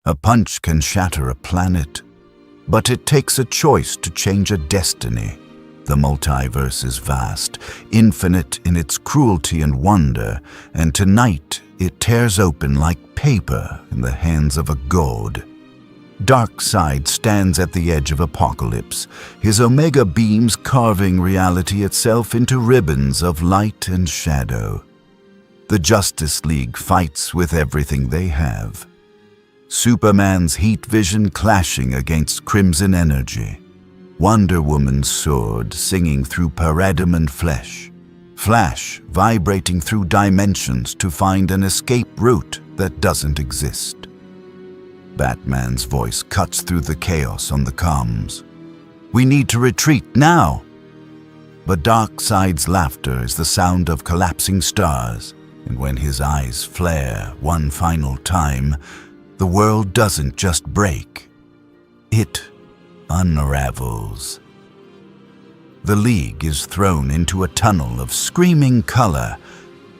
A punch can shatter a planet, but it takes a choice to change a destiny. The multiverse is vast, infinite in its cruelty and wonder, and tonight it tears open like paper in the hands of a god. Darkseid stands at the edge of apocalypse, his omega beams carving reality itself into ribbons of light and shadow. The Justice League fights with everything they have. Superman's heat vision clashing against crimson energy. Wonder Woman's sword singing through paradamant flesh. Flash vibrating through dimensions to find an escape route that doesn't exist. Batman's voice cuts through the chaos on the comms. We need to retreat now. But Darkseid's laughter is the sound of collapsing stars, and when his eyes flare one final time, the world doesn't just break, it unravels. The League is thrown into a tunnel of screaming color,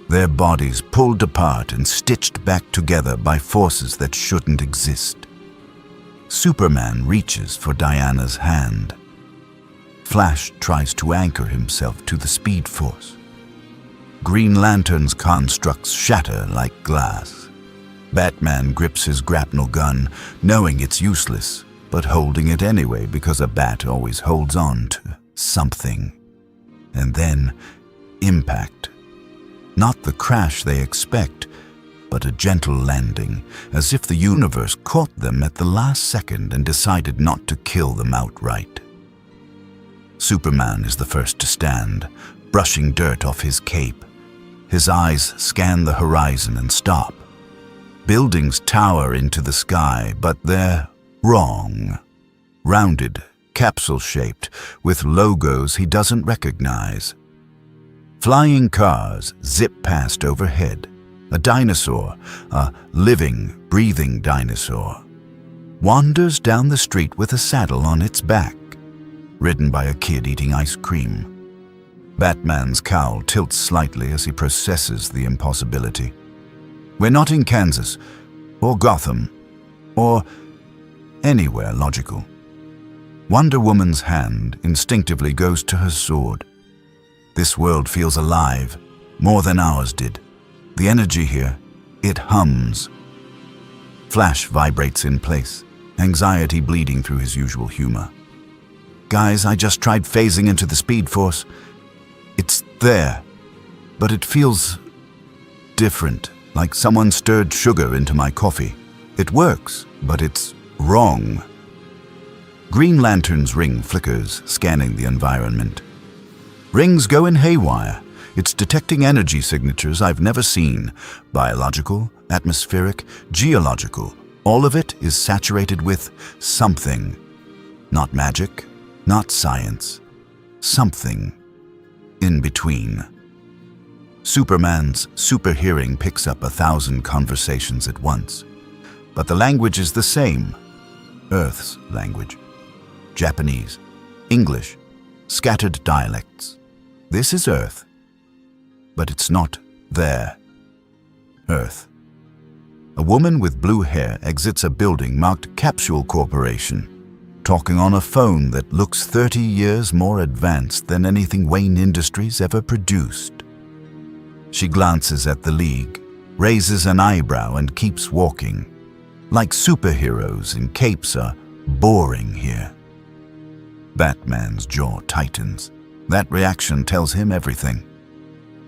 their bodies pulled apart and stitched back together by forces that shouldn't exist. Superman reaches for Diana's hand. Flash tries to anchor himself to the Speed Force. Green Lantern's constructs shatter like glass. Batman grips his grapnel gun, knowing it's useless, but holding it anyway because a bat always holds on to something. And then, impact. Not the crash they expect, but a gentle landing, as if the universe caught them at the last second and decided not to kill them outright. Superman is the first to stand, brushing dirt off his cape. His eyes scan the horizon and stop. Buildings tower into the sky, but they're wrong. Rounded, capsule-shaped, with logos he doesn't recognize. Flying cars zip past overhead. A dinosaur, a living, breathing dinosaur, wanders down the street with a saddle on its back, ridden by a kid eating ice cream. Batman's cowl tilts slightly as he processes the impossibility. We're not in Kansas, or Gotham, or anywhere logical. Wonder Woman's hand instinctively goes to her sword. This world feels alive, more than ours did. The energy here, it hums. Flash vibrates in place, anxiety bleeding through his usual humor. Guys, I just tried phasing into the Speed Force. It's there, but it feels different, like someone stirred sugar into my coffee. It works, but it's wrong. Green Lantern's ring flickers, scanning the environment. Rings go in haywire. It's detecting energy signatures I've never seen. Biological, atmospheric, geological. All of it is saturated with something. Not magic, not science. Something in between. Superman's super hearing picks up 1,000 conversations at once. But the language is the same. Earth's language. Japanese, English, scattered dialects. This is Earth. But it's not there. Earth. A woman with blue hair exits a building marked Capsule Corporation, talking on a phone that looks 30 years more advanced than anything Wayne Industries ever produced. She glances at the League, raises an eyebrow and keeps walking. Like superheroes in capes are boring here. Batman's jaw tightens. That reaction tells him everything.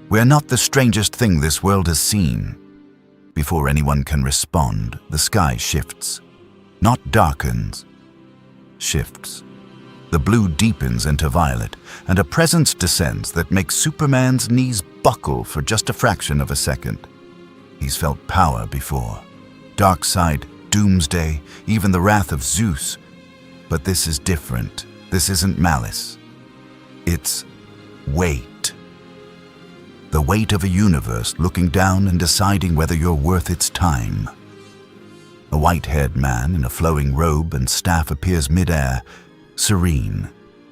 We're not the strangest thing this world has seen. Before anyone can respond, the sky shifts. Not darkens, shifts. The blue deepens into violet, and a presence descends that makes Superman's knees buckle for just a fraction of a second. He's felt power before. Darkseid, Doomsday, even the wrath of Zeus. But this is different. This isn't malice. It's weight. The weight of a universe looking down and deciding whether you're worth its time. A white-haired man in a flowing robe and staff appears midair, serene,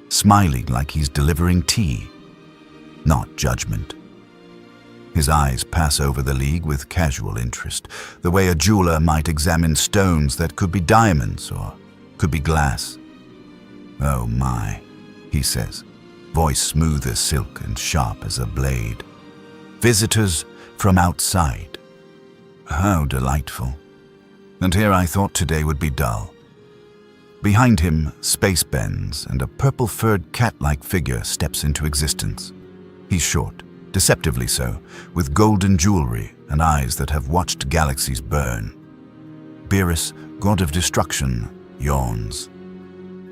smiling like he's delivering tea, not judgment. His eyes pass over the League with casual interest, the way a jeweler might examine stones that could be diamonds or could be glass. "Oh my," he says, voice smooth as silk and sharp as a blade. "Visitors from outside. How delightful. And here I thought today would be dull." Behind him, space bends, and a purple-furred cat-like figure steps into existence. He's short, deceptively so, with golden jewelry and eyes that have watched galaxies burn. Beerus, god of destruction, yawns.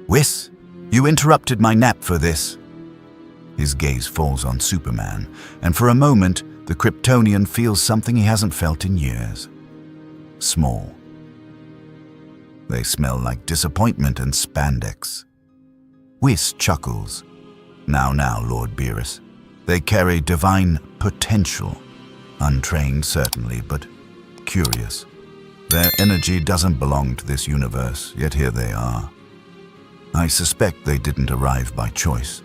"Whis, you interrupted my nap for this." His gaze falls on Superman, and for a moment, the Kryptonian feels something he hasn't felt in years. Small. They smell like disappointment and spandex. Whis chuckles. Now, Lord Beerus. They carry divine potential. Untrained, certainly, but curious. Their energy doesn't belong to this universe, yet here they are. I suspect they didn't arrive by choice.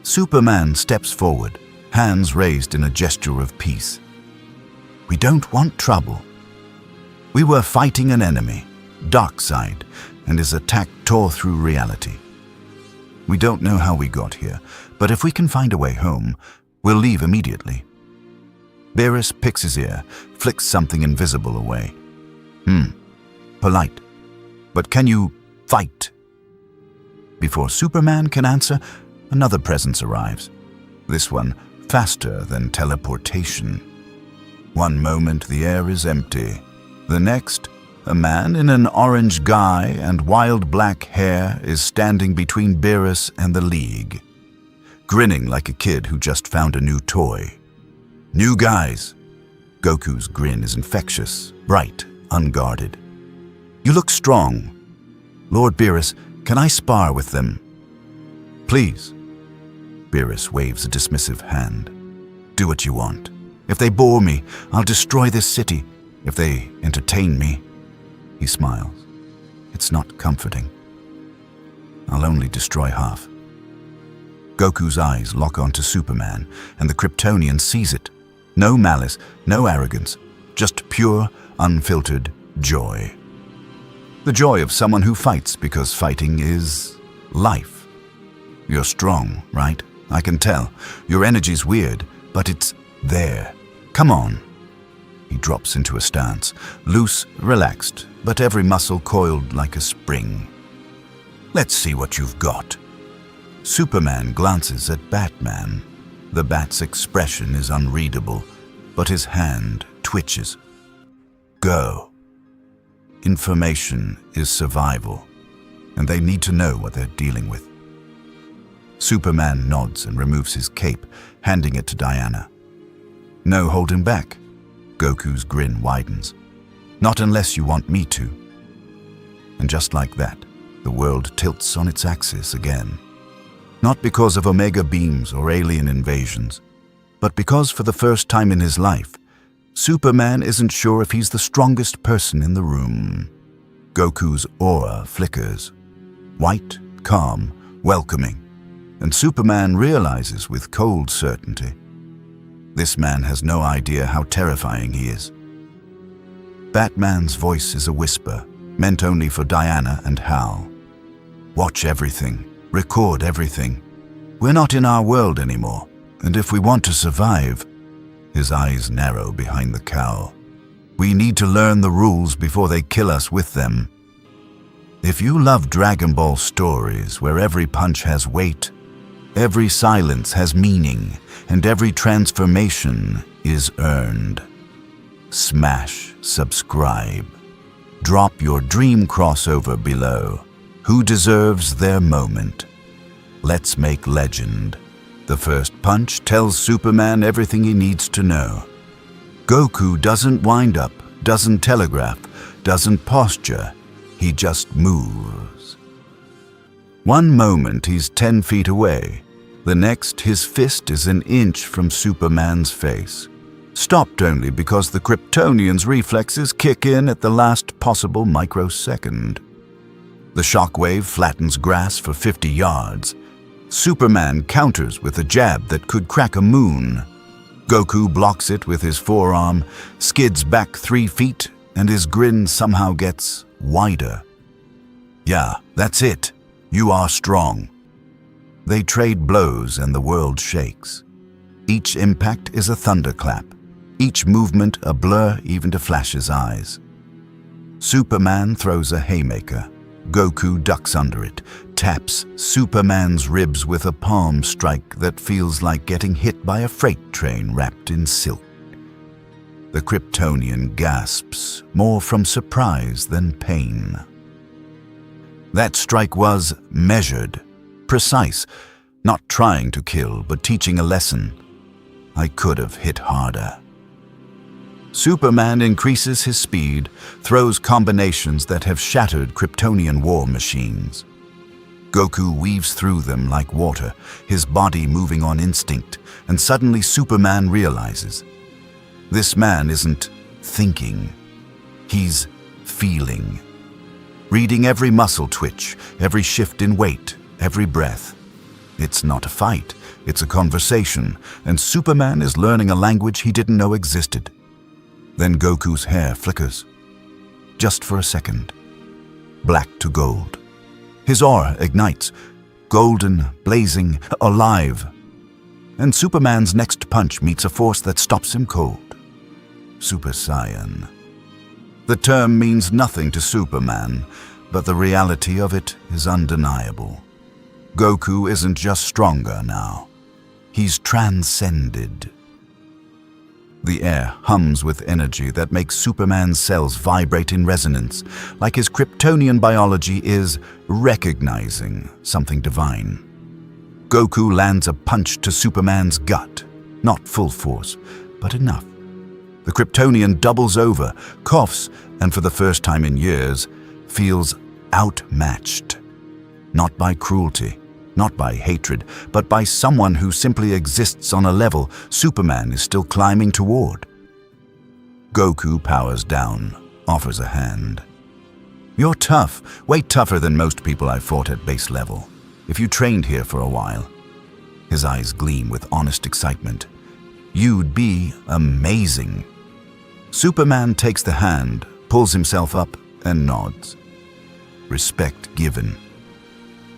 Superman steps forward, hands raised in a gesture of peace. "We don't want trouble. We were fighting an enemy, Darkseid, and his attack tore through reality. We don't know how we got here, but if we can find a way home, we'll leave immediately." Beerus picks his ear, flicks something invisible away. Polite. "But can you fight?" Before Superman can answer, another presence arrives. This one faster than teleportation. One moment the air is empty. The next, a man in an orange guy and wild black hair is standing between Beerus and the League, grinning like a kid who just found a new toy. "New guys." Goku's grin is infectious, bright, unguarded. "You look strong. Lord Beerus, can I spar with them?" "Please." Beerus waves a dismissive hand. "Do what you want. If they bore me, I'll destroy this city. If they entertain me..." He smiles. It's not comforting. "I'll only destroy half." Goku's eyes lock onto Superman, and the Kryptonian sees it. No malice, no arrogance, just pure, unfiltered joy. The joy of someone who fights because fighting is life. "You're strong, right? I can tell. Your energy's weird, but it's there. Come on." He drops into a stance, loose, relaxed, but every muscle coiled like a spring. "Let's see what you've got." Superman glances at Batman. The Bat's expression is unreadable, but his hand twitches. "Go." Information is survival, and they need to know what they're dealing with. Superman nods and removes his cape, handing it to Diana. "No holding back." Goku's grin widens. "Not unless you want me to." And just like that, the world tilts on its axis again. Not because of Omega beams or alien invasions, but because for the first time in his life, Superman isn't sure if he's the strongest person in the room. Goku's aura flickers. White, calm, welcoming. And Superman realizes with cold certainty, this man has no idea how terrifying he is. Batman's voice is a whisper, meant only for Diana and Hal. "Watch everything. Record everything. We're not in our world anymore, and if we want to survive..." His eyes narrow behind the cowl. "We need to learn the rules before they kill us with them. If you love Dragon Ball stories where every punch has weight, every silence has meaning, and every transformation is earned, smash subscribe. Drop your dream crossover below. Who deserves their moment? Let's make legend." The first punch tells Superman everything he needs to know. Goku doesn't wind up, doesn't telegraph, doesn't posture. He just moves. One moment he's 10 feet away. The next, his fist is an inch from Superman's face. Stopped only because the Kryptonian's reflexes kick in at the last possible microsecond. The shockwave flattens grass for 50 yards. Superman counters with a jab that could crack a moon. Goku blocks it with his forearm, skids back 3 feet, and his grin somehow gets wider. Yeah, that's it. You are strong. They trade blows and the world shakes. Each impact is a thunderclap, each movement a blur even to Flash's eyes. Superman throws a haymaker. Goku ducks under it, taps Superman's ribs with a palm strike that feels like getting hit by a freight train wrapped in silk. The Kryptonian gasps, more from surprise than pain. That strike was measured, precise, not trying to kill, but teaching a lesson. I could have hit harder. Superman increases his speed, throws combinations that have shattered Kryptonian war machines. Goku weaves through them like water, his body moving on instinct, and suddenly Superman realizes. This man isn't thinking, he's feeling. Reading every muscle twitch, every shift in weight, every breath. It's not a fight, it's a conversation, and Superman is learning a language he didn't know existed. Then Goku's hair flickers. Just for a second. Black to gold. His aura ignites, golden, blazing, alive. And Superman's next punch meets a force that stops him cold. Super Saiyan. The term means nothing to Superman, but the reality of it is undeniable. Goku isn't just stronger now. He's transcended. The air hums with energy that makes Superman's cells vibrate in resonance, like his Kryptonian biology is recognizing something divine. Goku lands a punch to Superman's gut, not full force, but enough. The Kryptonian doubles over, coughs, and for the first time in years, feels outmatched. Not by cruelty, not by hatred, but by someone who simply exists on a level Superman is still climbing toward. Goku powers down, offers a hand. You're tough, way tougher than most people I've fought at base level. If you trained here for a while. His eyes gleam with honest excitement. You'd be amazing. Superman takes the hand, pulls himself up, and nods. Respect given.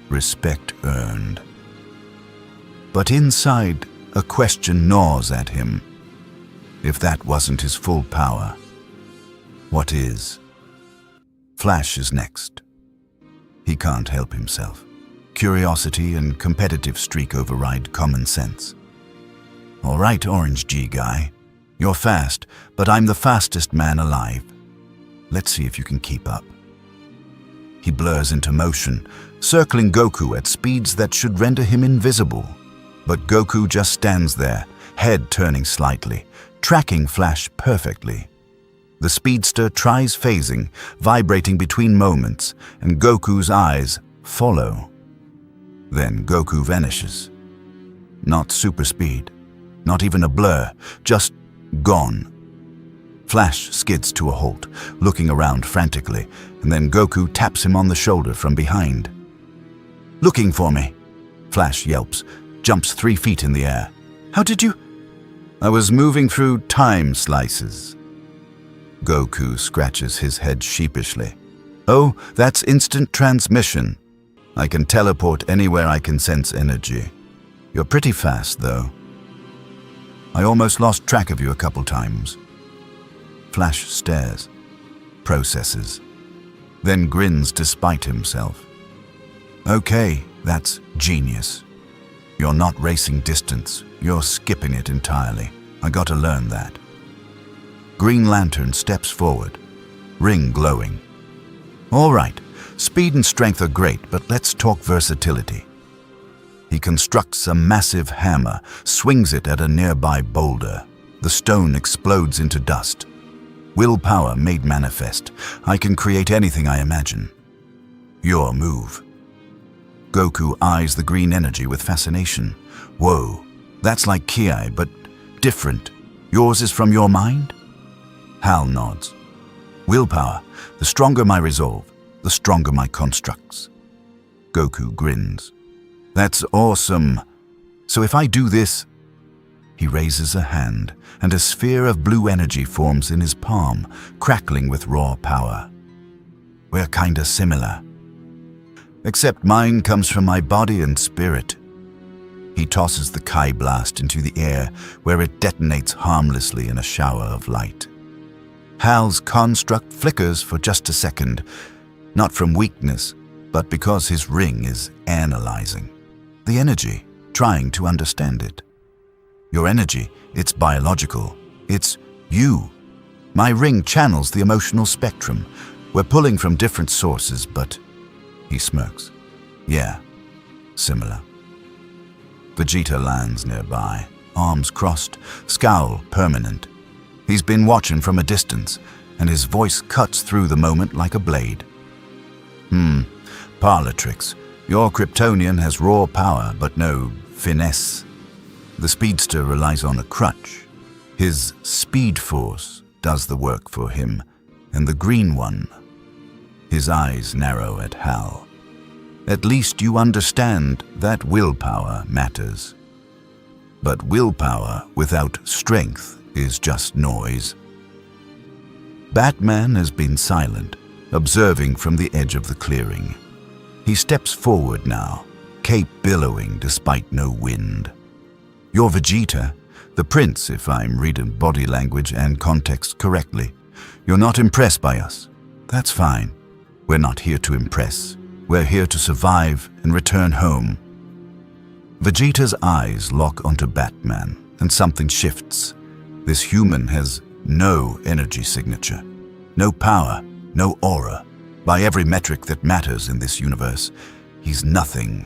Respect earned. But inside, a question gnaws at him. If that wasn't his full power, what is? Flash is next. He can't help himself. Curiosity and competitive streak override common sense. All right, Orange G guy. You're fast, but I'm the fastest man alive. Let's see if you can keep up. He blurs into motion, circling Goku at speeds that should render him invisible. But Goku just stands there, head turning slightly, tracking Flash perfectly. The speedster tries phasing, vibrating between moments, and Goku's eyes follow. Then Goku vanishes. Not super speed, not even a blur, just gone. Flash skids to a halt, looking around frantically, and then Goku taps him on the shoulder from behind. Looking for me, Flash yelps, jumps 3 feet in the air. How did you? I was moving through time slices. Goku scratches his head sheepishly. Oh, that's instant transmission. I can teleport anywhere I can sense energy. You're pretty fast, though. I almost lost track of you a couple times. Flash stares, processes, then grins despite himself. Okay, that's genius. You're not racing distance, you're skipping it entirely. I gotta learn that. Green Lantern steps forward, ring glowing. All right, speed and strength are great, but let's talk versatility. He constructs a massive hammer, swings it at a nearby boulder. The stone explodes into dust. Willpower made manifest. I can create anything I imagine. Your move. Goku eyes the green energy with fascination. Whoa, that's like Ki, but different. Yours is from your mind? Hal nods. Willpower. The stronger my resolve, the stronger my constructs. Goku grins. That's awesome. So if I do this, He raises a hand, and a sphere of blue energy forms in his palm, crackling with raw power. We're kinda similar. Except mine comes from my body and spirit. He tosses the Kai blast into the air, where it detonates harmlessly in a shower of light. Hal's construct flickers for just a second, not from weakness, but because his ring is analyzing the energy, trying to understand it. Your energy, it's biological. It's you. My ring channels the emotional spectrum. We're pulling from different sources, but... He smirks. Yeah, similar. Vegeta lands nearby, arms crossed, scowl permanent. He's been watching from a distance, and his voice cuts through the moment like a blade. Parlor tricks. Your Kryptonian has raw power, but no finesse. The speedster relies on a crutch. His speed force does the work for him, and the green one. His eyes narrow at Hal. At least you understand that willpower matters. But willpower without strength is just noise. Batman has been silent, observing from the edge of the clearing. He steps forward now, cape billowing despite no wind. You're Vegeta, the prince if I'm reading body language and context correctly. You're not impressed by us. That's fine. We're not here to impress. We're here to survive and return home. Vegeta's eyes lock onto Batman, and something shifts. This human has no energy signature, no power, no aura. By every metric that matters in this universe, he's nothing.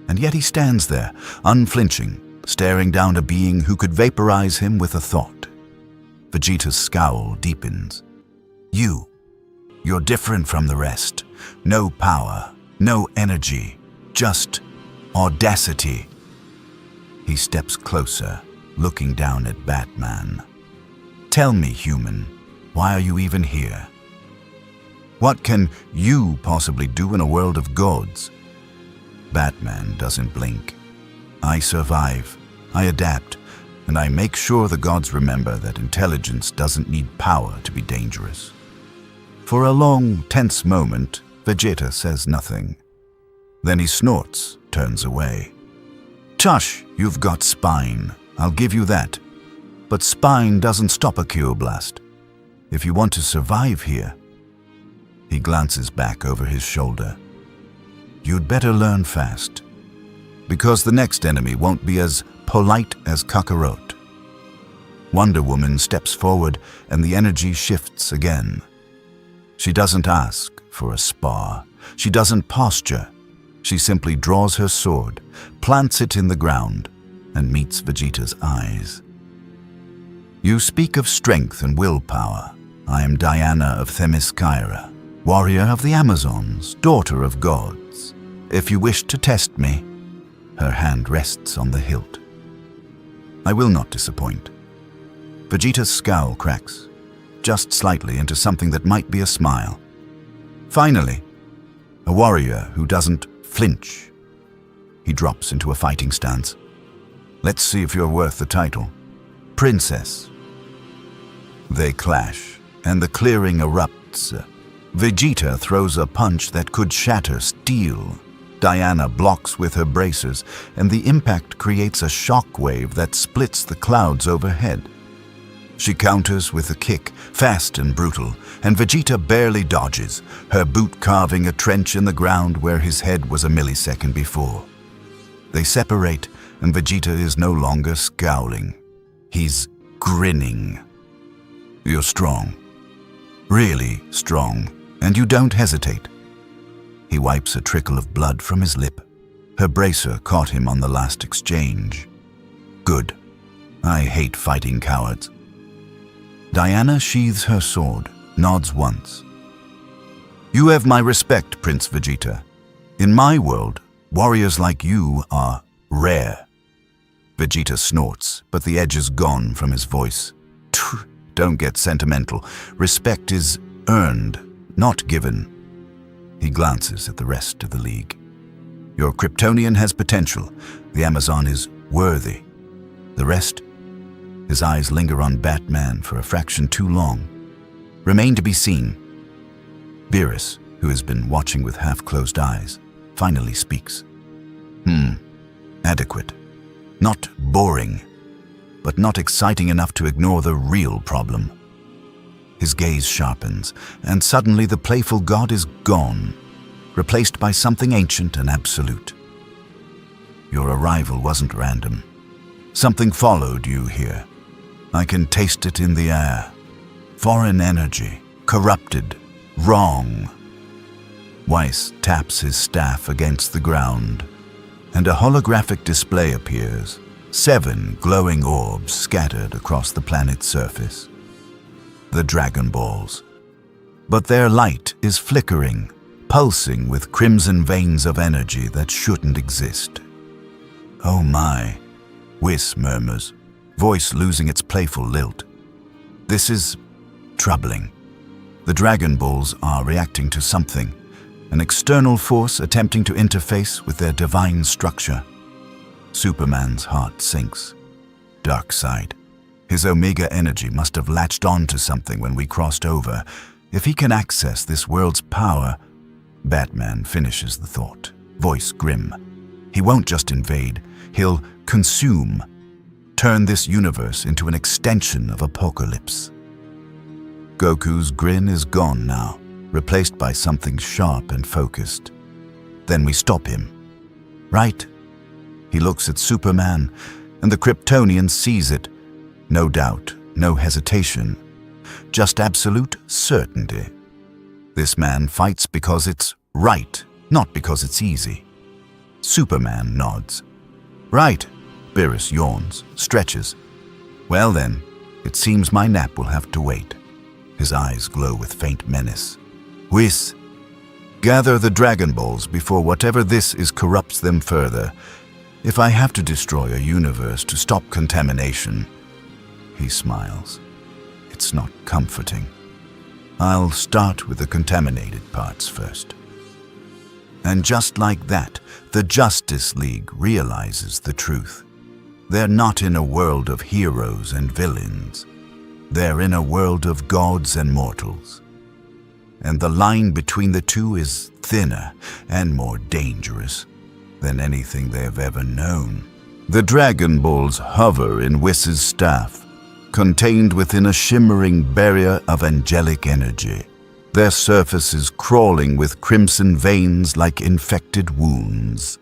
And yet he stands there, unflinching, staring down a being who could vaporize him with a thought. Vegeta's scowl deepens. You're different from the rest. No power, no energy, just audacity. He steps closer, looking down at Batman. Tell me, human, why are you even here? What can you possibly do in a world of gods? Batman doesn't blink. I survive, I adapt, and I make sure the gods remember that intelligence doesn't need power to be dangerous. For a long, tense moment, Vegeta says nothing. Then he snorts, turns away. Tush, you've got spine. I'll give you that. But spine doesn't stop a Q blast. If you want to survive here... He glances back over his shoulder. You'd better learn fast. Because the next enemy won't be as polite as Kakarot. Wonder Woman steps forward and the energy shifts again. She doesn't ask for a spar. She doesn't posture. She simply draws her sword, plants it in the ground, and meets Vegeta's eyes. You speak of strength and willpower. I am Diana of Themyscira, warrior of the Amazons, daughter of gods. If you wish to test me, her hand rests on the hilt. I will not disappoint. Vegeta's scowl cracks, just slightly into something that might be a smile. Finally, a warrior who doesn't flinch. He drops into a fighting stance. Let's see if you're worth the title. Princess. They clash, and the clearing erupts. Vegeta throws a punch that could shatter steel. Diana blocks with her bracers, and the impact creates a shockwave that splits the clouds overhead. She counters with a kick, fast and brutal, and Vegeta barely dodges, her boot carving a trench in the ground where his head was a millisecond before. They separate, and Vegeta is no longer scowling. He's grinning. You're strong. Really strong, and you don't hesitate. He wipes a trickle of blood from his lip. Her bracer caught him on the last exchange. Good. I hate fighting cowards. Diana sheathes her sword, nods once. You have my respect, Prince Vegeta. In my world, warriors like you are rare. Vegeta snorts, but the edge is gone from his voice. Don't get sentimental. Respect is earned, not given. He glances at the rest of the League. Your Kryptonian has potential. The Amazon is worthy. The rest, His eyes linger on Batman for a fraction too long. Remain to be seen. Beerus, who has been watching with half-closed eyes, finally speaks. Adequate. Not boring, but not exciting enough to ignore the real problem. His gaze sharpens, and suddenly the playful god is gone, replaced by something ancient and absolute. Your arrival wasn't random. Something followed you here. I can taste it in the air. Foreign energy, corrupted, wrong. Weiss taps his staff against the ground, and a holographic display appears, 7 glowing orbs scattered across the planet's surface. The Dragon Balls. But their light is flickering, pulsing with crimson veins of energy that shouldn't exist. Oh my, Whis murmurs, voice losing its playful lilt. This is troubling. The Dragon Balls are reacting to something, an external force attempting to interface with their divine structure. Superman's heart sinks. Darkseid. His Omega energy must have latched on to something when we crossed over. If he can access this world's power, Batman finishes the thought, voice grim. He won't just invade, he'll consume, turn this universe into an extension of Apocalypse. Goku's grin is gone now, replaced by something sharp and focused. Then we stop him. Right? He looks at Superman, and the Kryptonian sees it. No doubt, no hesitation, just absolute certainty. This man fights because it's right, not because it's easy. Superman nods. Right, Beerus yawns, stretches. Well then, it seems my nap will have to wait. His eyes glow with faint menace. Whis, gather the Dragon Balls before whatever this is corrupts them further. If I have to destroy a universe to stop contamination, he smiles. It's not comforting. I'll start with the contaminated parts first. And just like that, the Justice League realizes the truth. They're not in a world of heroes and villains. They're in a world of gods and mortals. And the line between the two is thinner and more dangerous than anything they've ever known. The Dragon Balls hover in Whis' staff, contained within a shimmering barrier of angelic energy. Their surface is crawling with crimson veins like infected wounds.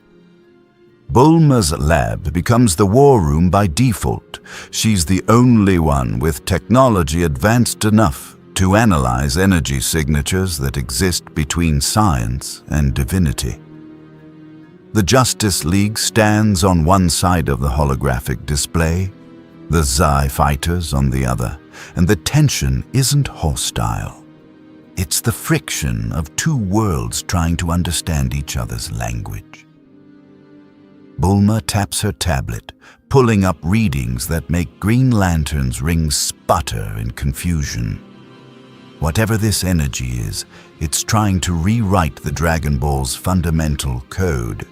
Bulma's lab becomes the war room by default. She's the only one with technology advanced enough to analyze energy signatures that exist between science and divinity. The Justice League stands on one side of the holographic display, the Zai fighters on the other, and the tension isn't hostile. It's the friction of two worlds trying to understand each other's language. Bulma taps her tablet, pulling up readings that make Green Lantern's rings sputter in confusion. Whatever this energy is, it's trying to rewrite the Dragon Ball's fundamental code.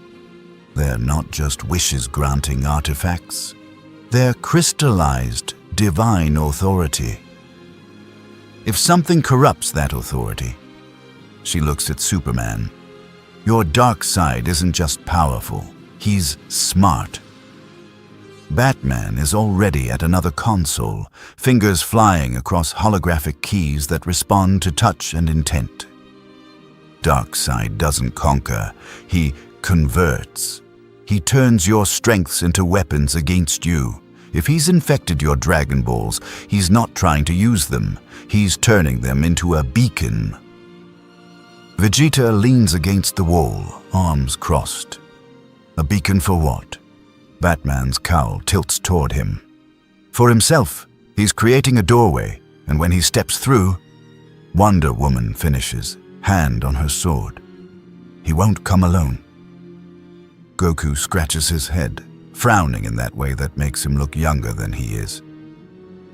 They're not just wishes-granting artifacts. They're crystallized divine authority. If something corrupts that authority, she looks at Superman. Your dark side isn't just powerful, he's smart. Batman is already at another console, fingers flying across holographic keys that respond to touch and intent. Darkseid doesn't conquer, he converts. He turns your strengths into weapons against you. If he's infected your Dragon Balls, he's not trying to use them. He's turning them into a beacon. Vegeta leans against the wall, arms crossed. A beacon for what? Batman's cowl tilts toward him. For himself, he's creating a doorway, and when he steps through, Wonder Woman finishes, hand on her sword. He won't come alone. Goku scratches his head, frowning in that way that makes him look younger than he is.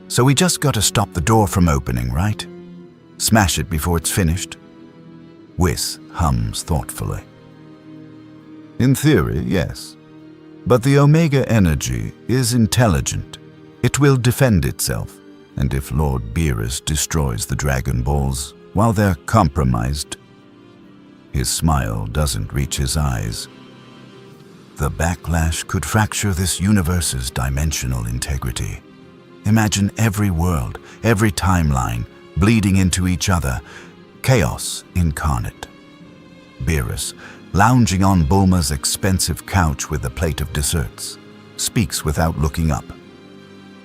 So we just gotta stop the door from opening, right? Smash it before it's finished? Whis hums thoughtfully. In theory, yes. But the Omega energy is intelligent. It will defend itself, and if Lord Beerus destroys the Dragon Balls while they're compromised, his smile doesn't reach his eyes. The backlash could fracture this universe's dimensional integrity. Imagine every world, every timeline, bleeding into each other, chaos incarnate. Beerus, lounging on Bulma's expensive couch with a plate of desserts, speaks without looking up.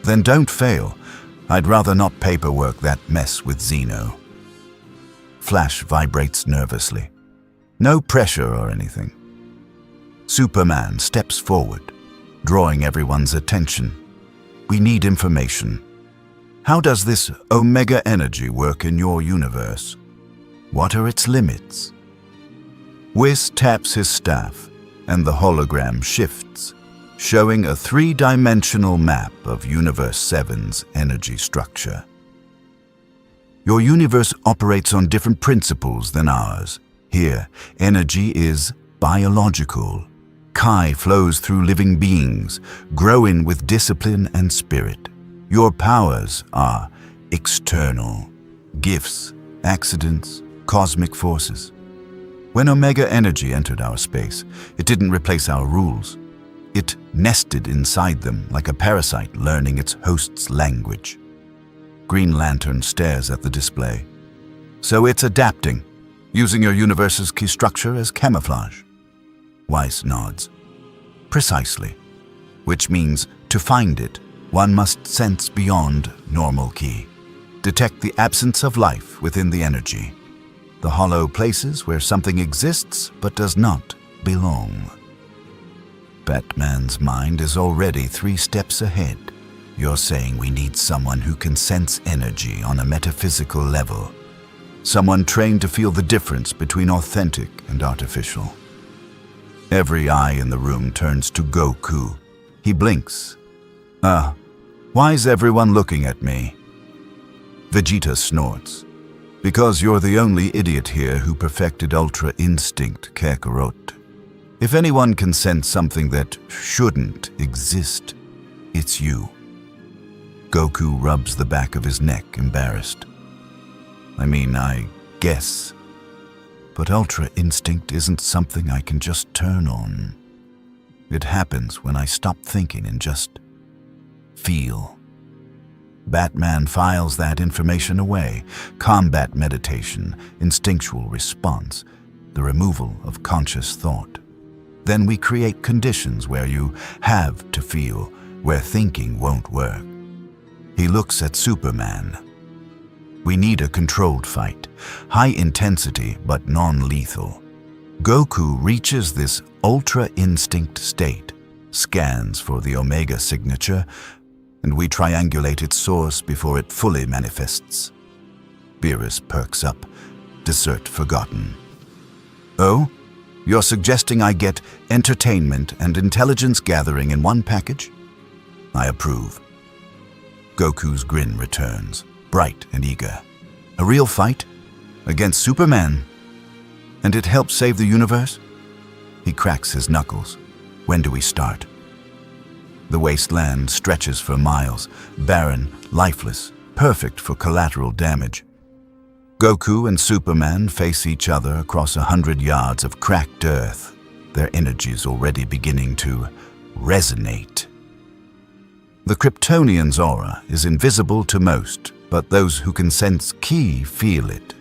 Then don't fail. I'd rather not paperwork that mess with Zeno. Flash vibrates nervously. No pressure or anything. Superman steps forward, drawing everyone's attention. We need information. How does this Omega energy work in your universe? What are its limits? Whis taps his staff, and the hologram shifts, showing a three-dimensional map of Universe 7's energy structure. Your universe operates on different principles than ours. Here, energy is biological. Chi flows through living beings, growing with discipline and spirit. Your powers are external, gifts, accidents, cosmic forces. When Omega energy entered our space, it didn't replace our rules. It nested inside them like a parasite learning its host's language. Green Lantern stares at the display. So it's adapting, using your universe's key structure as camouflage. Weiss nods. Precisely. Which means, to find it, one must sense beyond normal key. Detect the absence of life within the energy. The hollow places where something exists but does not belong. Batman's mind is already 3 steps ahead. You're saying we need someone who can sense energy on a metaphysical level. Someone trained to feel the difference between authentic and artificial. Every eye in the room turns to Goku. He blinks. Why is everyone looking at me? Vegeta snorts. Because you're the only idiot here who perfected Ultra Instinct, Kakarot. If anyone can sense something that shouldn't exist, it's you. Goku rubs the back of his neck, embarrassed. I guess. But Ultra Instinct isn't something I can just turn on. It happens when I stop thinking and just feel. Batman files that information away. Combat meditation, instinctual response, the removal of conscious thought. Then we create conditions where you have to feel, where thinking won't work. He looks at Superman. We need a controlled fight, high intensity but non-lethal. Goku reaches this Ultra Instinct state, scans for the Omega signature, and we triangulate its source before it fully manifests. Beerus perks up, dessert forgotten. Oh? You're suggesting I get entertainment and intelligence gathering in one package? I approve. Goku's grin returns, bright and eager. A real fight? Against Superman? And it helps save the universe? He cracks his knuckles. When do we start? The wasteland stretches for miles, barren, lifeless, perfect for collateral damage. Goku and Superman face each other across 100 yards of cracked earth, their energies already beginning to resonate. The Kryptonian's aura is invisible to most, but those who can sense ki feel it.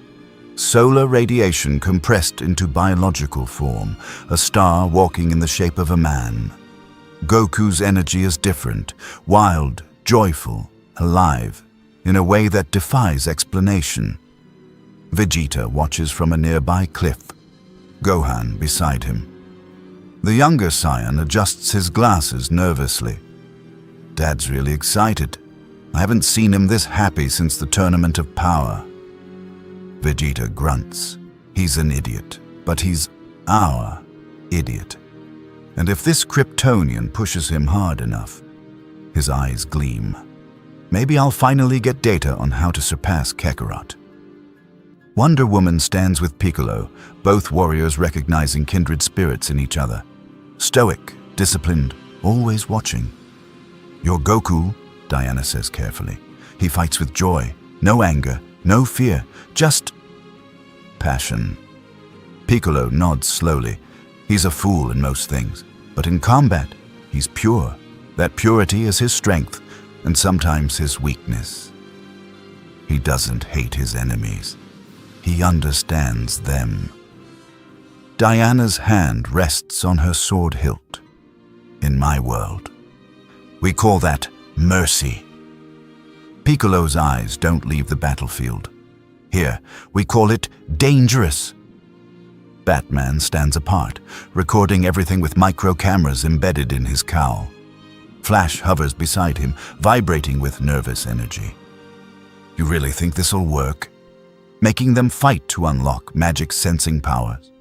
Solar radiation compressed into biological form, a star walking in the shape of a man. Goku's energy is different, wild, joyful, alive, in a way that defies explanation. Vegeta watches from a nearby cliff, Gohan beside him. The younger Saiyan adjusts his glasses nervously. Dad's really excited. I haven't seen him this happy since the Tournament of Power. Vegeta grunts. He's an idiot, but he's our idiot. And if this Kryptonian pushes him hard enough, his eyes gleam. Maybe I'll finally get data on how to surpass Kakarot. Wonder Woman stands with Piccolo, both warriors recognizing kindred spirits in each other. Stoic, disciplined, always watching. You're Goku, Diana says carefully. He fights with joy, no anger, no fear, just passion. Piccolo nods slowly. He's a fool in most things, but in combat, he's pure. That purity is his strength, and sometimes his weakness. He doesn't hate his enemies. He understands them. Diana's hand rests on her sword hilt. In my world, we call that mercy. Piccolo's eyes don't leave the battlefield. Here, we call it dangerous. Batman stands apart, recording everything with micro cameras embedded in his cowl. Flash hovers beside him, vibrating with nervous energy. You really think this'll work? Making them fight to unlock magic sensing powers.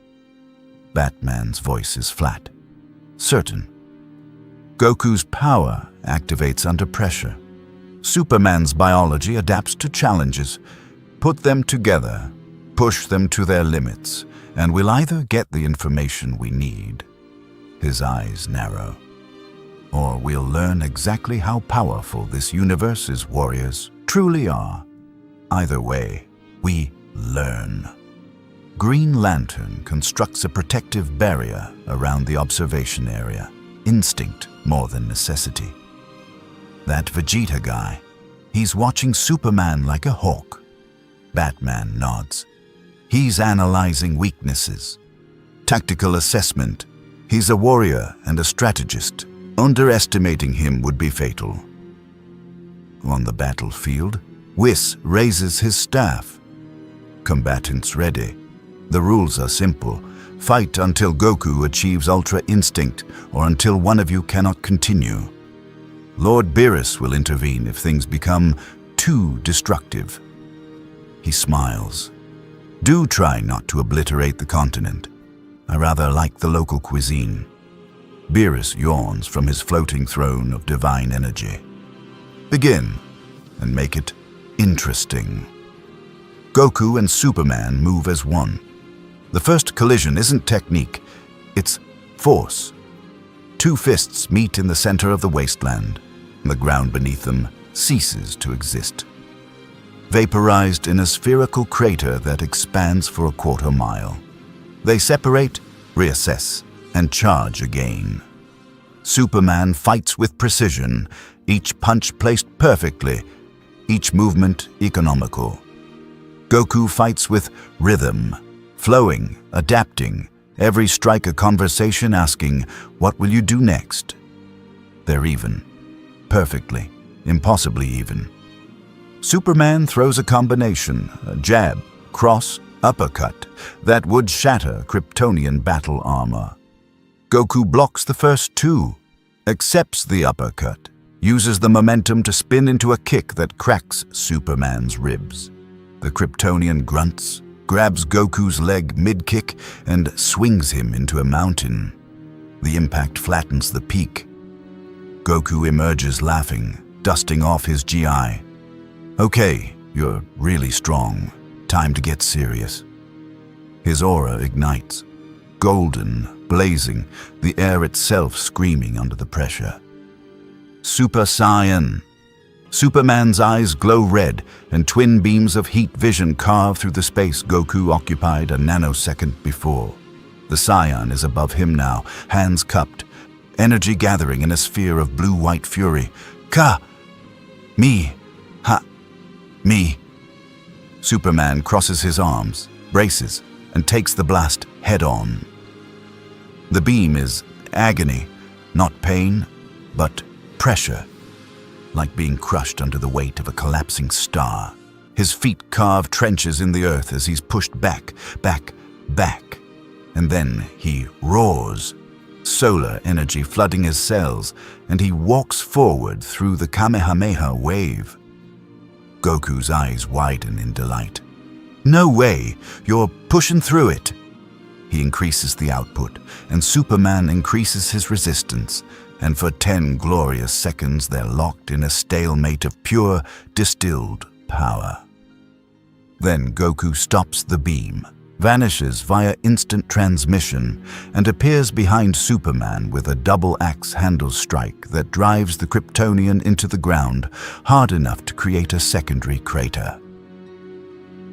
Batman's voice is flat, certain. Goku's power activates under pressure. Superman's biology adapts to challenges. Put them together, push them to their limits, and we'll either get the information we need, his eyes narrow, or we'll learn exactly how powerful this universe's warriors truly are. Either way, we learn. Green Lantern constructs a protective barrier around the observation area, instinct more than necessity. That Vegeta guy, he's watching Superman like a hawk. Batman nods. He's analyzing weaknesses. Tactical assessment. He's a warrior and a strategist. Underestimating him would be fatal. On the battlefield, Whis raises his staff. Combatants ready. The rules are simple. Fight until Goku achieves Ultra Instinct or until one of you cannot continue. Lord Beerus will intervene if things become too destructive. He smiles. Do try not to obliterate the continent. I rather like the local cuisine. Beerus yawns from his floating throne of divine energy. Begin, and make it interesting. Goku and Superman move as one. The first collision isn't technique, it's force. Two fists meet in the center of the wasteland. The ground beneath them ceases to exist. Vaporized in a spherical crater that expands for a quarter mile. They separate, reassess, and charge again. Superman fights with precision, each punch placed perfectly, each movement economical. Goku fights with rhythm, flowing, adapting, every strike a conversation asking, "What will you do next?" They're even. Perfectly, impossibly even. Superman throws a combination, a jab, cross, uppercut, that would shatter Kryptonian battle armor. Goku blocks the first two, accepts the uppercut, uses the momentum to spin into a kick that cracks Superman's ribs. The Kryptonian grunts, grabs Goku's leg mid-kick, and swings him into a mountain. The impact flattens the peak. Goku emerges laughing, dusting off his GI. Okay, you're really strong. Time to get serious. His aura ignites. Golden, blazing, the air itself screaming under the pressure. Super Saiyan. Superman's eyes glow red, and twin beams of heat vision carve through the space Goku occupied a nanosecond before. The Saiyan is above him now, hands cupped, energy gathering in a sphere of blue-white fury. Ka! Me! Ha! Me! Superman crosses his arms, braces, and takes the blast head-on. The beam is agony, not pain, but pressure, like being crushed under the weight of a collapsing star. His feet carve trenches in the earth as he's pushed back, back, back. And then he roars, solar energy flooding his cells, and he walks forward through the Kamehameha wave. Goku's eyes widen in delight. No way! You're pushing through it! He increases the output, and Superman increases his resistance, and for 10 glorious seconds they're locked in a stalemate of pure, distilled power. Then Goku stops the beam, vanishes via instant transmission, and appears behind Superman with a double-axe handle strike that drives the Kryptonian into the ground hard enough to create a secondary crater.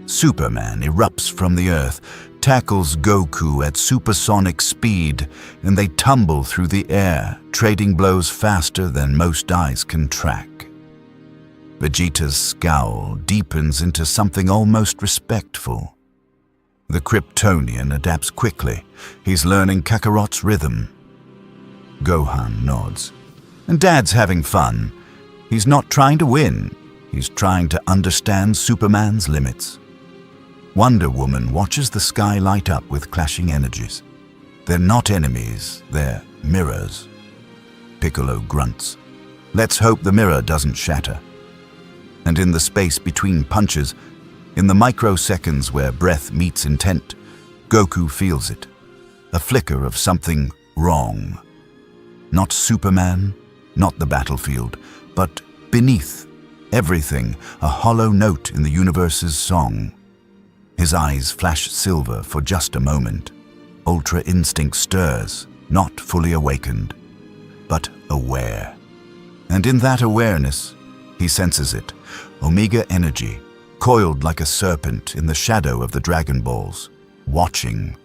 Superman erupts from the Earth, tackles Goku at supersonic speed, and they tumble through the air, trading blows faster than most eyes can track. Vegeta's scowl deepens into something almost respectful. The Kryptonian adapts quickly. He's learning Kakarot's rhythm. Gohan nods. And Dad's having fun. He's not trying to win. He's trying to understand Superman's limits. Wonder Woman watches the sky light up with clashing energies. They're not enemies, they're mirrors. Piccolo grunts. Let's hope the mirror doesn't shatter. And in the space between punches, in the microseconds where breath meets intent, Goku feels it. A flicker of something wrong. Not Superman, not the battlefield, but beneath everything, a hollow note in the universe's song. His eyes flash silver for just a moment. Ultra instinct stirs, not fully awakened, but aware. And in that awareness, he senses it, Omega energy, coiled like a serpent in the shadow of the Dragon Balls, watching.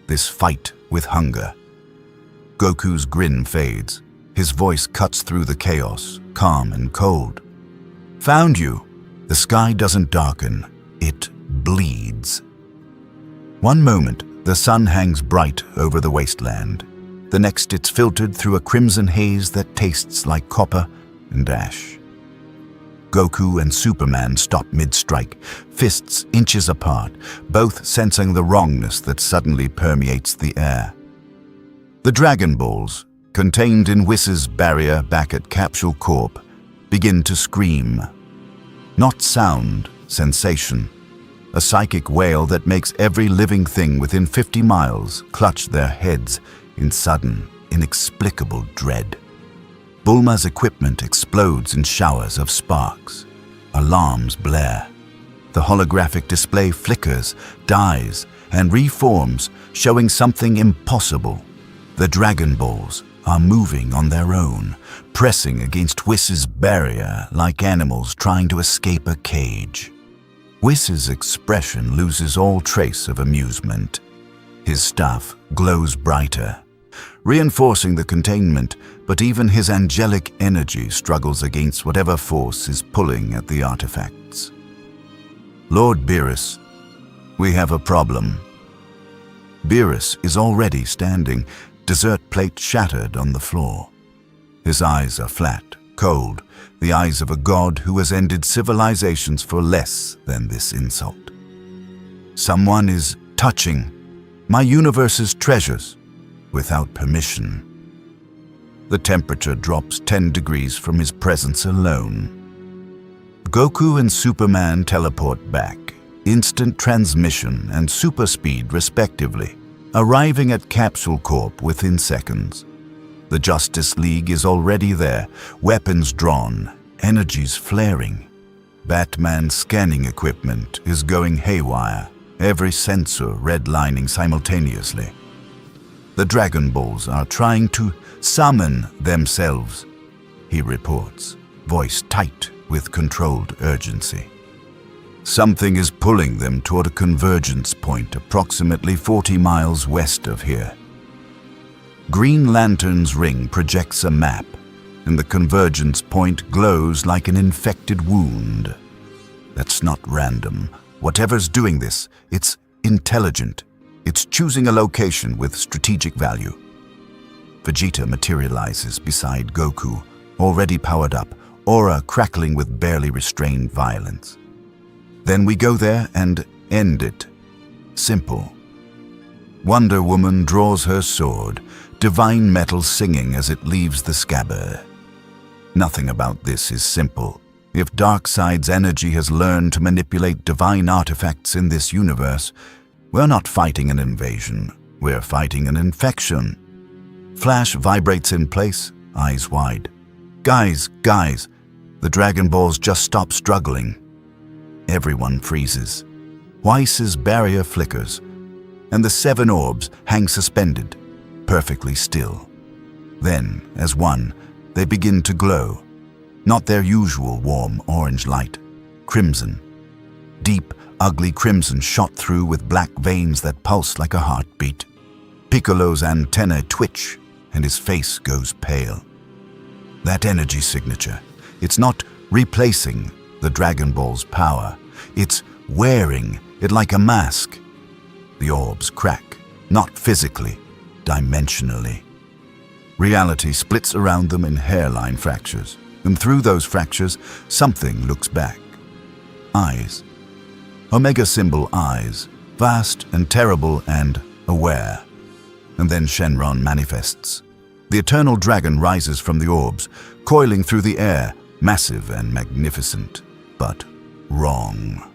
This fight with hunger. Goku's grin fades. His voice cuts through the chaos, calm and cold. Found you. The sky doesn't darken. It bleeds. One moment, the sun hangs bright over the wasteland. The next, it's filtered through a crimson haze that tastes like copper and ash. Goku and Superman stop mid-strike, fists inches apart, both sensing the wrongness that suddenly permeates the air. The Dragon Balls, contained in Whiss's barrier back at Capsule Corp, begin to scream. Not sound, sensation. A psychic wail that makes every living thing within 50 miles clutch their heads in sudden, inexplicable dread. Bulma's equipment explodes in showers of sparks. Alarms blare. The holographic display flickers, dies, and reforms, showing something impossible. The Dragon Balls are moving on their own, pressing against Whiss's barrier like animals trying to escape a cage. Whiss's expression loses all trace of amusement. His staff glows brighter, reinforcing the containment, but even his angelic energy struggles against whatever force is pulling at the artifacts. Lord Beerus, we have a problem. Beerus is already standing, dessert plate shattered on the floor. His eyes are flat, cold, the eyes of a god who has ended civilizations for less than this insult. Someone is touching my universe's treasures without permission. The temperature drops 10 degrees from his presence alone. Goku and Superman teleport back, instant transmission and super speed respectively, arriving at Capsule Corp within seconds. The Justice League is already there, weapons drawn, energies flaring. Batman's scanning equipment is going haywire, every sensor redlining simultaneously. The Dragon Balls are trying to summon themselves, he reports, voice tight with controlled urgency. Something is pulling them toward a convergence point approximately 40 miles west of here. Green Lantern's ring projects a map, and the convergence point glows like an infected wound. That's not random. Whatever's doing this, it's intelligent. It's choosing a location with strategic value. Vegeta materializes beside Goku, already powered up, aura crackling with barely restrained violence. Then we go there and end it. Simple. Wonder Woman draws her sword, divine metal singing as it leaves the scabbard. Nothing about this is simple. If Darkseid's energy has learned to manipulate divine artifacts in this universe, we're not fighting an invasion, we're fighting an infection. Flash vibrates in place, eyes wide. Guys, the Dragon Balls just stop struggling. Everyone freezes. Weiss's barrier flickers, and the 7 orbs hang suspended, perfectly still. Then, as one, they begin to glow. Not their usual warm orange light, crimson. Deep, ugly crimson shot through with black veins that pulse like a heartbeat. Piccolo's antennae twitch, and his face goes pale. That energy signature, it's not replacing the Dragon Ball's power. It's wearing it like a mask. The orbs crack, not physically, dimensionally. Reality splits around them in hairline fractures, and through those fractures, something looks back. Eyes. Omega symbol eyes, vast and terrible and aware. And then Shenron manifests. The eternal dragon rises from the orbs, coiling through the air, massive and magnificent, but wrong.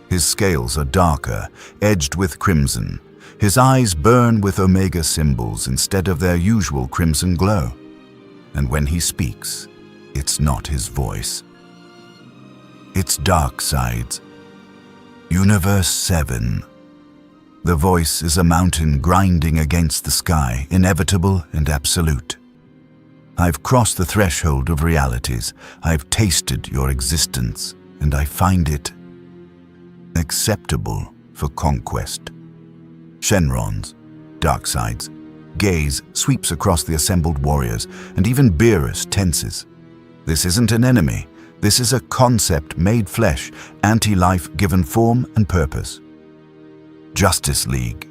His scales are darker, edged with crimson. His eyes burn with Omega symbols instead of their usual crimson glow. And when he speaks, it's not his voice. It's Darkseid's. Universe 7. The voice is a mountain grinding against the sky, inevitable and absolute. I've crossed the threshold of realities. I've tasted your existence, and I find it acceptable for conquest. Shenron's, Darkseid's, gaze sweeps across the assembled warriors, and even Beerus tenses. This isn't an enemy. This is a concept made flesh, anti-life given form and purpose. Justice League.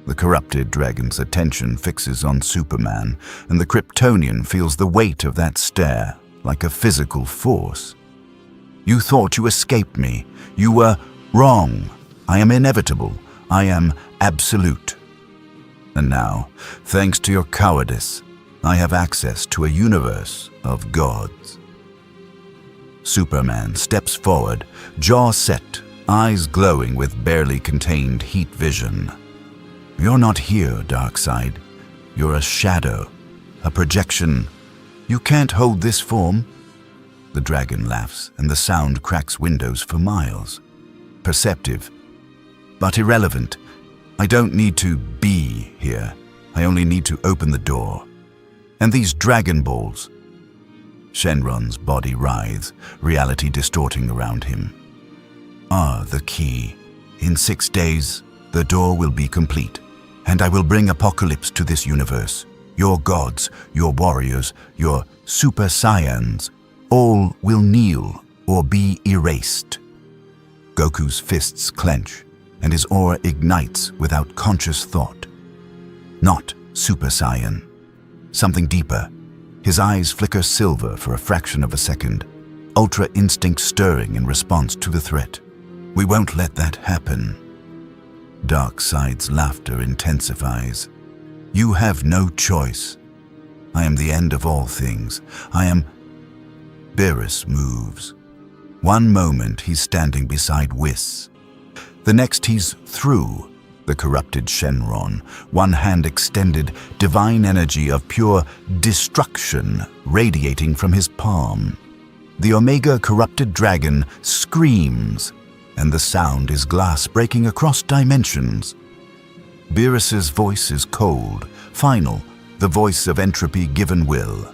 The corrupted dragon's attention fixes on Superman, and the Kryptonian feels the weight of that stare like a physical force. You thought you escaped me. You were wrong. I am inevitable. I am absolute. And now, thanks to your cowardice, I have access to a universe of gods. Superman steps forward, jaw set, eyes glowing with barely contained heat vision. You're not here, Darkseid. You're a shadow, a projection. You can't hold this form. The dragon laughs, and the sound cracks windows for miles. Perceptive, but irrelevant. I don't need to be here. I only need to open the door. And these Dragon Balls. Shenron's body writhes, reality distorting around him. Are the key. In 6 days, the door will be complete, and I will bring apocalypse to this universe. Your gods, your warriors, your Super Saiyans, all will kneel or be erased. Goku's fists clench, and his aura ignites without conscious thought. Not Super Saiyan. Something deeper. His eyes flicker silver for a fraction of a second, ultra instinct stirring in response to the threat. We won't let that happen. Darkseid's laughter intensifies. You have no choice. I am the end of all things. I am... Beerus moves. One moment he's standing beside Whis. The next he's through the corrupted Shenron, one hand extended, divine energy of pure destruction radiating from his palm. The Omega corrupted dragon screams, and the sound is glass breaking across dimensions. Beerus's voice is cold, final, the voice of entropy given will.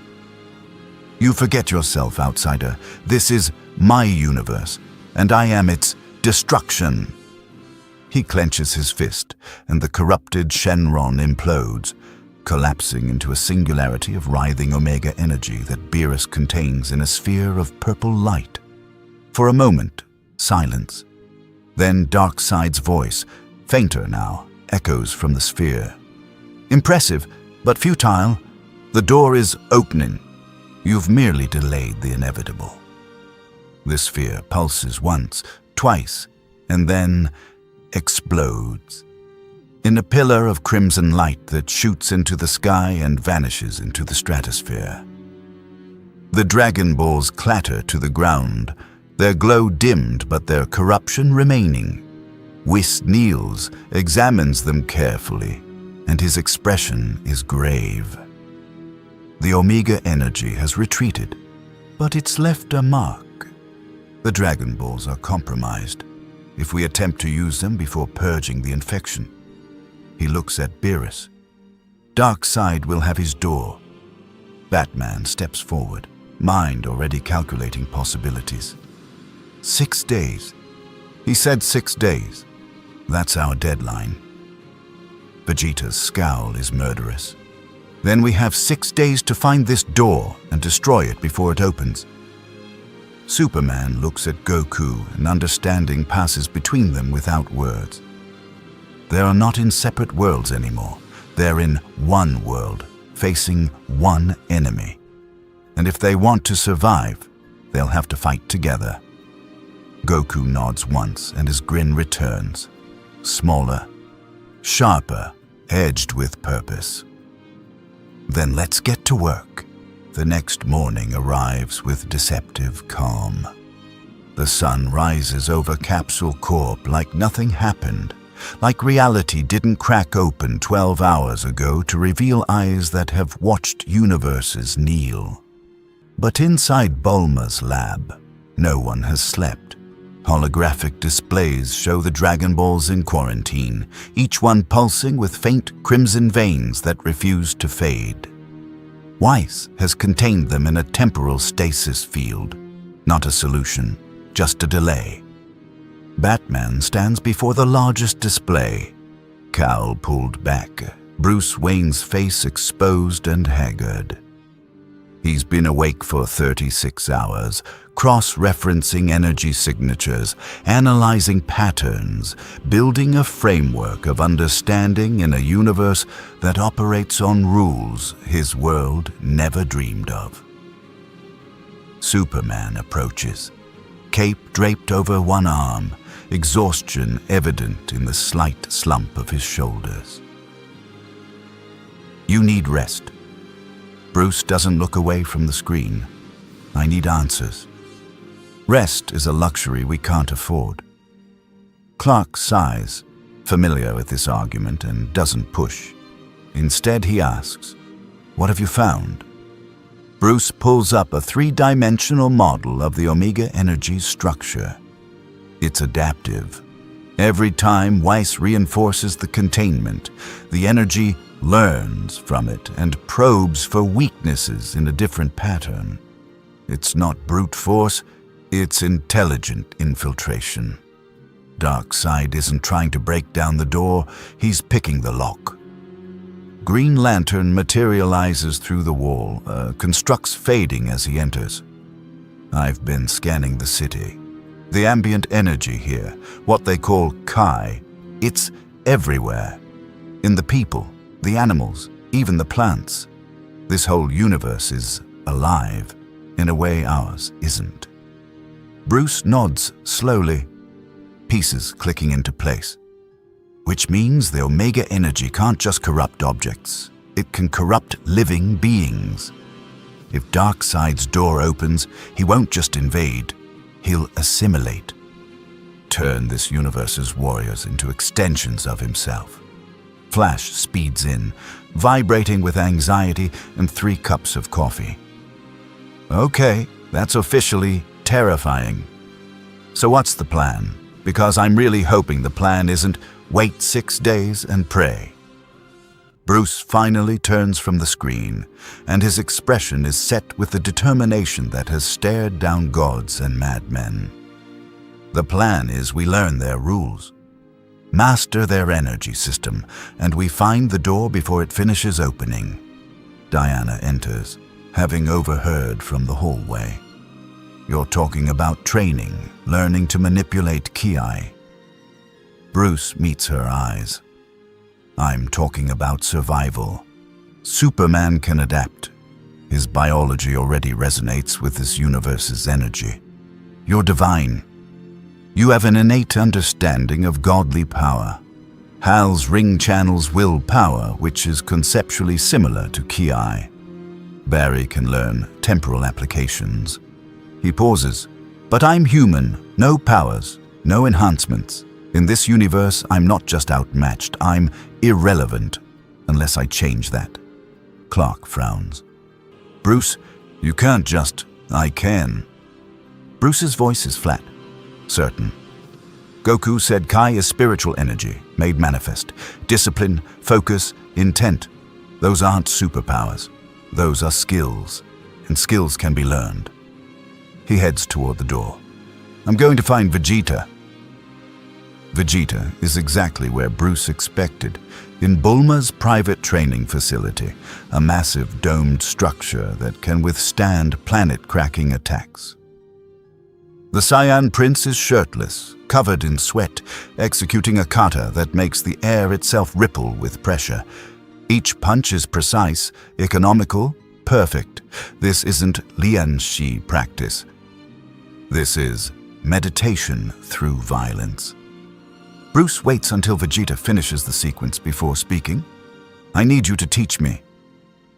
You forget yourself, outsider. This is my universe, and I am its destruction. He clenches his fist, and the corrupted Shenron implodes, collapsing into a singularity of writhing Omega energy that Beerus contains in a sphere of purple light. For a moment, silence. Then Darkseid's voice, fainter now, echoes from the sphere. Impressive, but futile. The door is opening. You've merely delayed the inevitable. The sphere pulses once, twice, and then explodes in a pillar of crimson light that shoots into the sky and vanishes into the stratosphere. The Dragon Balls clatter to the ground, their glow dimmed but their corruption remaining. Whis kneels, examines them carefully, and his expression is grave. The Omega energy has retreated, but it's left a mark. The Dragon Balls are compromised. if we attempt to use them before purging the infection. He looks at Beerus. Darkseid will have his door. Batman steps forward, mind already calculating possibilities. 6 days. He said 6 days. That's our deadline. Vegeta's scowl is murderous. Then we have 6 days to find this door and destroy it before it opens. Superman looks at Goku, and understanding passes between them without words. They are not in separate worlds anymore. They're in one world, facing one enemy. And if they want to survive, they'll have to fight together. Goku nods once, and his grin returns. Smaller, sharper, edged with purpose. Then let's get to work. The next morning arrives with deceptive calm. The sun rises over Capsule Corp like nothing happened, like reality didn't crack open 12 hours ago to reveal eyes that have watched universes kneel. But inside Bulma's lab, no one has slept. Holographic displays show the Dragon Balls in quarantine, each one pulsing with faint crimson veins that refuse to fade. Weiss has contained them in a temporal stasis field. Not a solution, just a delay. Batman stands before the largest display. Cowl pulled back, Bruce Wayne's face exposed and haggard. He's been awake for 36 hours, cross-referencing energy signatures, analyzing patterns, building a framework of understanding in a universe that operates on rules his world never dreamed of. Superman approaches, cape draped over one arm, exhaustion evident in the slight slump of his shoulders. You need rest. Bruce doesn't look away from the screen. I need answers. Rest is a luxury we can't afford. Clark sighs, familiar with this argument, and doesn't push. Instead, he asks, "What have you found?" Bruce pulls up a three-dimensional model of the Omega energy structure. It's adaptive. Every time Weiss reinforces the containment, the energy learns from it and probes for weaknesses in a different pattern. It's not brute force, it's intelligent infiltration. Darkseid isn't trying to break down the door, he's picking the lock. Green Lantern materializes through the wall, constructs fading as he enters. I've been scanning the city. The ambient energy here, what they call Kai, it's everywhere. In the people, the animals, even the plants. This whole universe is alive, in a way ours isn't. Bruce nods slowly, pieces clicking into place. Which means the Omega energy can't just corrupt objects, it can corrupt living beings. If Darkseid's door opens, he won't just invade, he'll assimilate. Turn this universe's warriors into extensions of himself. Flash speeds in, vibrating with anxiety and 3 cups of coffee. Okay, that's officially terrifying. So what's the plan? Because I'm really hoping the plan isn't wait 6 days and pray. Bruce finally turns from the screen, and his expression is set with the determination that has stared down gods and madmen. The plan is we learn their rules, master their energy system, and we find the door before it finishes opening. Diana enters, having overheard from the hallway. You're talking about training, learning to manipulate Ki. Bruce meets her eyes. I'm talking about survival. Superman can adapt. His biology already resonates with this universe's energy. You're divine. You have an innate understanding of godly power. Hal's ring channels will power, which is conceptually similar to Ki. Barry can learn temporal applications. He pauses. But I'm human, no powers, no enhancements. In this universe, I'm not just outmatched, I'm irrelevant, unless I change that. Clark frowns. Bruce, you can't just, I can. Bruce's voice is flat, certain. Goku said Kai is spiritual energy, made manifest. Discipline, focus, intent. Those aren't superpowers. Those are skills, and skills can be learned. He heads toward the door. I'm going to find Vegeta. Vegeta is exactly where Bruce expected, in Bulma's private training facility, a massive domed structure that can withstand planet-cracking attacks. The Saiyan prince is shirtless, covered in sweat, executing a kata that makes the air itself ripple with pressure. Each punch is precise, economical, perfect. This isn't lianxi practice. This is meditation through violence. Bruce waits until Vegeta finishes the sequence before speaking. I need you to teach me.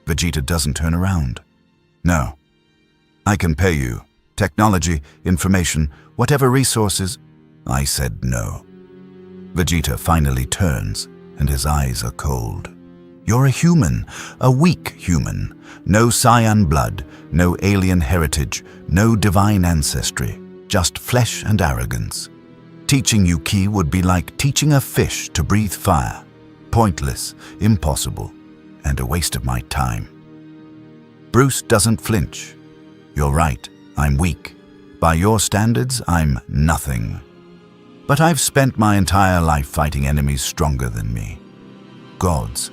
Vegeta doesn't turn around. No. I can pay you. Technology, information, whatever resources. I said no. Vegeta finally turns, and his eyes are cold. You're a human, a weak human. No Saiyan blood, no alien heritage, no divine ancestry. Just flesh and arrogance. Teaching you Ki would be like teaching a fish to breathe fire. Pointless, impossible, and a waste of my time. Bruce doesn't flinch. You're right, I'm weak. By your standards, I'm nothing. But I've spent my entire life fighting enemies stronger than me. Gods.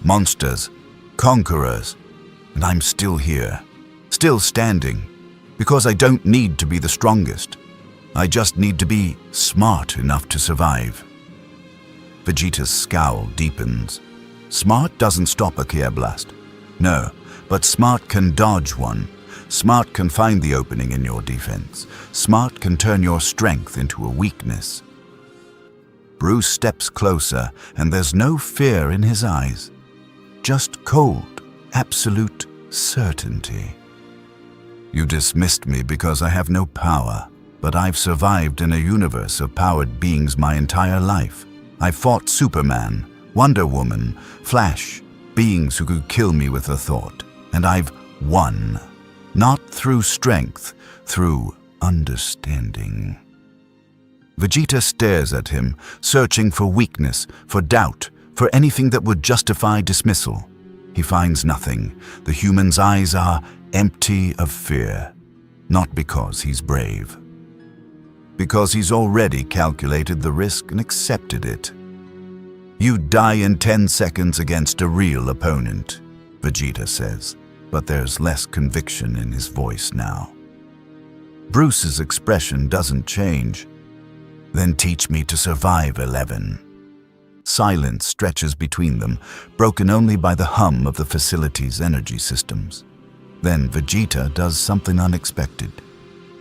Monsters. Conquerors. And I'm still here. Still standing. Because I don't need to be the strongest. I just need to be smart enough to survive. Vegeta's scowl deepens. Smart doesn't stop a Ki blast. No, but smart can dodge one. Smart can find the opening in your defense. Smart can turn your strength into a weakness. Bruce steps closer, and there's no fear in his eyes. Just cold, absolute certainty. You dismissed me because I have no power. But I've survived in a universe of powered beings my entire life. I've fought Superman, Wonder Woman, Flash, beings who could kill me with a thought. And I've won. Not through strength, through understanding. Vegeta stares at him, searching for weakness, for doubt, for anything that would justify dismissal. He finds nothing. The human's eyes are empty of fear. Not because he's brave. Because he's already calculated the risk and accepted it. You'd die in 10 seconds against a real opponent, Vegeta says, but there's less conviction in his voice now. Bruce's expression doesn't change. Then teach me to survive, 11. Silence stretches between them, broken only by the hum of the facility's energy systems. Then Vegeta does something unexpected.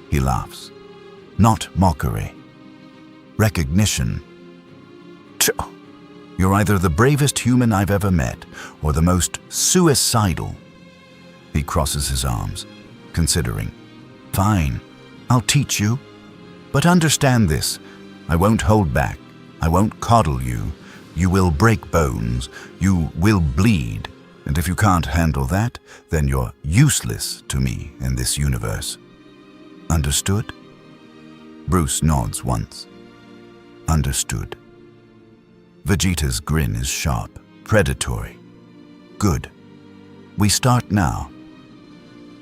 He laughs. Not mockery. Recognition. You're either the bravest human I've ever met, or the most suicidal. He crosses his arms, considering. Fine, I'll teach you. But understand this, I won't hold back. I won't coddle you. You will break bones. You will bleed. And if you can't handle that, then you're useless to me in this universe. Understood? Bruce nods once. Understood. Vegeta's grin is sharp, predatory. Good. We start now.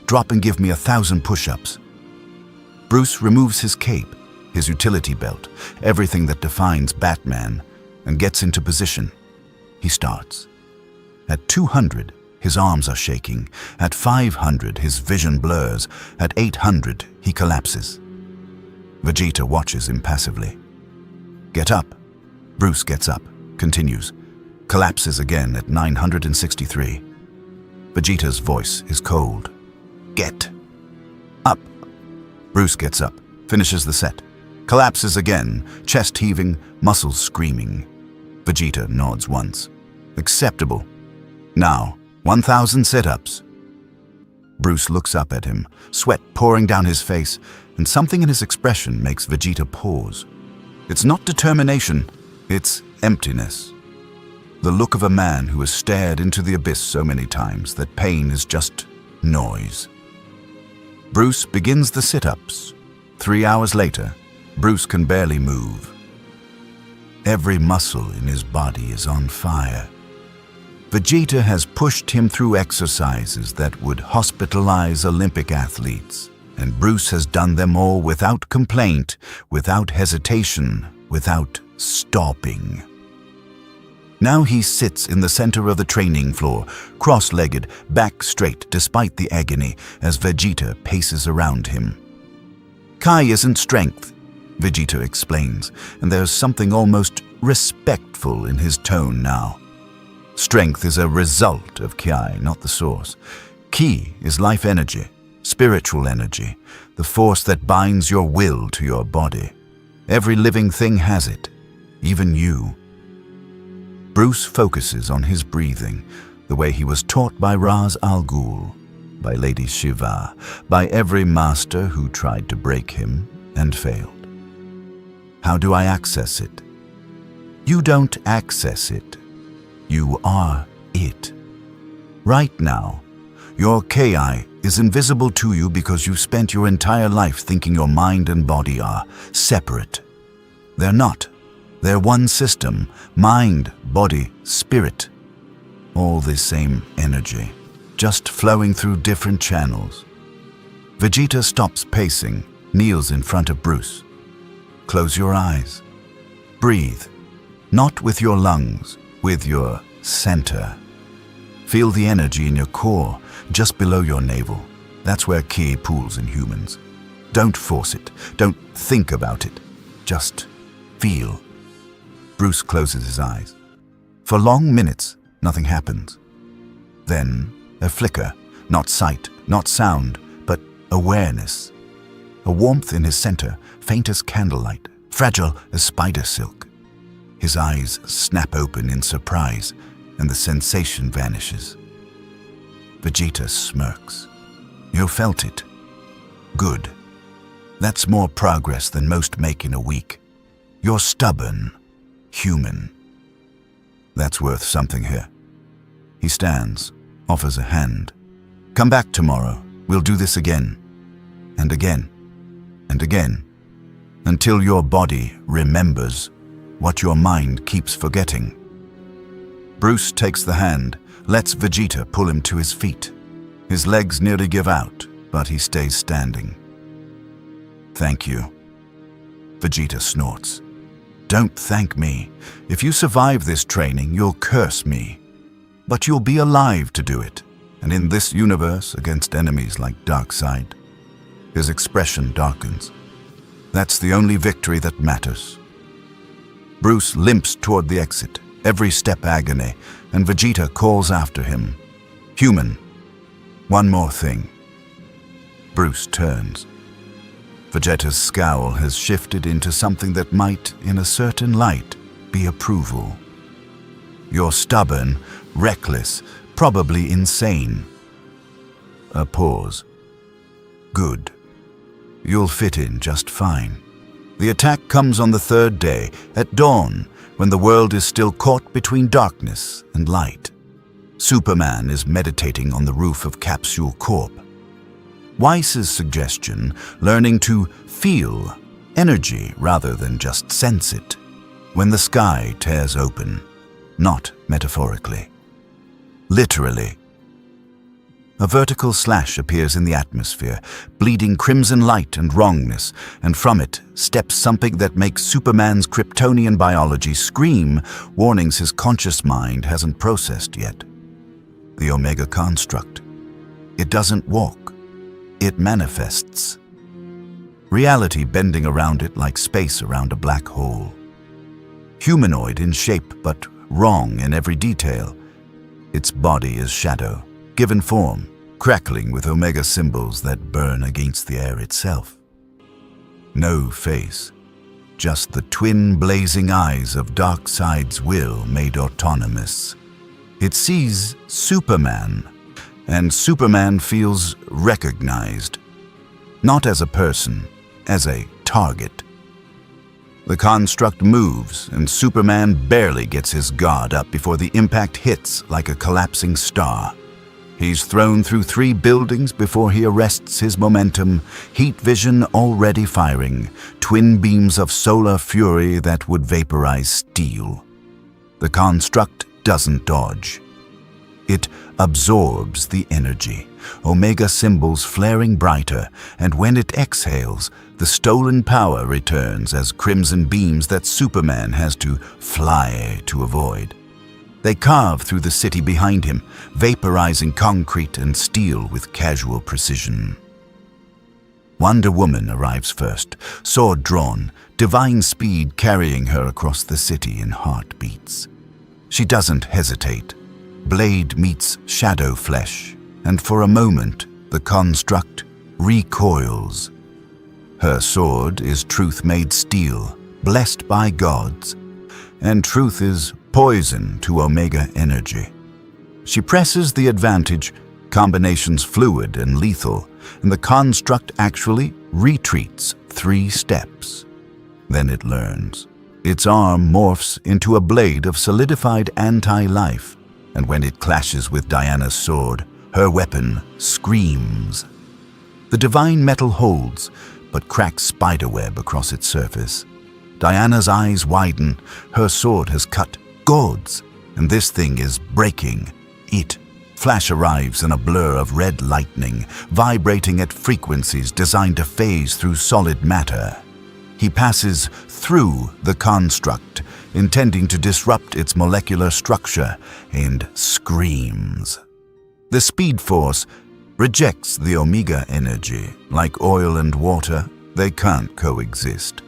Drop and give me 1,000 push-ups. Bruce removes his cape, his utility belt, everything that defines Batman, and gets into position. He starts. At 200, his arms are shaking. At 500, his vision blurs. At 800, he collapses. Vegeta watches impassively. Get up. Bruce gets up, continues. Collapses again at 963. Vegeta's voice is cold. Get up. Bruce gets up, finishes the set. Collapses again, chest heaving, muscles screaming. Vegeta nods once. Acceptable. Now, 1,000 sit-ups. Bruce looks up at him, sweat pouring down his face, and something in his expression makes Vegeta pause. It's not determination, it's emptiness. The look of a man who has stared into the abyss so many times that pain is just noise. Bruce begins the sit-ups. 3 hours later, Bruce can barely move. Every muscle in his body is on fire. Vegeta has pushed him through exercises that would hospitalize Olympic athletes, and Bruce has done them all without complaint, without hesitation, without stopping. Now he sits in the center of the training floor, cross-legged, back straight despite the agony, as Vegeta paces around him. Kai isn't strength, Vegeta explains, and there's something almost respectful in his tone now. Strength is a result of Ki, not the source. Ki is life energy, spiritual energy, the force that binds your will to your body. Every living thing has it, even you. Bruce focuses on his breathing, the way he was taught by Raz Al Ghul, by Lady Shiva, by every master who tried to break him and failed. How do I access it? You don't access it. You are it. Right now, your Ki is invisible to you because you've spent your entire life thinking your mind and body are separate. They're not. They're one system, mind, body, spirit. All the same energy, just flowing through different channels. Vegeta stops pacing, kneels in front of Bruce. Close your eyes. Breathe, not with your lungs, with your center. Feel the energy in your core, just below your navel. That's where Ki pools in humans. Don't force it. Don't think about it. Just feel. Bruce closes his eyes. For long minutes, nothing happens. Then, a flicker, not sight, not sound, but awareness. A warmth in his center, faint as candlelight, fragile as spider silk. His eyes snap open in surprise, and the sensation vanishes. Vegeta smirks. You felt it. Good. That's more progress than most make in a week. You're stubborn. Human. That's worth something here. He stands, offers a hand. Come back tomorrow. We'll do this again. And again. And again. Until your body remembers what your mind keeps forgetting. Bruce takes the hand, lets Vegeta pull him to his feet. His legs nearly give out, but he stays standing. Thank you. Vegeta snorts. Don't thank me. If you survive this training, you'll curse me. But you'll be alive to do it, and in this universe against enemies like Darkseid. His expression darkens. That's the only victory that matters. Bruce limps toward the exit, every step agony, and Vegeta calls after him. Human, one more thing. Bruce turns. Vegeta's scowl has shifted into something that might, in a certain light, be approval. You're stubborn, reckless, probably insane. A pause. Good. You'll fit in just fine. The attack comes on the third day, at dawn, when the world is still caught between darkness and light. Superman is meditating on the roof of Capsule Corp. Weiss's suggestion, learning to feel energy rather than just sense it, when the sky tears open, not metaphorically. Literally. A vertical slash appears in the atmosphere, bleeding crimson light and wrongness, and from it steps something that makes Superman's Kryptonian biology scream, warnings his conscious mind hasn't processed yet. The Omega construct. It doesn't walk. It manifests. Reality bending around it like space around a black hole. Humanoid in shape, but wrong in every detail. Its body is shadow, given form, crackling with Omega symbols that burn against the air itself. No face, just the twin blazing eyes of Darkseid's will made autonomous. It sees Superman, and Superman feels recognized, not as a person, as a target. The construct moves, and Superman barely gets his guard up before the impact hits like a collapsing star. He's thrown through 3 buildings before he arrests his momentum, heat vision already firing, twin beams of solar fury that would vaporize steel. The construct doesn't dodge. It absorbs the energy, Omega symbols flaring brighter, and when it exhales, the stolen power returns as crimson beams that Superman has to fly to avoid. They carve through the city behind him, vaporizing concrete and steel with casual precision. Wonder Woman arrives first, sword drawn, divine speed carrying her across the city in heartbeats. She doesn't hesitate. Blade meets shadow flesh, and for a moment, the construct recoils. Her sword is truth made steel, blessed by gods, and truth is poison to Omega energy. She presses the advantage, combinations fluid and lethal, and the construct actually retreats 3 steps. Then it learns. Its arm morphs into a blade of solidified anti-life, and when it clashes with Diana's sword, her weapon screams. The divine metal holds, but cracks spiderweb across its surface. Diana's eyes widen. Her sword has cut gods, and this thing is breaking. Flash arrives in a blur of red lightning, vibrating at frequencies designed to phase through solid matter. He passes through the construct, intending to disrupt its molecular structure, and screams. The Speed Force rejects the Omega energy. Like oil and water, they can't coexist.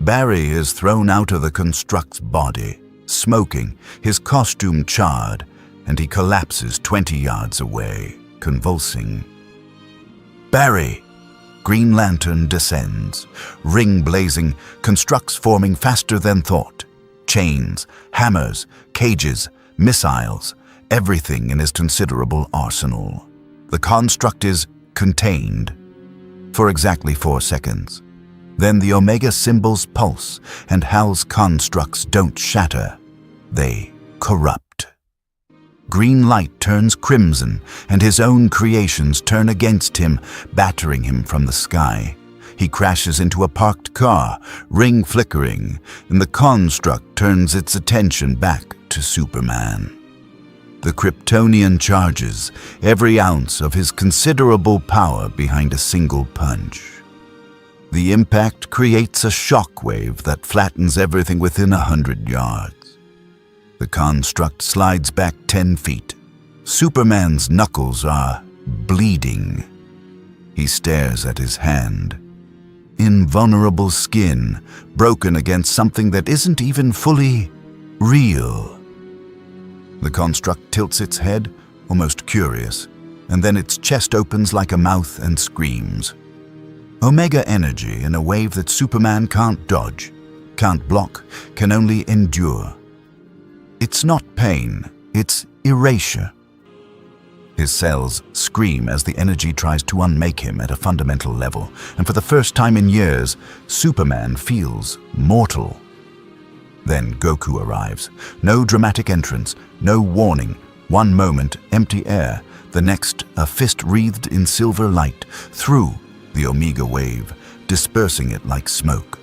Barry is thrown out of the construct's body, smoking, his costume charred, and he collapses 20 yards away, convulsing. Barry! Green Lantern descends, ring blazing, constructs forming faster than thought. Chains, hammers, cages, missiles, everything in his considerable arsenal. The construct is contained for exactly 4 seconds. Then the Omega symbols pulse, and Hal's constructs don't shatter. They corrupt. Green light turns crimson, and his own creations turn against him, battering him from the sky. He crashes into a parked car, ring flickering, and the construct turns its attention back to Superman. The Kryptonian charges, every ounce of his considerable power behind a single punch. The impact creates a shockwave that flattens everything within 100 yards. The construct slides back 10 feet. Superman's knuckles are bleeding. He stares at his hand. Invulnerable skin, broken against something that isn't even fully real. The construct tilts its head, almost curious, and then its chest opens like a mouth and screams. Omega energy in a wave that Superman can't dodge, can't block, can only endure. It's not pain, it's erasure. His cells scream as the energy tries to unmake him at a fundamental level, and for the first time in years, Superman feels mortal. Then Goku arrives. No dramatic entrance, no warning. One moment, empty air. The next, a fist wreathed in silver light, through the Omega wave, dispersing it like smoke.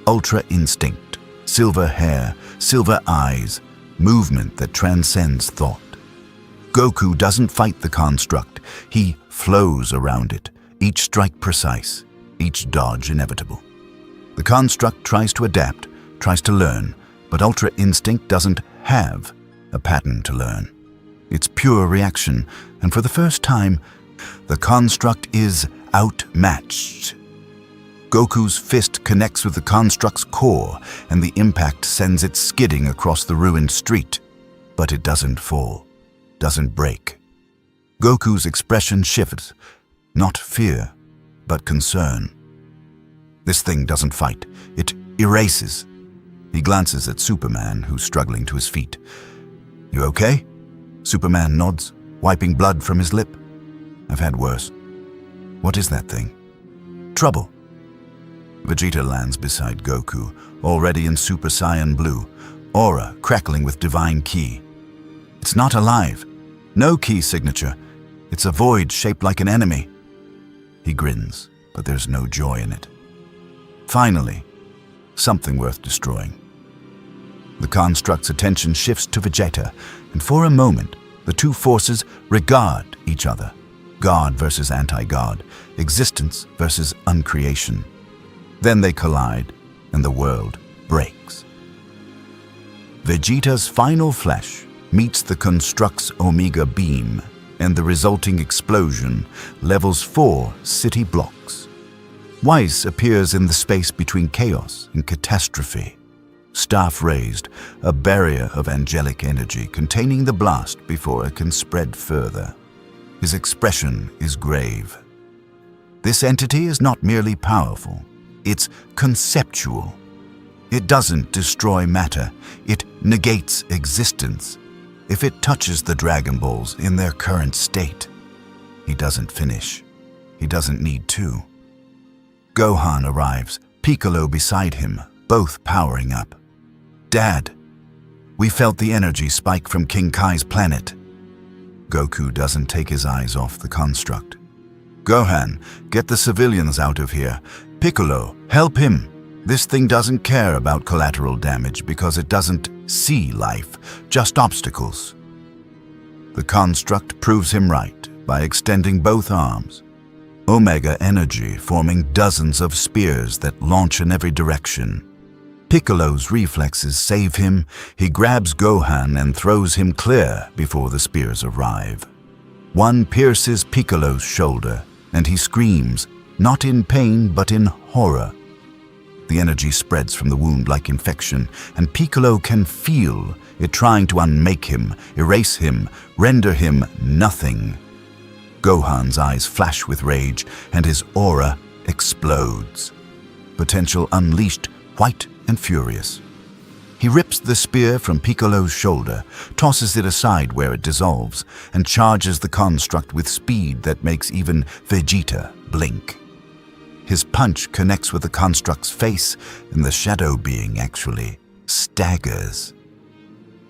Ultra instinct, silver hair, silver eyes, movement that transcends thought. Goku doesn't fight the construct. He flows around it, each strike precise, each dodge inevitable. The construct tries to adapt, tries to learn, but Ultra Instinct doesn't have a pattern to learn. It's pure reaction, and for the first time, the construct is outmatched. Goku's fist connects with the construct's core, and the impact sends it skidding across the ruined street. But it doesn't fall, doesn't break. Goku's expression shifts, not fear, but concern. This thing doesn't fight, it erases. He glances at Superman, who's struggling to his feet. "You okay?" Superman nods, wiping blood from his lip. "I've had worse." "What is that thing?" "Trouble." Vegeta lands beside Goku, already in Super Saiyan Blue, aura crackling with divine ki. It's not alive. No ki signature, It's a void shaped like an enemy. He grins, but there's no joy in it. Finally, something worth destroying. The construct's attention shifts to Vegeta, and for a moment, the two forces regard each other. God versus anti-God, existence versus uncreation. Then they collide, and the world breaks. Vegeta's final flesh meets the construct's Omega beam, and the resulting explosion levels 4 city blocks. Weiss appears in the space between chaos and catastrophe. Staff raised, a barrier of angelic energy containing the blast before it can spread further. His expression is grave. This entity is not merely powerful, it's conceptual. It doesn't destroy matter, it negates existence. If it touches the Dragon Balls in their current state, he doesn't finish. He doesn't need to. Gohan arrives, Piccolo beside him, both powering up. Dad, we felt the energy spike from King Kai's planet. Goku doesn't take his eyes off the construct. Gohan, get the civilians out of here. Piccolo, help him. This thing doesn't care about collateral damage because it doesn't see life, just obstacles. The construct proves him right by extending both arms. Omega energy forming dozens of spears that launch in every direction. Piccolo's reflexes save him. He grabs Gohan and throws him clear before the spears arrive. One pierces Piccolo's shoulder, and he screams, not in pain but in horror. The energy spreads from the wound like infection, and Piccolo can feel it trying to unmake him, erase him, render him nothing. Gohan's eyes flash with rage, and his aura explodes. Potential unleashed, white and furious. He rips the spear from Piccolo's shoulder, tosses it aside where it dissolves, and charges the construct with speed that makes even Vegeta blink. His punch connects with the construct's face, and the shadow being actually staggers.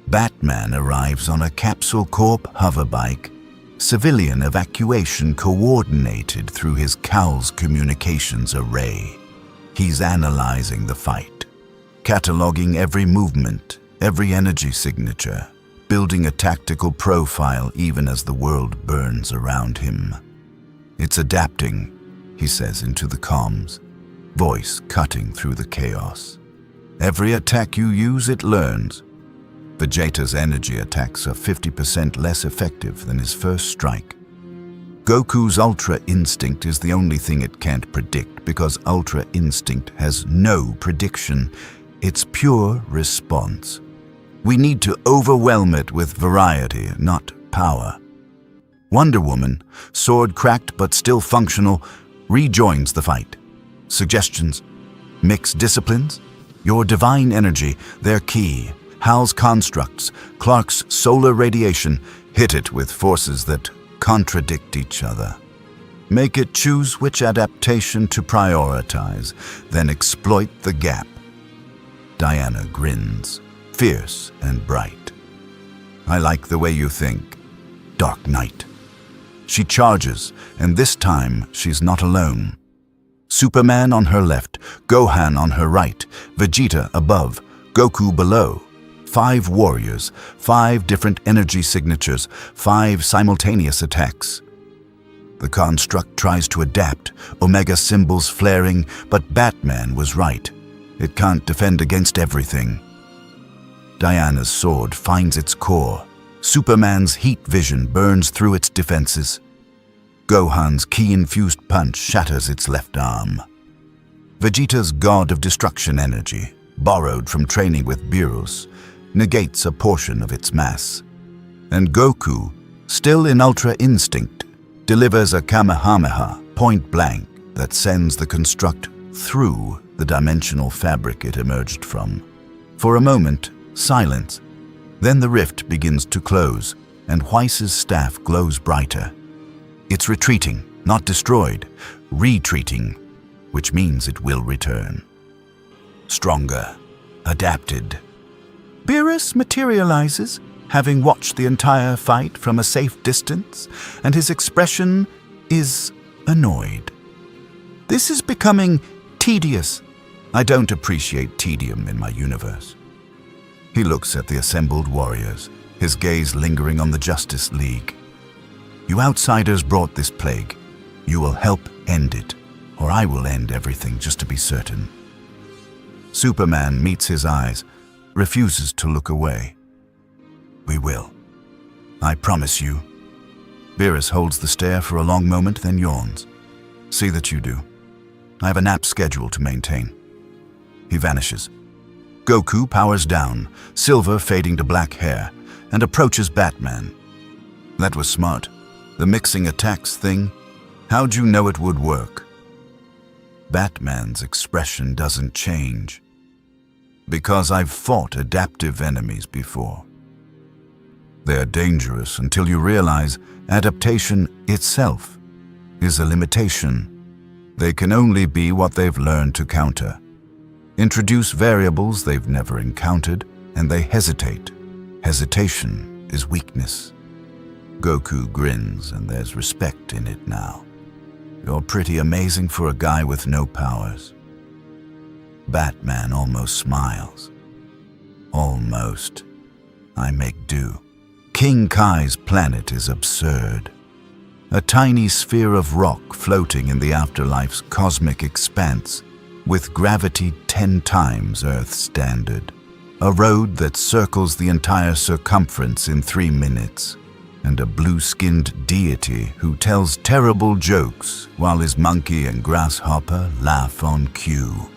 Batman arrives on a Capsule Corp hoverbike. Civilian evacuation coordinated through his Cowl's communications array. He's analyzing the fight, cataloging every movement, every energy signature, building a tactical profile even as the world burns around him. It's adapting, he says into the comms, voice cutting through the chaos. Every attack you use, it learns. Vegeta's energy attacks are 50% less effective than his first strike. Goku's Ultra Instinct is the only thing it can't predict because Ultra Instinct has no prediction. It's pure response. We need to overwhelm it with variety, not power. Wonder Woman, sword cracked but still functional, rejoins the fight. Suggestions? Mix disciplines? Your divine energy, their key. Hal's constructs, Clark's solar radiation, hit it with forces that contradict each other. Make it choose which adaptation to prioritize, then exploit the gap. Diana grins, fierce and bright. I like the way you think, Dark Knight. She charges, and this time she's not alone. Superman on her left, Gohan on her right, Vegeta above, Goku below. 5 warriors, 5 different energy signatures, 5 simultaneous attacks. The construct tries to adapt, Omega symbols flaring, but Batman was right. It can't defend against everything. Diana's sword finds its core. Superman's heat vision burns through its defenses. Gohan's ki-infused punch shatters its left arm. Vegeta's God of Destruction energy, borrowed from training with Beerus, negates a portion of its mass. And Goku, still in Ultra Instinct, delivers a Kamehameha point blank that sends the construct through the dimensional fabric it emerged from. For a moment, silence. Then the rift begins to close, and Weiss's staff glows brighter. It's retreating, not destroyed, retreating, which means it will return. Stronger, adapted. Beerus materializes, having watched the entire fight from a safe distance, and his expression is annoyed. This is becoming tedious. I don't appreciate tedium in my universe. He looks at the assembled warriors, his gaze lingering on the Justice League. You outsiders brought this plague. You will help end it, or I will end everything just to be certain. Superman meets his eyes, refuses to look away. We will. I promise you. Beerus holds the stare for a long moment, then yawns. See that you do. I have a nap schedule to maintain. He vanishes. Goku powers down, silver fading to black hair, and approaches Batman. That was smart. The mixing attacks thing. How'd you know it would work? Batman's expression doesn't change. Because I've fought adaptive enemies before. They're dangerous until you realize adaptation itself is a limitation. They can only be what they've learned to counter. Introduce variables they've never encountered, and they hesitate. Hesitation is weakness. Goku grins, and there's respect in it now. You're pretty amazing for a guy with no powers. Batman almost smiles. Almost. I make do. King Kai's planet is absurd. A tiny sphere of rock floating in the afterlife's cosmic expanse, with gravity 10 times Earth's standard. A road that circles the entire circumference in 3 minutes, and a blue-skinned deity who tells terrible jokes while his monkey and grasshopper laugh on cue.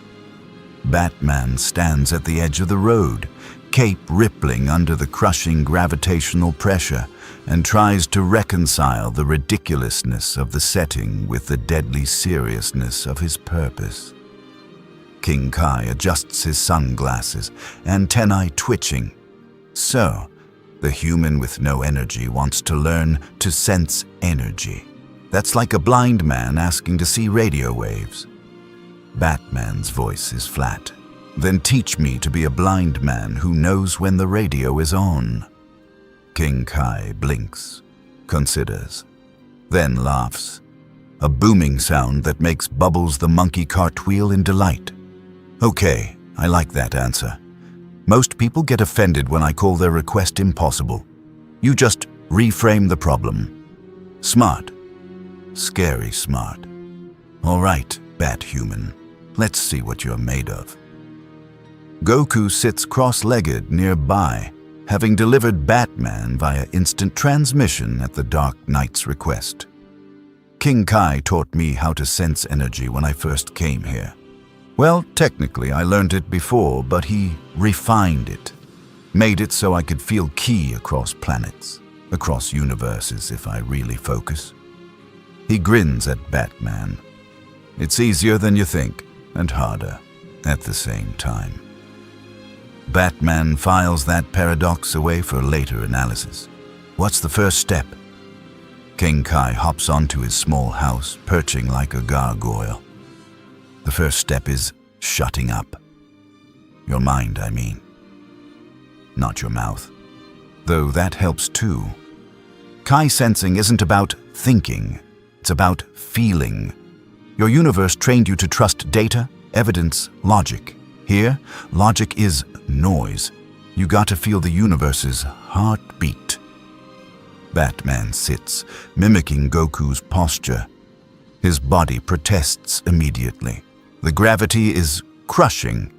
Batman stands at the edge of the road, cape rippling under the crushing gravitational pressure, and tries to reconcile the ridiculousness of the setting with the deadly seriousness of his purpose. King Kai adjusts his sunglasses, antennae twitching. So, the human with no energy wants to learn to sense energy. That's like a blind man asking to see radio waves. Batman's voice is flat. Then teach me to be a blind man who knows when the radio is on. King Kai blinks, considers, then laughs. A booming sound that makes Bubbles the monkey cartwheel in delight. Okay, I like that answer. Most people get offended when I call their request impossible. You just reframe the problem. Smart. Scary smart. All right, Bat-Human. Let's see what you're made of. Goku sits cross-legged nearby, having delivered Batman via instant transmission at the Dark Knight's request. King Kai taught me how to sense energy when I first came here. Well, technically I learned it before, but he refined it. Made it so I could feel ki across planets, across universes if I really focus. He grins at Batman. It's easier than you think, and harder at the same time. Batman files that paradox away for later analysis. What's the first step? King Kai hops onto his small house, perching like a gargoyle. The first step is shutting up. Your mind, I mean. Not your mouth. Though that helps too. Kai sensing isn't about thinking, it's about feeling. Your universe trained you to trust data, evidence, logic. Here, logic is noise. You got to feel the universe's heartbeat. Batman sits, mimicking Goku's posture. His body protests immediately. The gravity is crushing,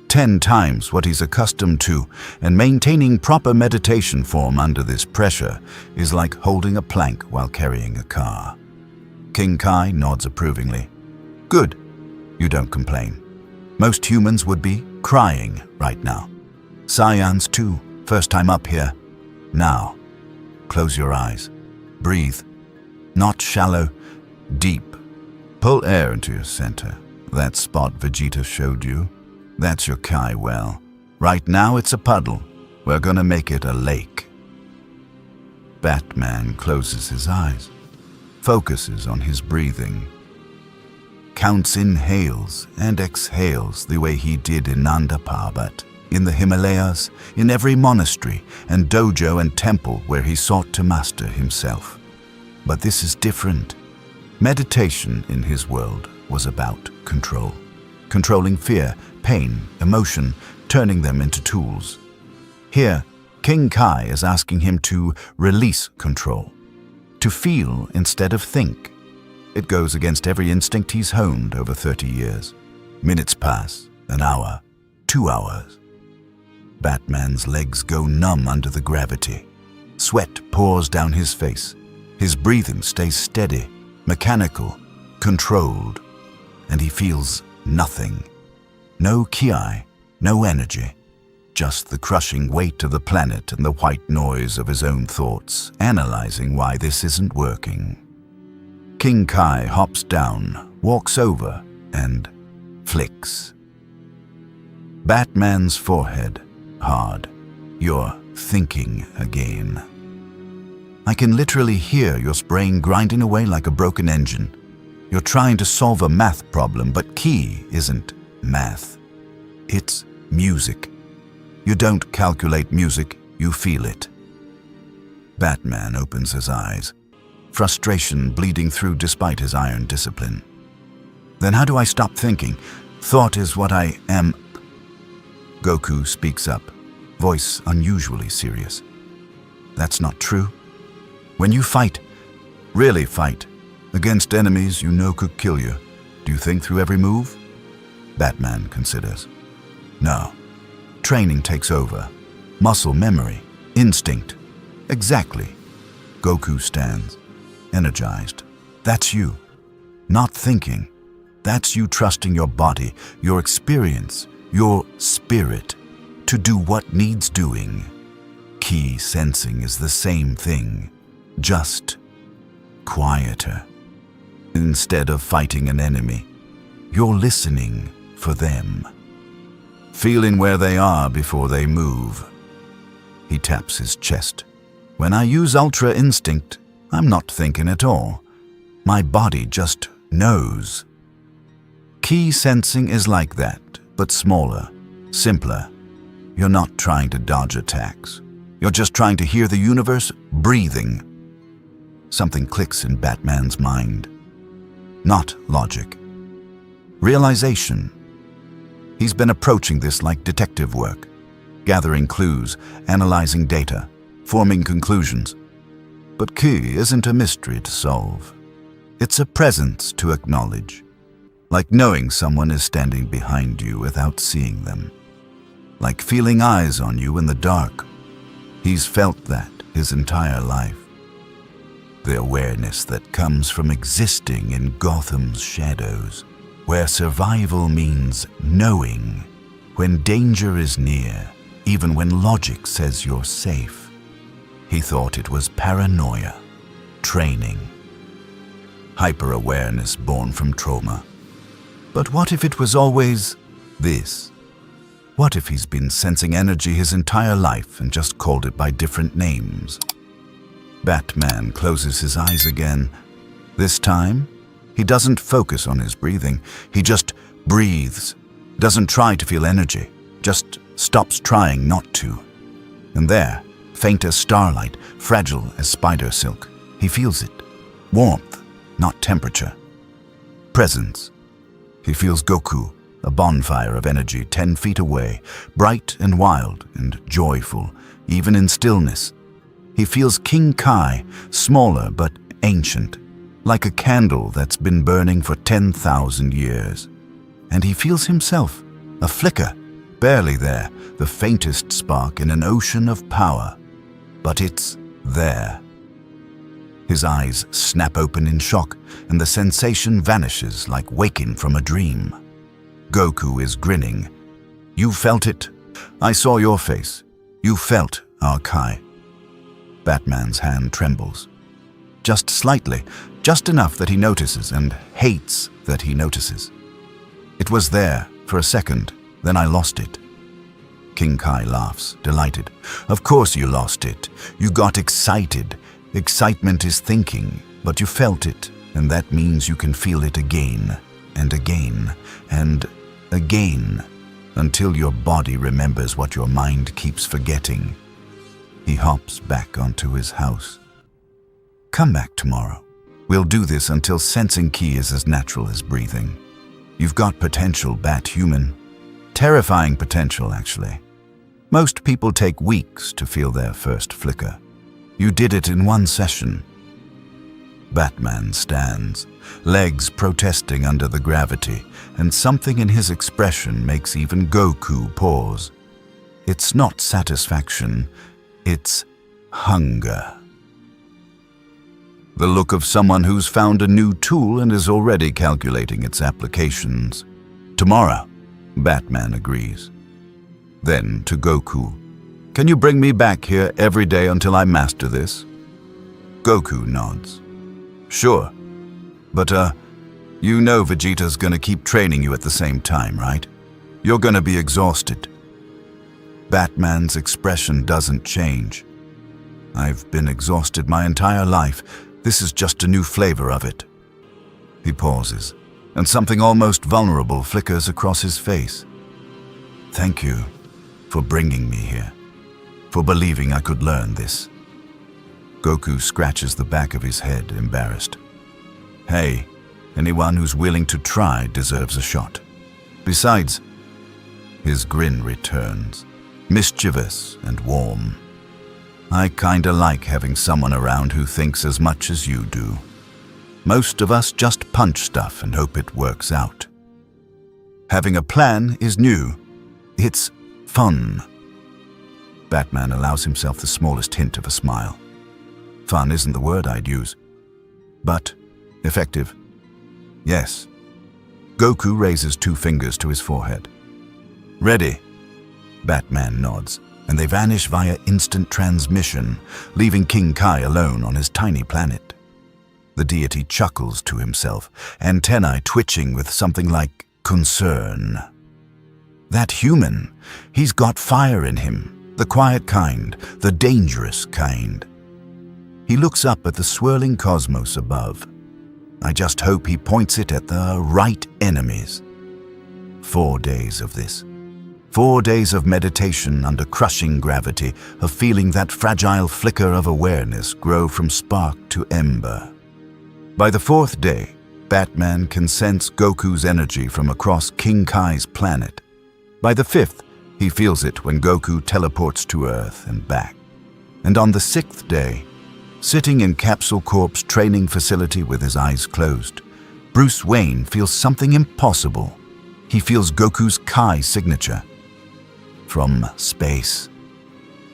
10 times what he's accustomed to, and maintaining proper meditation form under this pressure is like holding a plank while carrying a car. King Kai nods approvingly. Good. You don't complain. Most humans would be crying right now. Saiyans too, first time up here. Now, close your eyes. Breathe. Not shallow, deep. Pull air into your center. That spot Vegeta showed you, that's your Kai well. Right now it's a puddle. We're gonna make it a lake. Batman closes his eyes, focuses on his breathing. Counts inhales and exhales the way he did in Nanda Parbat. in the Himalayas, in every monastery and dojo and temple where he sought to master himself. But this is different. Meditation in his world was about control. Controlling fear, pain, emotion, turning them into tools. Here, King Kai is asking him to release control, to feel instead of think. It goes against every instinct he's honed over 30 years. Minutes pass, an hour, 2 hours. Batman's legs go numb under the gravity. Sweat pours down his face. His breathing stays steady, mechanical, controlled, and he feels nothing. No ki, no energy. Just the crushing weight of the planet and the white noise of his own thoughts, analyzing why this isn't working. King Kai hops down, walks over, and flicks. Batman's forehead hard. You're thinking again. I can literally hear your brain grinding away like a broken engine. You're trying to solve a math problem, but ki isn't math. It's music. You don't calculate music, you feel it. Batman opens his eyes, frustration bleeding through despite his iron discipline. Then how do I stop thinking? Thought is what I am. Goku speaks up, voice unusually serious. That's not true. When you fight, really fight, against enemies you know could kill you, do you think through every move? Batman considers. No. Training takes over. Muscle memory, instinct. Exactly. Goku stands, energized. That's you. Not thinking. That's you trusting your body, your experience, your spirit, to do what needs doing. Ki sensing is the same thing, just quieter. Instead of fighting an enemy, you're listening for them. Feeling where they are before they move. He taps his chest. When I use Ultra Instinct, I'm not thinking at all. My body just knows. Ki sensing is like that, but smaller, simpler. You're not trying to dodge attacks. You're just trying to hear the universe breathing. Something clicks in Batman's mind. Not logic. Realization. He's been approaching this like detective work, gathering clues, analyzing data, forming conclusions. But ki isn't a mystery to solve. It's a presence to acknowledge, like knowing someone is standing behind you without seeing them, like feeling eyes on you in the dark. He's felt that his entire life. The awareness that comes from existing in Gotham's shadows, where survival means knowing when danger is near, even when logic says you're safe. He thought it was paranoia, training, hyper-awareness born from trauma. But what if it was always this? What if he's been sensing energy his entire life and just called it by different names? Batman closes his eyes again. This time, he doesn't focus on his breathing. He just breathes, doesn't try to feel energy, just stops trying not to. And there, faint as starlight, fragile as spider silk, he feels it. Warmth, not temperature. Presence. He feels Goku, a bonfire of energy 10 feet away, bright and wild and joyful, even in stillness. He feels King Kai, smaller but ancient, like a candle that's been burning for 10,000 years. And he feels himself, a flicker, barely there, the faintest spark in an ocean of power. But it's there. His eyes snap open in shock, and the sensation vanishes like waking from a dream. Goku is grinning. You felt it. I saw your face. You felt our Kai. Batman's hand trembles. Just slightly, just enough that he notices and hates that he notices. It was there for a second, then I lost it. King Kai laughs, delighted. Of course you lost it. You got excited. Excitement is thinking, but you felt it, and that means you can feel it again, and again, and again. until your body remembers what your mind keeps forgetting. He hops back onto his house. Come back tomorrow. We'll do this until sensing ki is as natural as breathing. You've got potential, Bat-Human. Terrifying potential, actually. Most people take weeks to feel their first flicker. You did it in one session. Batman stands, legs protesting under the gravity, and something in his expression makes even Goku pause. It's not satisfaction, it's hunger. The look of someone who's found a new tool and is already calculating its applications. Tomorrow, Batman agrees. Then to Goku, can you bring me back here every day until I master this? Goku nods. Sure, but you know Vegeta's gonna keep training you at the same time, right? You're gonna be exhausted. Batman's expression doesn't change. I've been exhausted my entire life. This is just a new flavor of it. He pauses, and something almost vulnerable flickers across his face. Thank you for bringing me here, for believing I could learn this. Goku scratches the back of his head, embarrassed. Hey, anyone who's willing to try deserves a shot. Besides, his grin returns, mischievous and warm. I kinda like having someone around who thinks as much as you do. Most of us just punch stuff and hope it works out. Having a plan is new. It's fun. Batman allows himself the smallest hint of a smile. Fun isn't the word I'd use, but effective. Yes. Goku raises 2 fingers to his forehead. Ready? Batman nods, and they vanish via instant transmission, leaving King Kai alone on his tiny planet. The deity chuckles to himself, antennae twitching with something like concern. That human, he's got fire in him, the quiet kind, the dangerous kind. He looks up at the swirling cosmos above. I just hope he points it at the right enemies. 4 days of this. 4 days of meditation under crushing gravity, of feeling that fragile flicker of awareness grow from spark to ember. By the 4th day, Batman can sense Goku's energy from across King Kai's planet. By the 5th, he feels it when Goku teleports to Earth and back. And on the 6th day, sitting in Capsule Corp's training facility with his eyes closed, Bruce Wayne feels something impossible. He feels Goku's Kai signature. From space.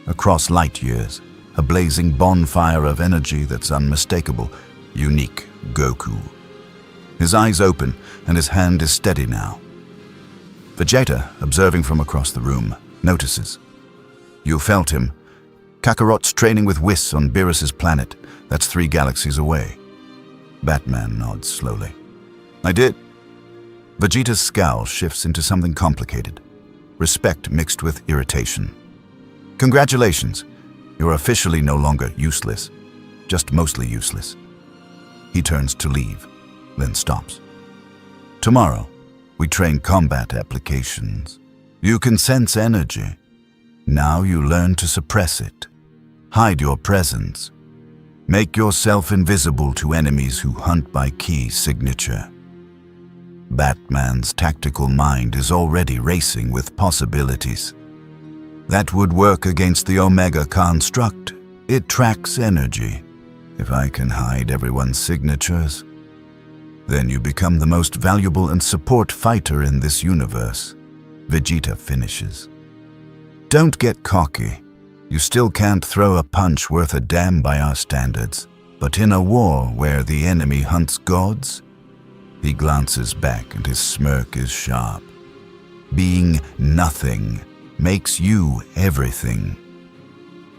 Across light years, a blazing bonfire of energy that's unmistakable, unique Goku. His eyes open, and his hand is steady now. Vegeta, observing from across the room, notices. You felt him. Kakarot's training with Whis on Beerus's planet. That's 3 galaxies away. Batman nods slowly. I did. Vegeta's scowl shifts into something complicated. Respect mixed with irritation. Congratulations. You're officially no longer useless. Just mostly useless. He turns to leave, then stops. Tomorrow, we train combat applications. You can sense energy. Now you learn to suppress it. Hide your presence. Make yourself invisible to enemies who hunt by key signature. Batman's tactical mind is already racing with possibilities. That would work against the Omega construct. It tracks energy. If I can hide everyone's signatures, then you become the most valuable and support fighter in this universe. Vegeta finishes. Don't get cocky. You still can't throw a punch worth a damn by our standards. But in a war where the enemy hunts gods, he glances back and his smirk is sharp. Being nothing makes you everything.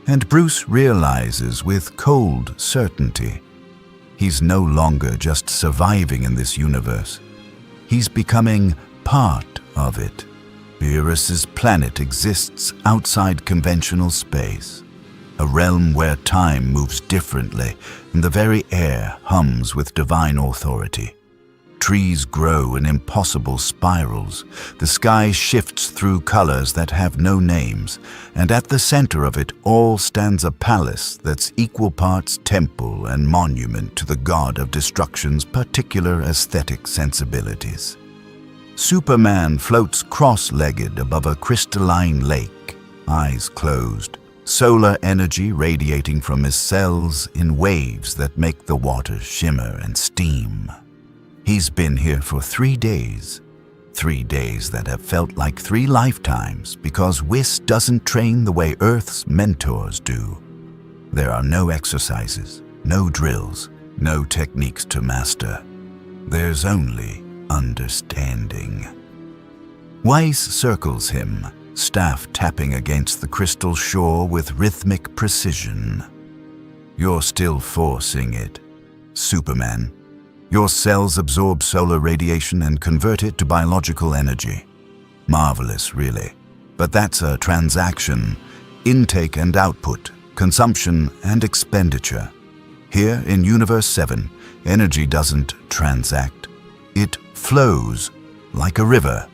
And Bruce realizes with cold certainty, he's no longer just surviving in this universe. He's becoming part of it. Beerus's planet exists outside conventional space, a realm where time moves differently and the very air hums with divine authority. Trees grow in impossible spirals. The sky shifts through colors that have no names, and at the center of it all stands a palace that's equal parts temple and monument to the god of destruction's particular aesthetic sensibilities. Superman floats cross-legged above a crystalline lake, eyes closed, solar energy radiating from his cells in waves that make the water shimmer and steam. He's been here for 3 days. 3 days that have felt like 3 lifetimes because Whis doesn't train the way Earth's mentors do. There are no exercises, no drills, no techniques to master. There's only understanding. Whis circles him, staff tapping against the crystal shore with rhythmic precision. You're still forcing it, Superman. Your cells absorb solar radiation and convert it to biological energy. Marvelous, really. But that's a transaction. Intake and output, consumption and expenditure. Here in Universe 7, energy doesn't transact. It flows like a river.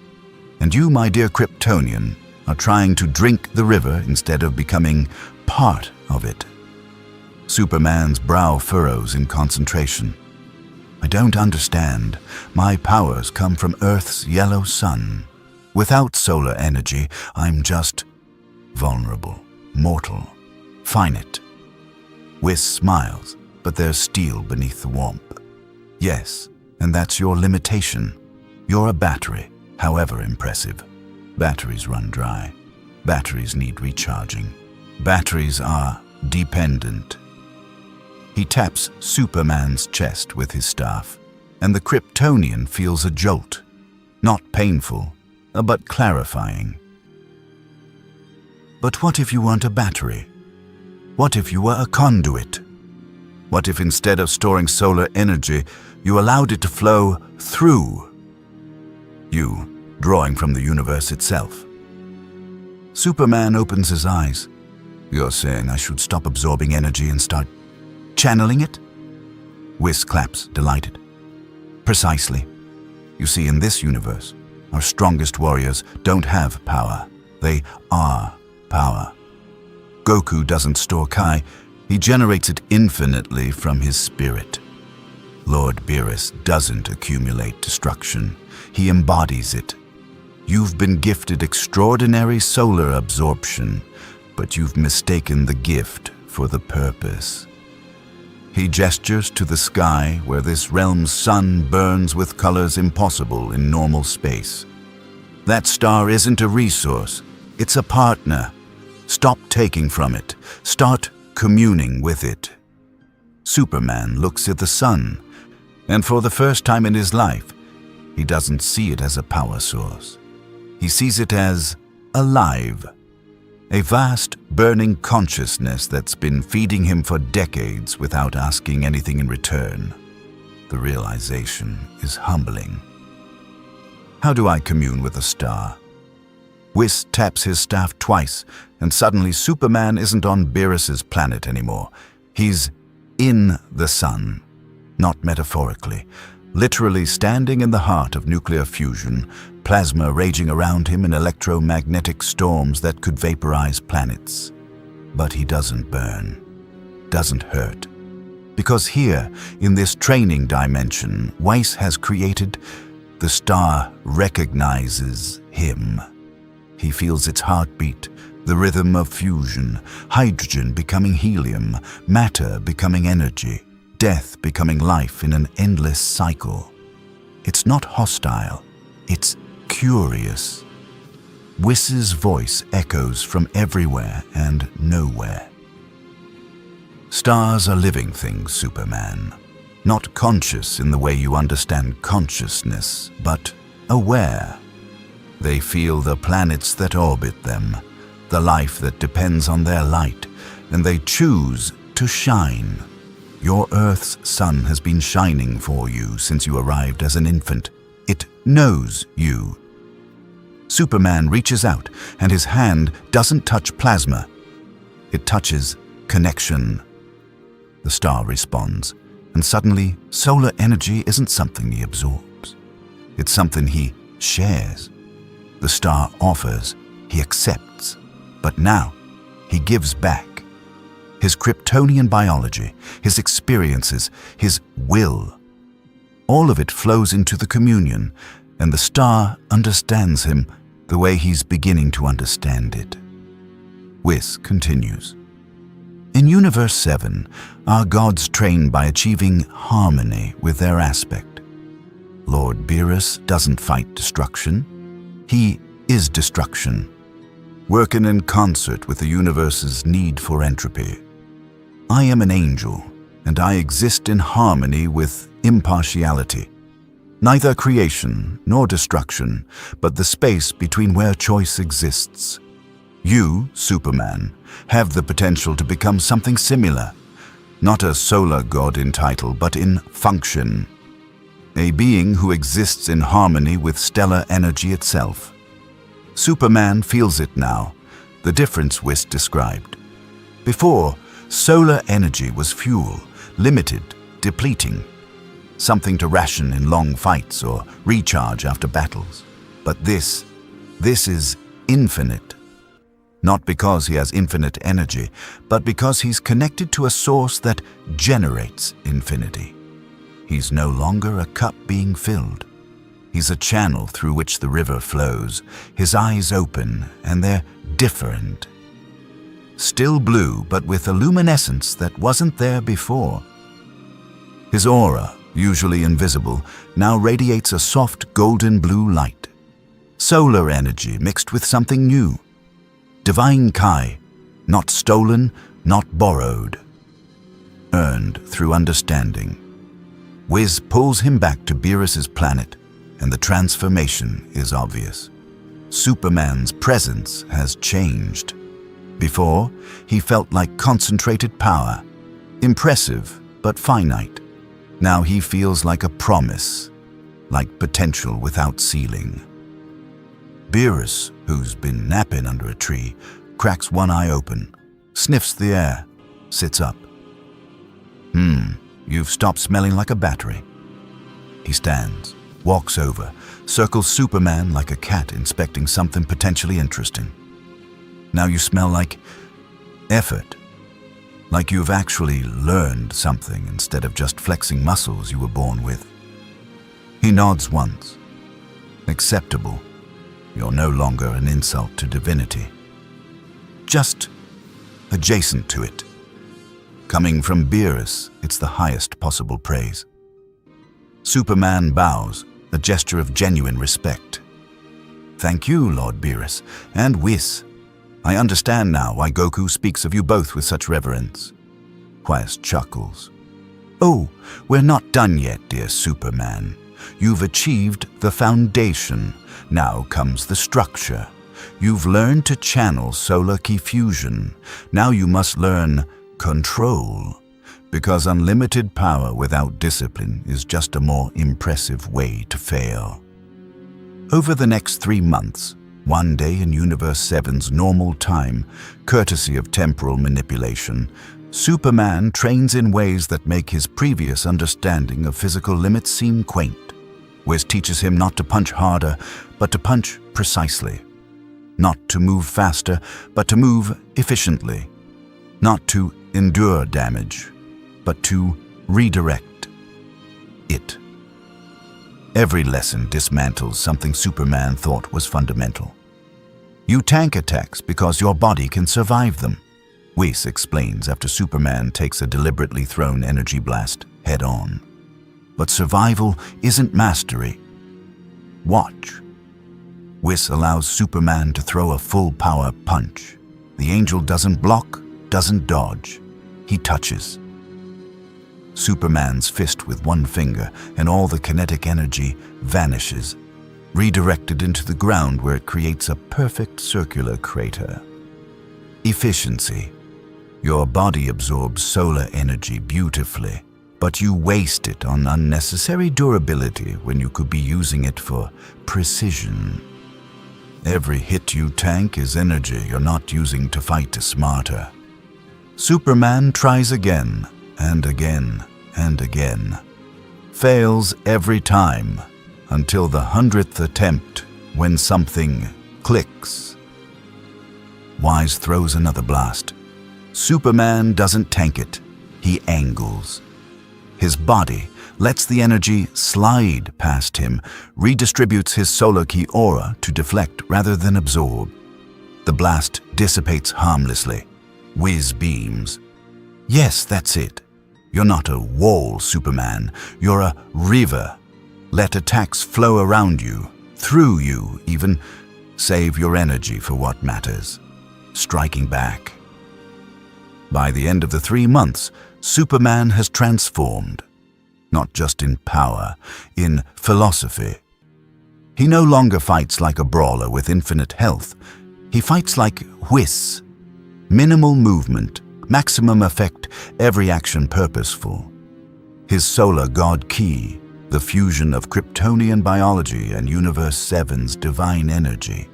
And you, my dear Kryptonian, are trying to drink the river instead of becoming part of it. Superman's brow furrows in concentration. I don't understand. My powers come from Earth's yellow sun. Without solar energy, I'm just vulnerable, mortal, finite. Whis smiles, but there's steel beneath the warmth. Yes, and that's your limitation. You're a battery, however impressive. Batteries run dry. Batteries need recharging. Batteries are dependent. He taps Superman's chest with his staff, and the Kryptonian feels a jolt. Not painful, but clarifying. But what if you weren't a battery? What if you were a conduit? What if instead of storing solar energy, you allowed it to flow through you, drawing from the universe itself? Superman opens his eyes. You're saying I should stop absorbing energy and start channeling it? Whis claps, delighted. Precisely. You see, in this universe, our strongest warriors don't have power. They are power. Goku doesn't store Kai. He generates it infinitely from his spirit. Lord Beerus doesn't accumulate destruction. He embodies it. You've been gifted extraordinary solar absorption, but you've mistaken the gift for the purpose. He gestures to the sky where this realm's sun burns with colors impossible in normal space. That star isn't a resource, it's a partner. Stop taking from it. Start communing with it. Superman looks at the sun, and for the first time in his life, he doesn't see it as a power source. He sees it as alive. A vast, burning consciousness that's been feeding him for decades without asking anything in return. The realization is humbling. How do I commune with a star? Whis taps his staff twice, and suddenly Superman isn't on Beerus's planet anymore. He's in the sun, not metaphorically, literally standing in the heart of nuclear fusion, plasma raging around him in electromagnetic storms that could vaporize planets. But he doesn't burn, doesn't hurt. Because here, in this training dimension, Whis has created, the star recognizes him. He feels its heartbeat, the rhythm of fusion, hydrogen becoming helium, matter becoming energy, death becoming life in an endless cycle. It's not hostile, it's curious. Whis's voice echoes from everywhere and nowhere. Stars are living things, Superman. Not conscious in the way you understand consciousness, but aware. They feel the planets that orbit them, the life that depends on their light, and they choose to shine. Your Earth's sun has been shining for you since you arrived as an infant. It knows you. Superman reaches out, and his hand doesn't touch plasma. It touches connection. The star responds, and suddenly solar energy isn't something he absorbs. It's something he shares. The star offers, he accepts. But now, he gives back. His Kryptonian biology, his experiences, his will. All of it flows into the communion, and the star understands him the way he's beginning to understand it. Whis continues. In Universe 7, our gods train by achieving harmony with their aspect. Lord Beerus doesn't fight destruction. He is destruction, working in concert with the universe's need for entropy. I am an angel, and I exist in harmony with impartiality. Neither creation nor destruction, but the space between where choice exists. You, Superman, have the potential to become something similar, not a solar god in title, but in function. A being who exists in harmony with stellar energy itself. Superman feels it now, the difference Whis described. Before, solar energy was fuel, limited, depleting. Something to ration in long fights or recharge after battles. But this is infinite. Not because he has infinite energy, but because he's connected to a source that generates infinity. He's no longer a cup being filled. He's a channel through which the river flows, his eyes open, and they're different. Still blue, but with a luminescence that wasn't there before. His aura, usually invisible, now radiates a soft golden blue light. Solar energy mixed with something new. Divine Kai, not stolen, not borrowed. Earned through understanding. Whis pulls him back to Beerus's planet, and the transformation is obvious. Superman's presence has changed. Before, he felt like concentrated power, impressive but finite. Now he feels like a promise, like potential without ceiling. Beerus, who's been napping under a tree, cracks one eye open, sniffs the air, sits up. You've stopped smelling like a battery. He stands, walks over, circles Superman like a cat inspecting something potentially interesting. Now you smell like effort, like you've actually learned something instead of just flexing muscles you were born with. He nods once. Acceptable. You're no longer an insult to divinity. Just adjacent to it. Coming from Beerus, it's the highest possible praise. Superman bows, a gesture of genuine respect. Thank you, Lord Beerus, and Whis. I understand now why Goku speaks of you both with such reverence. Whis chuckles. Oh, we're not done yet, dear Superman. You've achieved the foundation. Now comes the structure. You've learned to channel solar ki fusion. Now you must learn control. Because unlimited power without discipline is just a more impressive way to fail. Over the next 3 months, one day in Universe 7's normal time, courtesy of temporal manipulation, Superman trains in ways that make his previous understanding of physical limits seem quaint. Whis teaches him not to punch harder, but to punch precisely. Not to move faster, but to move efficiently. Not to endure damage, but to redirect it. Every lesson dismantles something Superman thought was fundamental. You tank attacks because your body can survive them, Whis explains after Superman takes a deliberately thrown energy blast head-on. But survival isn't mastery. Watch. Whis allows Superman to throw a full-power punch. The angel doesn't block, doesn't dodge. He touches. Superman's fist with one finger, and all the kinetic energy vanishes, redirected into the ground where it creates a perfect circular crater. Efficiency. Your body absorbs solar energy beautifully, but you waste it on unnecessary durability when you could be using it for precision. Every hit you tank is energy you're not using to fight smarter. Superman tries again, and again, and again. Fails every time, until the 100th attempt when something clicks. Wise throws another blast. Superman doesn't tank it, he angles. His body lets the energy slide past him, redistributes his solar ki aura to deflect rather than absorb. The blast dissipates harmlessly. Whiz beams. Yes, that's it. You're not a wall, Superman. You're a river. Let attacks flow around you, through you even. Save your energy for what matters. Striking back. By the end of the 3 months, Superman has transformed. Not just in power, in philosophy. He no longer fights like a brawler with infinite health. He fights like Whis. Minimal movement, maximum effect, every action purposeful. His solar god ki, the fusion of Kryptonian biology and Universe 7's divine energy,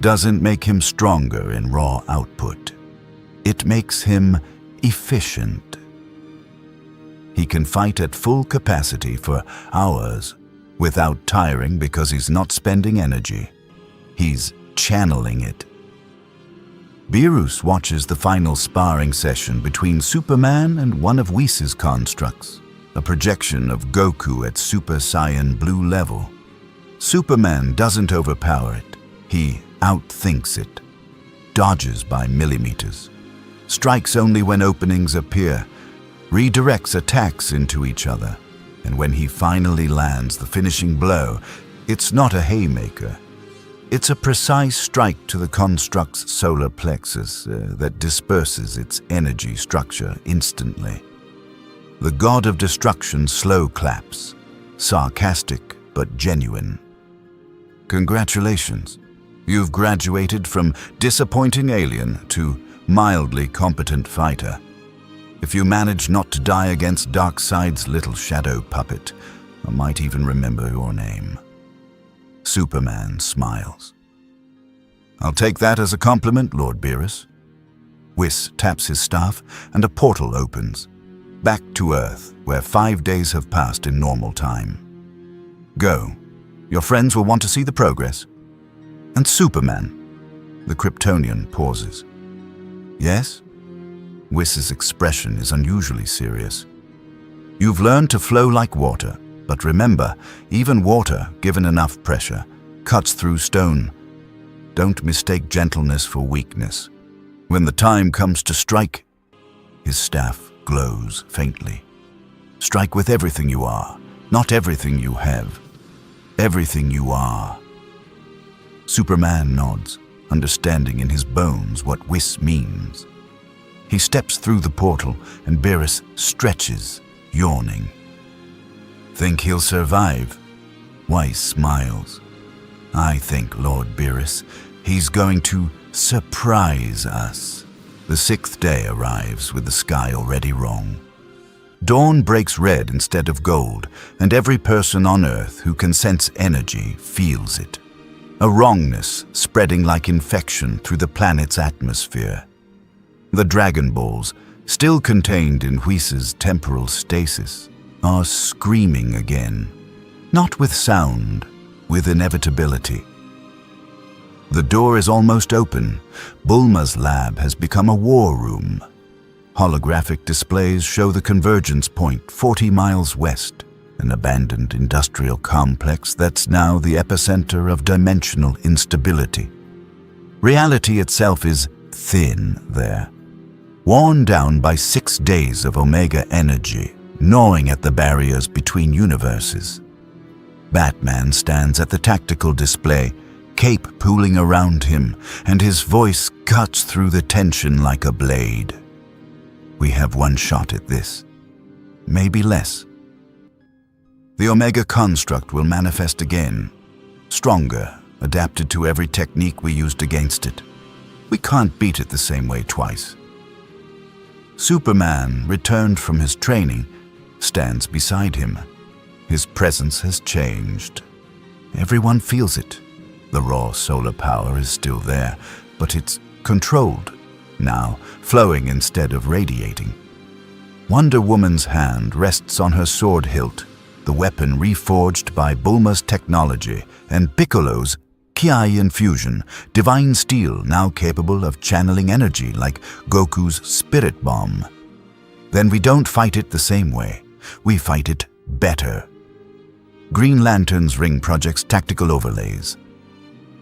doesn't make him stronger in raw output. It makes him efficient. He can fight at full capacity for hours without tiring because he's not spending energy. He's channeling it. Beerus watches the final sparring session between Superman and one of Whis' constructs, a projection of Goku at Super Saiyan Blue level. Superman doesn't overpower it. He outthinks it, dodges by millimeters, strikes only when openings appear, redirects attacks into each other, and when he finally lands the finishing blow, it's not a haymaker. It's a precise strike to the construct's solar plexus that disperses its energy structure instantly. The god of destruction slow claps, sarcastic but genuine. Congratulations, you've graduated from disappointing alien to mildly competent fighter. If you manage not to die against Darkseid's little shadow puppet, I might even remember your name. Superman smiles. I'll take that as a compliment, Lord Beerus. Whis taps his staff and a portal opens. Back to Earth, where 5 days have passed in normal time. Go. Your friends will want to see the progress. And Superman. The Kryptonian pauses. Yes? Whis' expression is unusually serious. You've learned to flow like water, but remember, even water, given enough pressure, cuts through stone. Don't mistake gentleness for weakness. When the time comes to strike, his staff glows faintly. Strike with everything you are, not everything you have. Everything you are. Superman nods, understanding in his bones what Whis means. He steps through the portal and Beerus stretches, yawning. Think he'll survive? Whis smiles. I think, Lord Beerus, he's going to surprise us. The 6th day arrives with the sky already wrong. Dawn breaks red instead of gold, and every person on Earth who can sense energy feels it. A wrongness spreading like infection through the planet's atmosphere. The Dragon Balls, still contained in Whis' temporal stasis, are screaming again. Not with sound, with inevitability. The door is almost open. Bulma's lab has become a war room. Holographic displays show the convergence point 40 miles west, an abandoned industrial complex that's now the epicenter of dimensional instability. Reality itself is thin there, worn down by 6 days of Omega energy, gnawing at the barriers between universes. Batman stands at the tactical display, cape pooling around him, and his voice cuts through the tension like a blade. We have one shot at this, maybe less. The Omega construct will manifest again, stronger, adapted to every technique we used against it. We can't beat it the same way twice. Superman, returned from his training, stands beside him. His presence has changed. Everyone feels it. The raw solar power is still there, but it's controlled, now flowing instead of radiating. Wonder Woman's hand rests on her sword hilt, the weapon reforged by Bulma's technology, and Piccolo's Ki infusion, divine steel now capable of channeling energy like Goku's spirit bomb. Then we don't fight it the same way. We fight it better. Green Lantern's Ring Project's tactical overlays.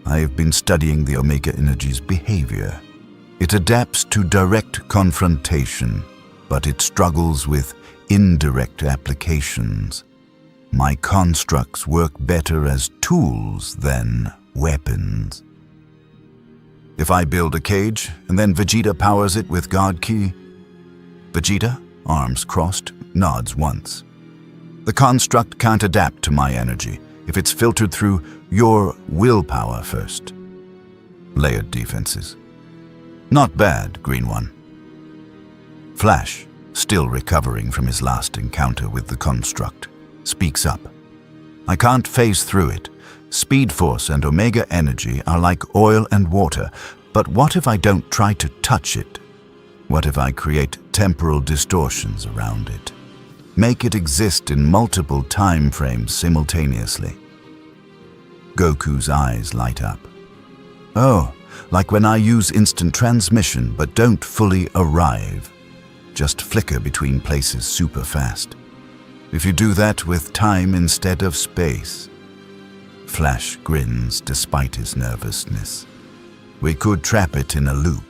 I have been studying the Omega Energy's behavior. It adapts to direct confrontation, but it struggles with indirect applications. My constructs work better as tools than weapons. If I build a cage and then Vegeta powers it with God Ki, Vegeta, arms crossed, nods once. The construct can't adapt to my energy if it's filtered through your willpower first. Layered defenses. Not bad, Green One. Flash, still recovering from his last encounter with the construct, speaks up. I can't phase through it. Speed Force and Omega Energy are like oil and water, but what if I don't try to touch it? What if I create temporal distortions around it? Make it exist in multiple time frames simultaneously. Goku's eyes light up. Oh, like when I use instant transmission but don't fully arrive. Just flicker between places super fast. If you do that with time instead of space. Flash grins despite his nervousness. We could trap it in a loop.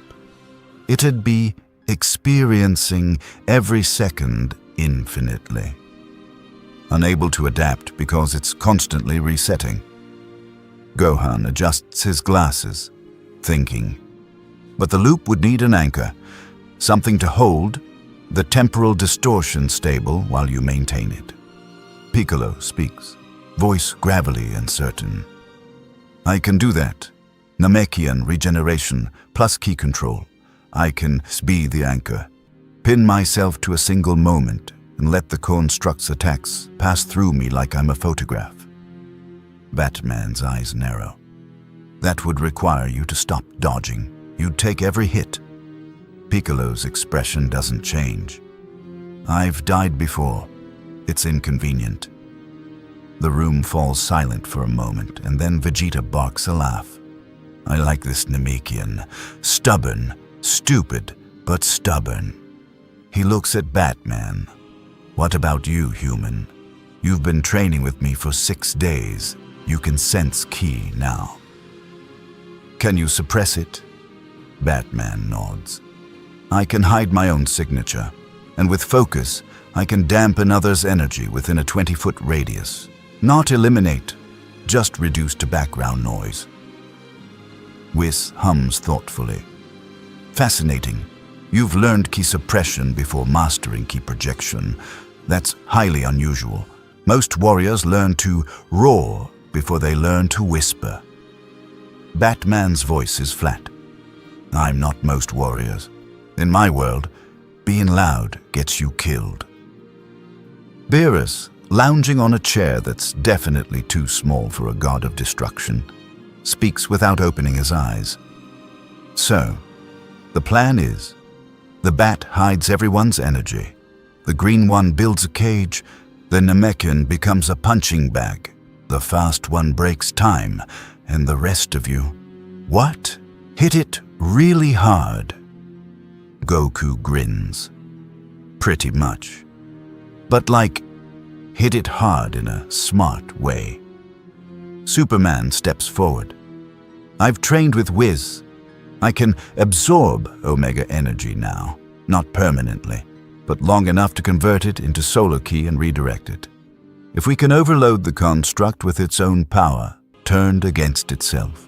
It'd be experiencing every second infinitely. Unable to adapt because it's constantly resetting. Gohan adjusts his glasses, thinking. But the loop would need an anchor, something to hold the temporal distortion stable while you maintain it. Piccolo speaks, voice gravelly and certain. I can do that. Namekian regeneration plus key control. I can be the anchor. Pin myself to a single moment and let the construct's attacks pass through me like I'm a photograph. Batman's eyes narrow. That would require you to stop dodging. You'd take every hit. Piccolo's expression doesn't change. I've died before. It's inconvenient. The room falls silent for a moment, and then Vegeta barks a laugh. I like this Namekian. Stubborn, stupid, but stubborn. He looks at Batman. What about you, human? You've been training with me for 6 days. You can sense Ki now. Can you suppress it? Batman nods. I can hide my own signature, and with focus, I can dampen others' energy within a 20-foot radius. Not eliminate, just reduce to background noise. Whis hums thoughtfully. Fascinating. You've learned Ki suppression before mastering Ki projection. That's highly unusual. Most warriors learn to roar before they learn to whisper. Batman's voice is flat. I'm not most warriors. In my world, being loud gets you killed. Beerus, lounging on a chair that's definitely too small for a god of destruction, speaks without opening his eyes. So, the plan is, the bat hides everyone's energy, the green one builds a cage, the Namekian becomes a punching bag, the fast one breaks time, and the rest of you, what? Hit it really hard. Goku grins. Pretty much. But like, hit it hard in a smart way. Superman steps forward. I've trained with Whis. I can absorb Omega Energy now, not permanently, but long enough to convert it into solar ki and redirect it. If we can overload the construct with its own power, turned against itself.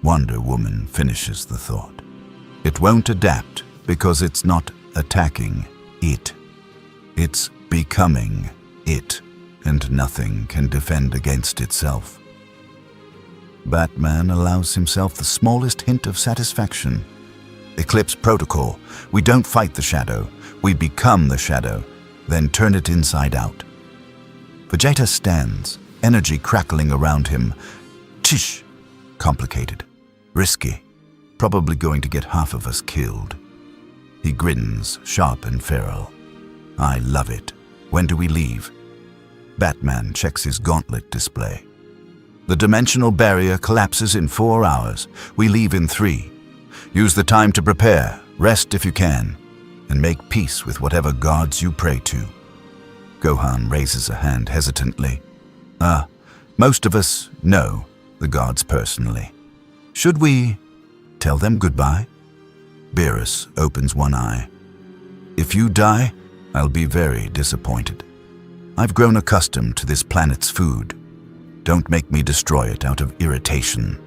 Wonder Woman finishes the thought. It won't adapt because it's not attacking it. It's becoming it, and nothing can defend against itself. Batman allows himself the smallest hint of satisfaction. Eclipse Protocol. We don't fight the shadow. We become the shadow, then turn it inside out. Vegeta stands, energy crackling around him. Tish! Complicated. Risky. Probably going to get half of us killed. He grins, sharp and feral. I love it. When do we leave? Batman checks his gauntlet display. The dimensional barrier collapses in 4 hours. We leave in 3. Use the time to prepare, rest if you can, and make peace with whatever gods you pray to. Gohan raises a hand hesitantly. Most of us know the gods personally. Should we tell them goodbye? Beerus opens one eye. If you die, I'll be very disappointed. I've grown accustomed to this planet's food. Don't make me destroy it out of irritation.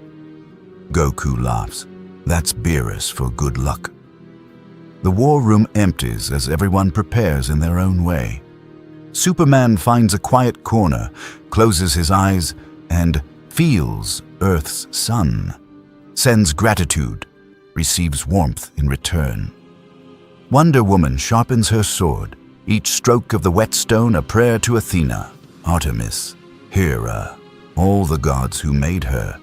Goku laughs. That's Beerus for good luck. The war room empties as everyone prepares in their own way. Superman finds a quiet corner, closes his eyes, and feels Earth's sun. Sends gratitude, receives warmth in return. Wonder Woman sharpens her sword, each stroke of the whetstone a prayer to Athena, Artemis, Hera, all the gods who made her.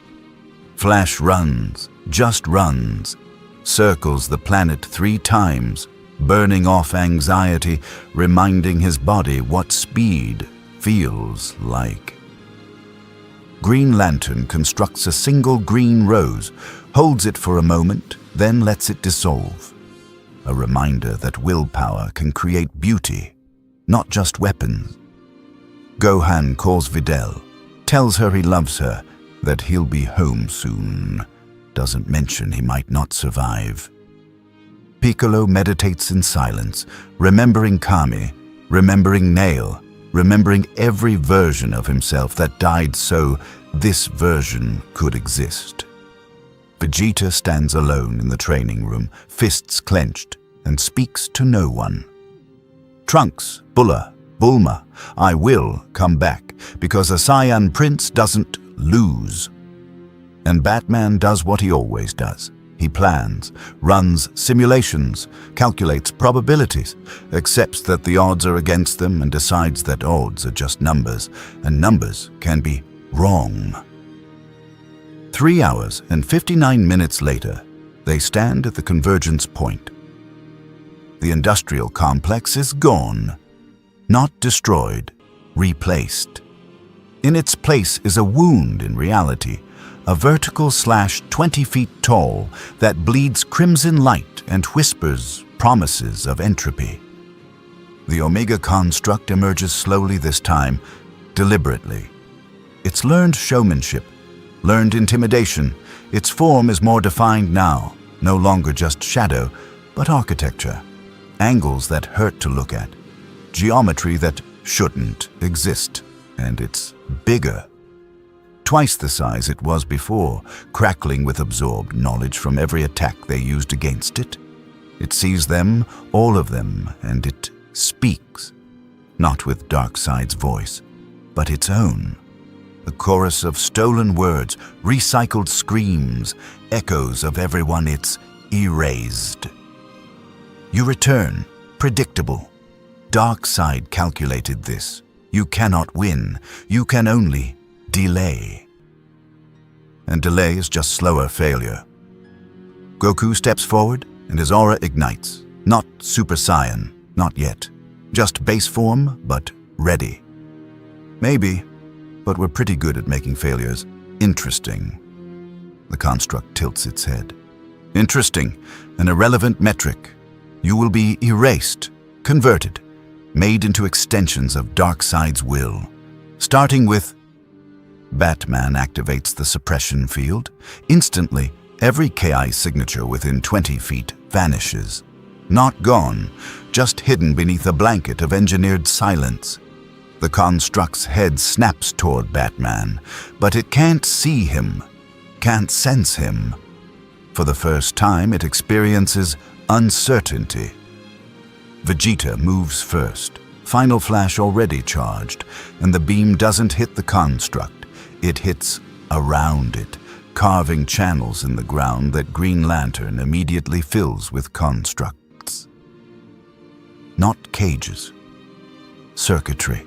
Flash runs, just runs, circles the planet 3 times, burning off anxiety, reminding his body what speed feels like. Green Lantern constructs a single green rose, holds it for a moment, then lets it dissolve. A reminder that willpower can create beauty, not just weapons. Gohan calls Videl, tells her he loves her, that he'll be home soon. Doesn't mention he might not survive. Piccolo meditates in silence, remembering Kami, remembering Nail, remembering every version of himself that died so this version could exist. Vegeta stands alone in the training room, fists clenched, and speaks to no one. Trunks, Bulla, Bulma, I will come back, because a Saiyan prince doesn't lose. And Batman does what he always does. He plans, runs simulations, calculates probabilities, accepts that the odds are against them and decides that odds are just numbers, and numbers can be wrong. 3 hours and 59 minutes later, they stand at the convergence point. The industrial complex is gone, not destroyed, replaced. In its place is a wound in reality, a vertical slash 20 feet tall that bleeds crimson light and whispers promises of entropy. The Omega construct emerges slowly this time, deliberately. It's learned showmanship, learned intimidation. Its form is more defined now, no longer just shadow, but architecture. Angles that hurt to look at, geometry that shouldn't exist, and it's bigger. Twice the size it was before, crackling with absorbed knowledge from every attack they used against it. It sees them, all of them, and it speaks, not with Darkseid's voice, but its own. A chorus of stolen words, recycled screams, echoes of everyone it's erased. You return, predictable. Darkseid calculated this. You cannot win, you can only delay. And delay is just slower failure. Goku steps forward and his aura ignites. Not Super Saiyan, not yet. Just base form, but ready. Maybe, but we're pretty good at making failures interesting. The construct tilts its head. Interesting, an irrelevant metric. You will be erased, converted, made into extensions of Darkseid's will. Starting with Batman activates the suppression field. Instantly, every KI signature within 20 feet vanishes. Not gone, just hidden beneath a blanket of engineered silence. The construct's head snaps toward Batman, but it can't see him, can't sense him. For the first time, it experiences uncertainty. Vegeta moves first, Final Flash already charged, and the beam doesn't hit the construct. It hits around it, carving channels in the ground that Green Lantern immediately fills with constructs. Not cages. Circuitry.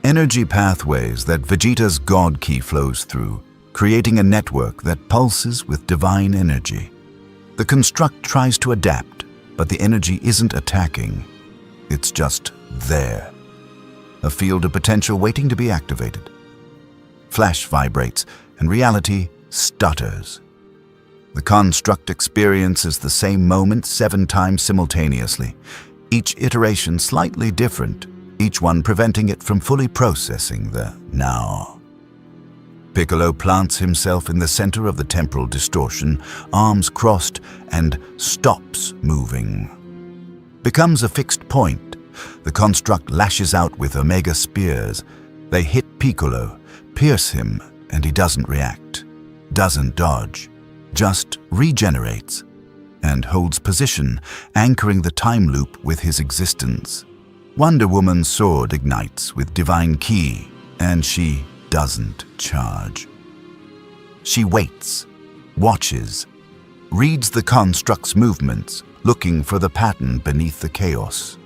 Energy pathways that Vegeta's God Ki flows through, creating a network that pulses with divine energy. The construct tries to adapt, but the energy isn't attacking. It's just there. a field of potential waiting to be activated. Flash vibrates, and reality stutters. The construct experiences the same moment 7 times simultaneously, each iteration slightly different, each one preventing it from fully processing the now. Piccolo plants himself in the center of the temporal distortion, arms crossed, and stops moving. Becomes a fixed point. The construct lashes out with Omega spears. They hit Piccolo, pierce him, and he doesn't react, doesn't dodge, just regenerates, and holds position, anchoring the time loop with his existence. Wonder Woman's sword ignites with divine ki, and she doesn't charge. She waits, watches, reads the construct's movements, looking for the pattern beneath the chaos.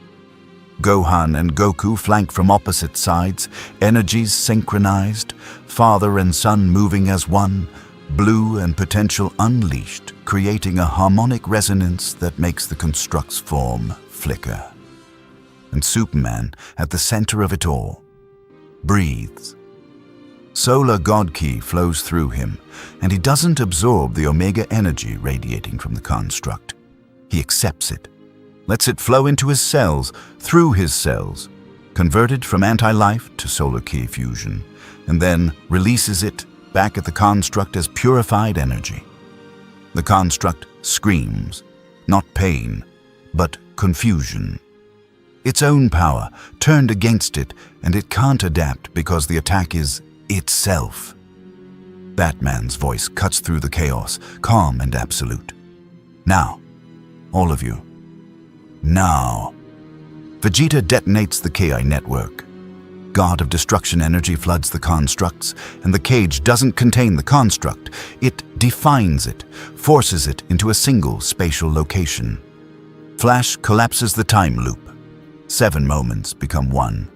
Gohan and Goku flank from opposite sides, energies synchronized, father and son moving as one, blue and potential unleashed, creating a harmonic resonance that makes the construct's form flicker. And Superman, at the center of it all, breathes. Solar God Ki flows through him, and he doesn't absorb the Omega energy radiating from the construct. He accepts it, lets it flow into his cells, through his cells, converted from anti-life to solar Ki fusion, and then releases it back at the construct as purified energy. The construct screams, not pain, but confusion. Its own power turned against it, and it can't adapt because the attack is itself. Batman's voice cuts through the chaos, calm and absolute. Now, all of you. Now. Vegeta detonates the Ki network. God of Destruction energy floods the constructs, and the cage doesn't contain the construct. It defines it, forces it into a single spatial location. Flash collapses the time loop. 7 moments become 1,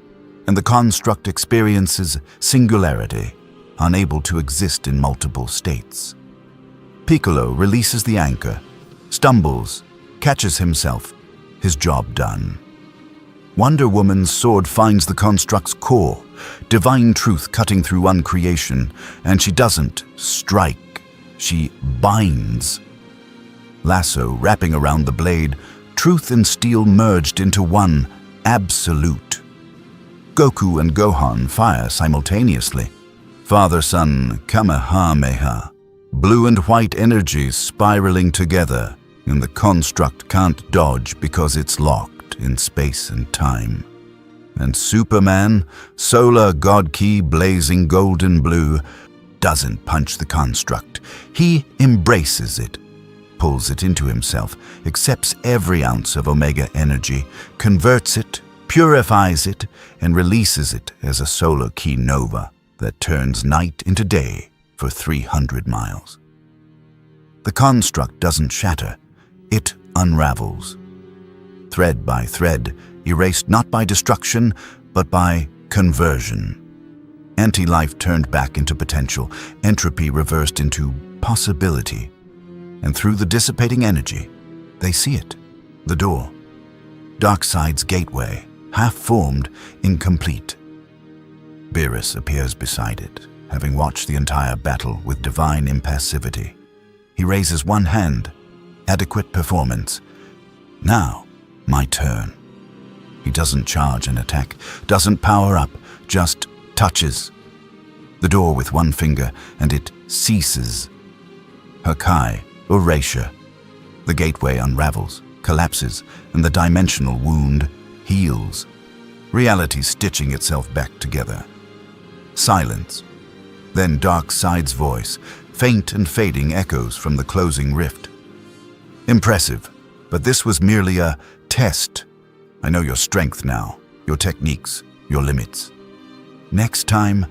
and the construct experiences singularity, unable to exist in multiple states. Piccolo releases the anchor, stumbles, catches himself, his job done. Wonder Woman's sword finds the construct's core, divine truth cutting through uncreation, and she doesn't strike, she binds. Lasso wrapping around the blade, truth and steel merged into one, absolute. Goku and Gohan fire simultaneously. Father-son Kamehameha. Blue and white energies spiraling together, and the construct can't dodge because it's locked in space and time. And Superman, solar God Ki blazing golden blue, doesn't punch the construct. He embraces it, pulls it into himself, accepts every ounce of Omega energy, converts it, purifies it, and releases it as a solar Ki nova that turns night into day for 300 miles. The construct doesn't shatter, it unravels. Thread by thread, erased not by destruction, but by conversion. Anti-life turned back into potential, entropy reversed into possibility. And through the dissipating energy, they see it, the door. Darkseid's gateway, half-formed, incomplete. Beerus appears beside it, having watched the entire battle with divine impassivity. He raises one hand, adequate performance. Now, my turn. He doesn't charge an attack, doesn't power up, just touches the door with one finger, and it ceases. Hakai, erasure. The gateway unravels, collapses, and the dimensional wound heals. Reality stitching itself back together. Silence. Then Darkseid's voice, faint and fading echoes from the closing rift. Impressive, but this was merely a test. I know your strength now, your techniques, your limits. Next time,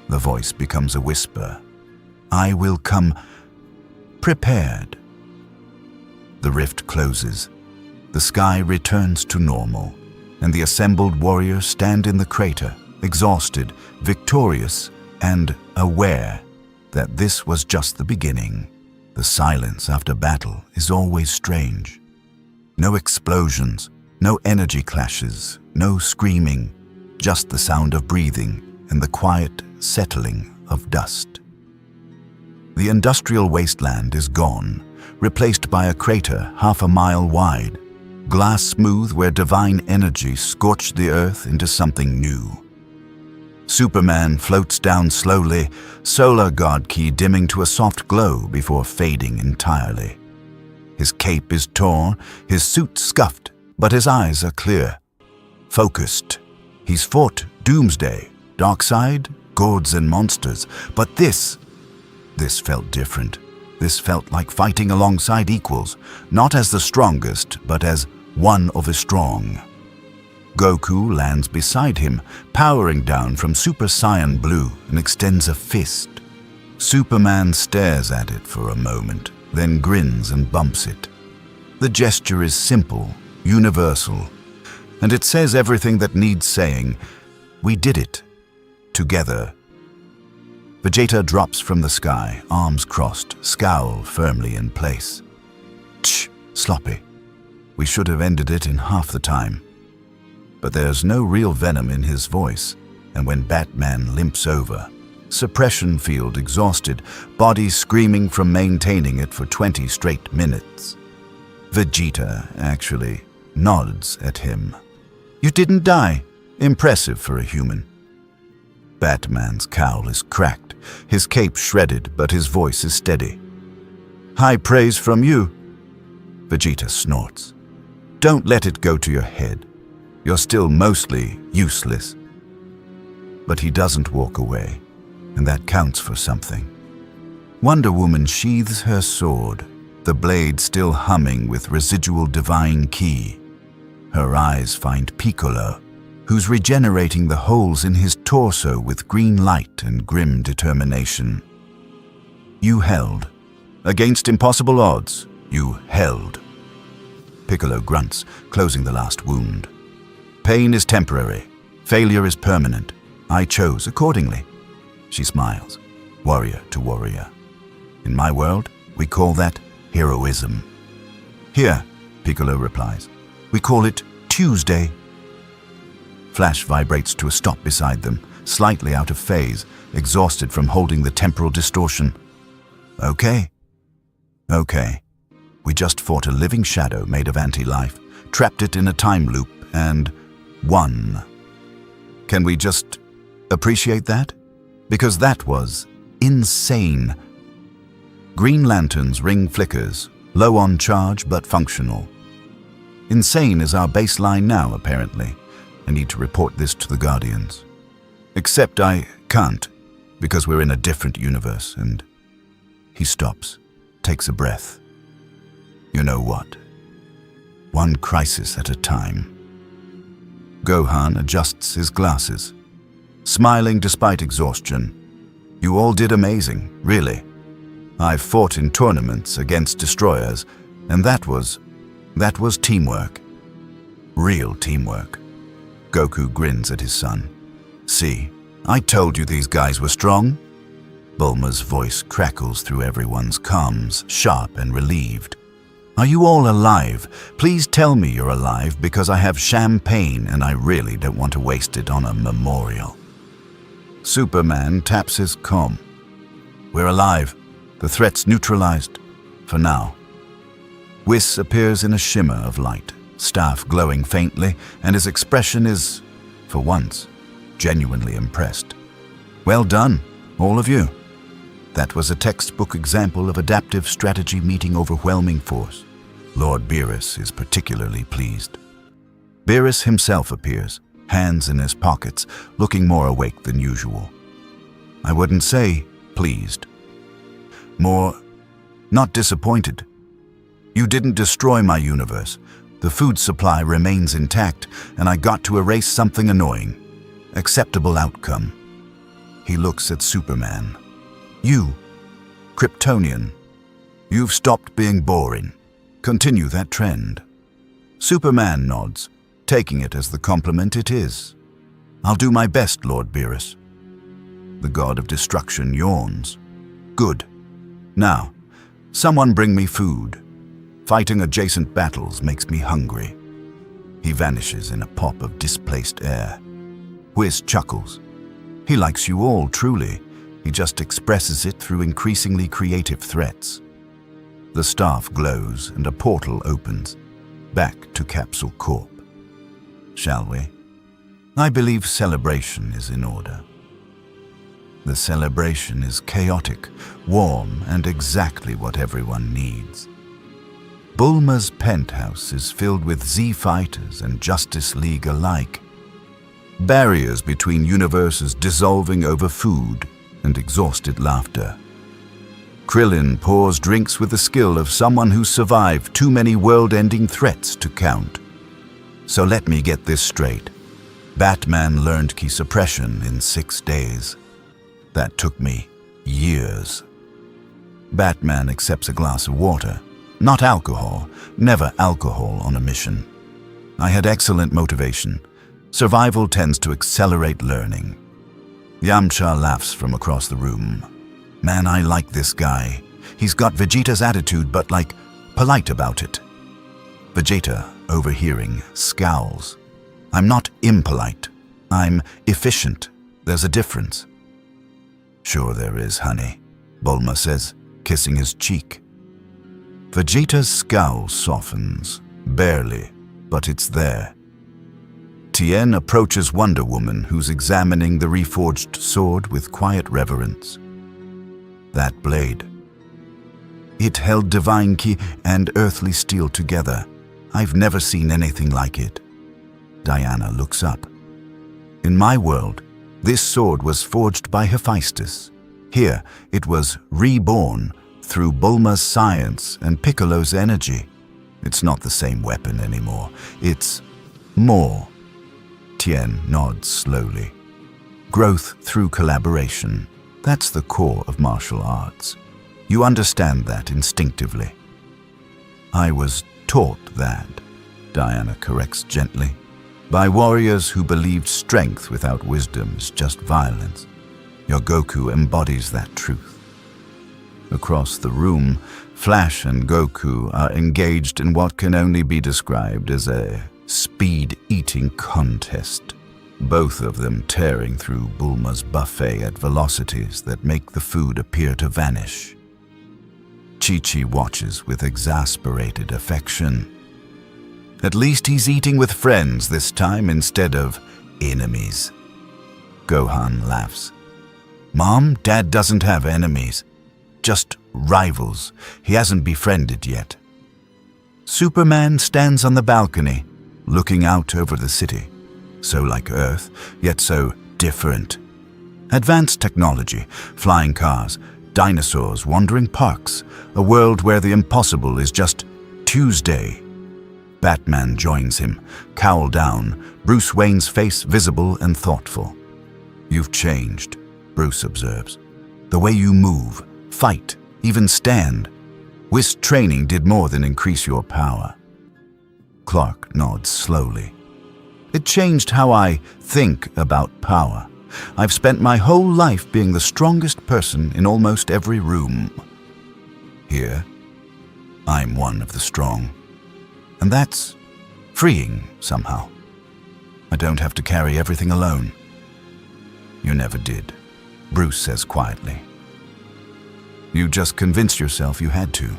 the voice becomes a whisper. I will come prepared. The rift closes. The sky returns to normal, and the assembled warriors stand in the crater, exhausted, victorious, and aware that this was just the beginning. The silence after battle is always strange. No explosions, no energy clashes, no screaming, just the sound of breathing and the quiet settling of dust. The industrial wasteland is gone, replaced by a crater half a mile wide, glass smooth where divine energy scorched the earth into something new. Superman floats down slowly, solar god key dimming to a soft glow before fading entirely. His cape is torn, his suit scuffed, but his eyes are clear, focused. He's fought Doomsday, Darkseid, gods and monsters, but this felt different. This felt like fighting alongside equals, not as the strongest, but as one of the strong. Goku lands beside him, powering down from Super Saiyan Blue and extends a fist. Superman stares at it for a moment, then grins and bumps it. The gesture is simple, universal, and it says everything that needs saying. We did it. Together. Vegeta drops from the sky, arms crossed, scowl firmly in place. Tch, sloppy. We should have ended it in half the time. But there's no real venom in his voice, and when Batman limps over, suppression field exhausted, body screaming from maintaining it for 20 straight minutes. Vegeta actually nods at him. You didn't die. Impressive for a human. Batman's cowl is cracked, his cape shredded, but his voice is steady. High praise from you. Vegeta snorts. Don't let it go to your head. You're still mostly useless. But he doesn't walk away, and that counts for something. Wonder Woman sheathes her sword, the blade still humming with residual divine ki. Her eyes find Piccolo, who's regenerating the holes in his torso with green light and grim determination. You held. Against impossible odds, you held. Piccolo grunts, closing the last wound. Pain is temporary. Failure is permanent. I chose accordingly. She smiles, warrior to warrior. In my world, we call that heroism. Here, Piccolo replies, we call it Tuesday. Flash vibrates to a stop beside them, slightly out of phase, exhausted from holding the temporal distortion. Okay. We just fought a living shadow made of anti-life, trapped it in a time loop, and won. Can we just appreciate that? Because that was insane. Green Lantern's ring flickers, low on charge but functional. Insane is our baseline now, apparently. I need to report this to the Guardians. Except I can't, because we're in a different universe, and he stops, takes a breath. You know what? One crisis at a time. Gohan adjusts his glasses, smiling despite exhaustion. You all did amazing, really. I've fought in tournaments against destroyers, and that was teamwork. Real teamwork. Goku grins at his son. See, I told you these guys were strong. Bulma's voice crackles through everyone's comms, sharp and relieved. Are you all alive? Please tell me you're alive, because I have champagne and I really don't want to waste it on a memorial. Superman taps his comm. We're alive. The threat's neutralized. For now. Whis appears in a shimmer of light, staff glowing faintly, and his expression is, for once, genuinely impressed. Well done, all of you. That was a textbook example of adaptive strategy meeting overwhelming force. Lord Beerus is particularly pleased. Beerus himself appears, hands in his pockets, looking more awake than usual. I wouldn't say pleased. More, not disappointed. You didn't destroy my universe. The food supply remains intact, and I got to erase something annoying. Acceptable outcome. He looks at Superman. You, Kryptonian, you've stopped being boring. Continue that trend. Superman nods, taking it as the compliment it is. I'll do my best, Lord Beerus. The god of destruction yawns. Good. Now, someone bring me food. Fighting adjacent battles makes me hungry. He vanishes in a pop of displaced air. Whis chuckles. He likes you all, truly. He just expresses it through increasingly creative threats. The staff glows and a portal opens. Back to Capsule Corp. Shall we? I believe celebration is in order. The celebration is chaotic, warm, and exactly what everyone needs. Bulma's penthouse is filled with Z-fighters and Justice League alike. Barriers between universes dissolving over food and exhausted laughter. Krillin pours drinks with the skill of someone who survived too many world-ending threats to count. So let me get this straight. Batman learned ki suppression in 6 days. That took me years. Batman accepts a glass of water, not alcohol, never alcohol on a mission. I had excellent motivation. Survival tends to accelerate learning. Yamcha laughs from across the room. Man, I like this guy. He's got Vegeta's attitude, but like, polite about it. Vegeta, overhearing, scowls. I'm not impolite. I'm efficient. There's a difference. Sure there is, honey, Bulma says, kissing his cheek. Vegeta's scowl softens, barely, but it's there. Tien approaches Wonder Woman, who's examining the reforged sword with quiet reverence. That blade. It held divine ki and earthly steel together. I've never seen anything like it. Diana looks up. In my world, this sword was forged by Hephaestus. Here, it was reborn through Bulma's science and Piccolo's energy. It's not the same weapon anymore. It's more. Tien nods slowly. Growth through collaboration. That's the core of martial arts. You understand that instinctively. I was taught that, Diana corrects gently, by warriors who believed strength without wisdom is just violence. Your Goku embodies that truth. Across the room, Flash and Goku are engaged in what can only be described as a speed-eating contest, both of them tearing through Bulma's buffet at velocities that make the food appear to vanish. Chi-Chi watches with exasperated affection. At least he's eating with friends this time instead of enemies. Gohan laughs. Mom, Dad doesn't have enemies. Just rivals. He hasn't befriended yet. Superman stands on the balcony, looking out over the city. So like Earth, yet so different. Advanced technology, flying cars, dinosaurs, wandering parks, a world where the impossible is just Tuesday. Batman joins him, cowl down, Bruce Wayne's face visible and thoughtful. You've changed, Bruce observes. The way you move, fight, even stand. Whis training did more than increase your power. Clark nods slowly. It changed how I think about power. I've spent my whole life being the strongest person in almost every room. Here, I'm one of the strong. And that's freeing somehow. I don't have to carry everything alone. You never did, Bruce says quietly. You just convinced yourself you had to.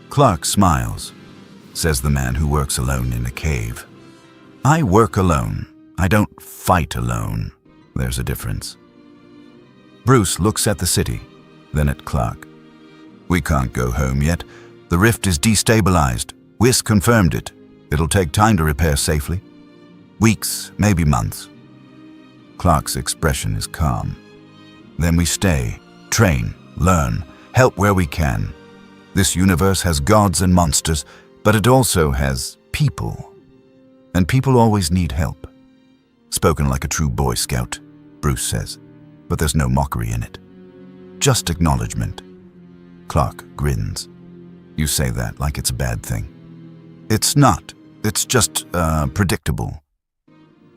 Clark smiles, says the man who works alone in a cave. I work alone. I don't fight alone. There's a difference. Bruce looks at the city, then at Clark. We can't go home yet. The rift is destabilized. Whis confirmed it. It'll take time to repair safely. Weeks, maybe months. Clark's expression is calm. Then we stay, train, learn, help where we can. This universe has gods and monsters, but it also has people. And people always need help. Spoken like a true Boy Scout, Bruce says, but there's no mockery in it. Just acknowledgement. Clark grins. You say that like it's a bad thing. It's not. It's just, predictable.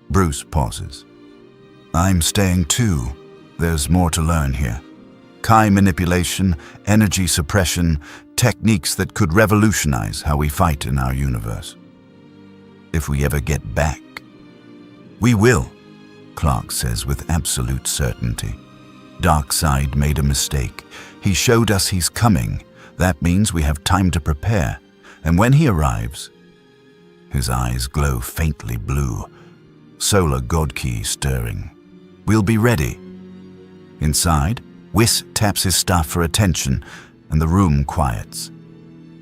Bruce pauses. I'm staying too. There's more to learn here. Chi manipulation, energy suppression, techniques that could revolutionize how we fight in our universe. If we ever get back. We will. Clark says with absolute certainty. Darkseid made a mistake. He showed us he's coming. That means we have time to prepare. And when he arrives, his eyes glow faintly blue, solar god key stirring. We'll be ready. Inside, Whis taps his staff for attention, and the room quiets.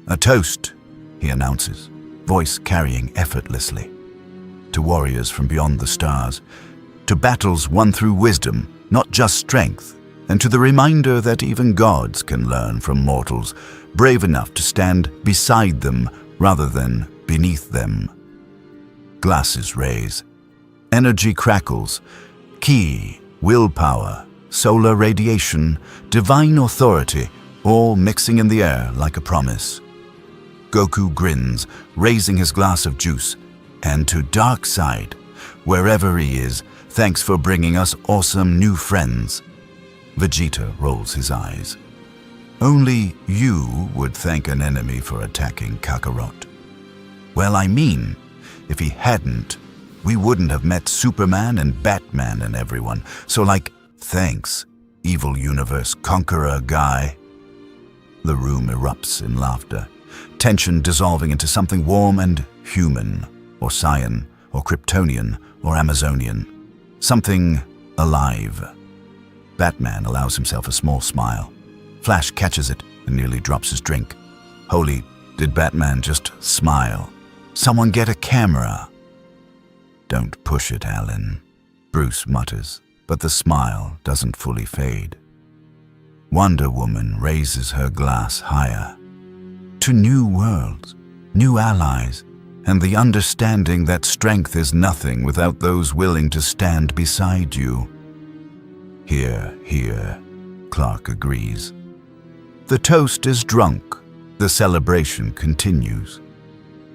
A toast, he announces, voice carrying effortlessly. To warriors from beyond the stars, to battles won through wisdom, not just strength, and to the reminder that even gods can learn from mortals, brave enough to stand beside them rather than beneath them. Glasses raise. Energy crackles. Ki, willpower, solar radiation, divine authority, all mixing in the air like a promise. Goku grins, raising his glass of juice. And to Darkseid, wherever he is, thanks for bringing us awesome new friends. Vegeta rolls his eyes. Only you would thank an enemy for attacking Kakarot. Well, I mean, if he hadn't, we wouldn't have met Superman and Batman and everyone. So thanks, evil universe conqueror guy. The room erupts in laughter, tension dissolving into something warm and human, or Saiyan, or Kryptonian, or Amazonian. Something alive. Batman allows himself a small smile. Flash catches it and nearly drops his drink. Holy, did Batman just smile? Someone get a camera. Don't push it, Alan, Bruce mutters, but the smile doesn't fully fade. Wonder Woman raises her glass higher. To new worlds, new allies, and the understanding that strength is nothing without those willing to stand beside you. Here, Clark agrees. The toast is drunk. The celebration continues.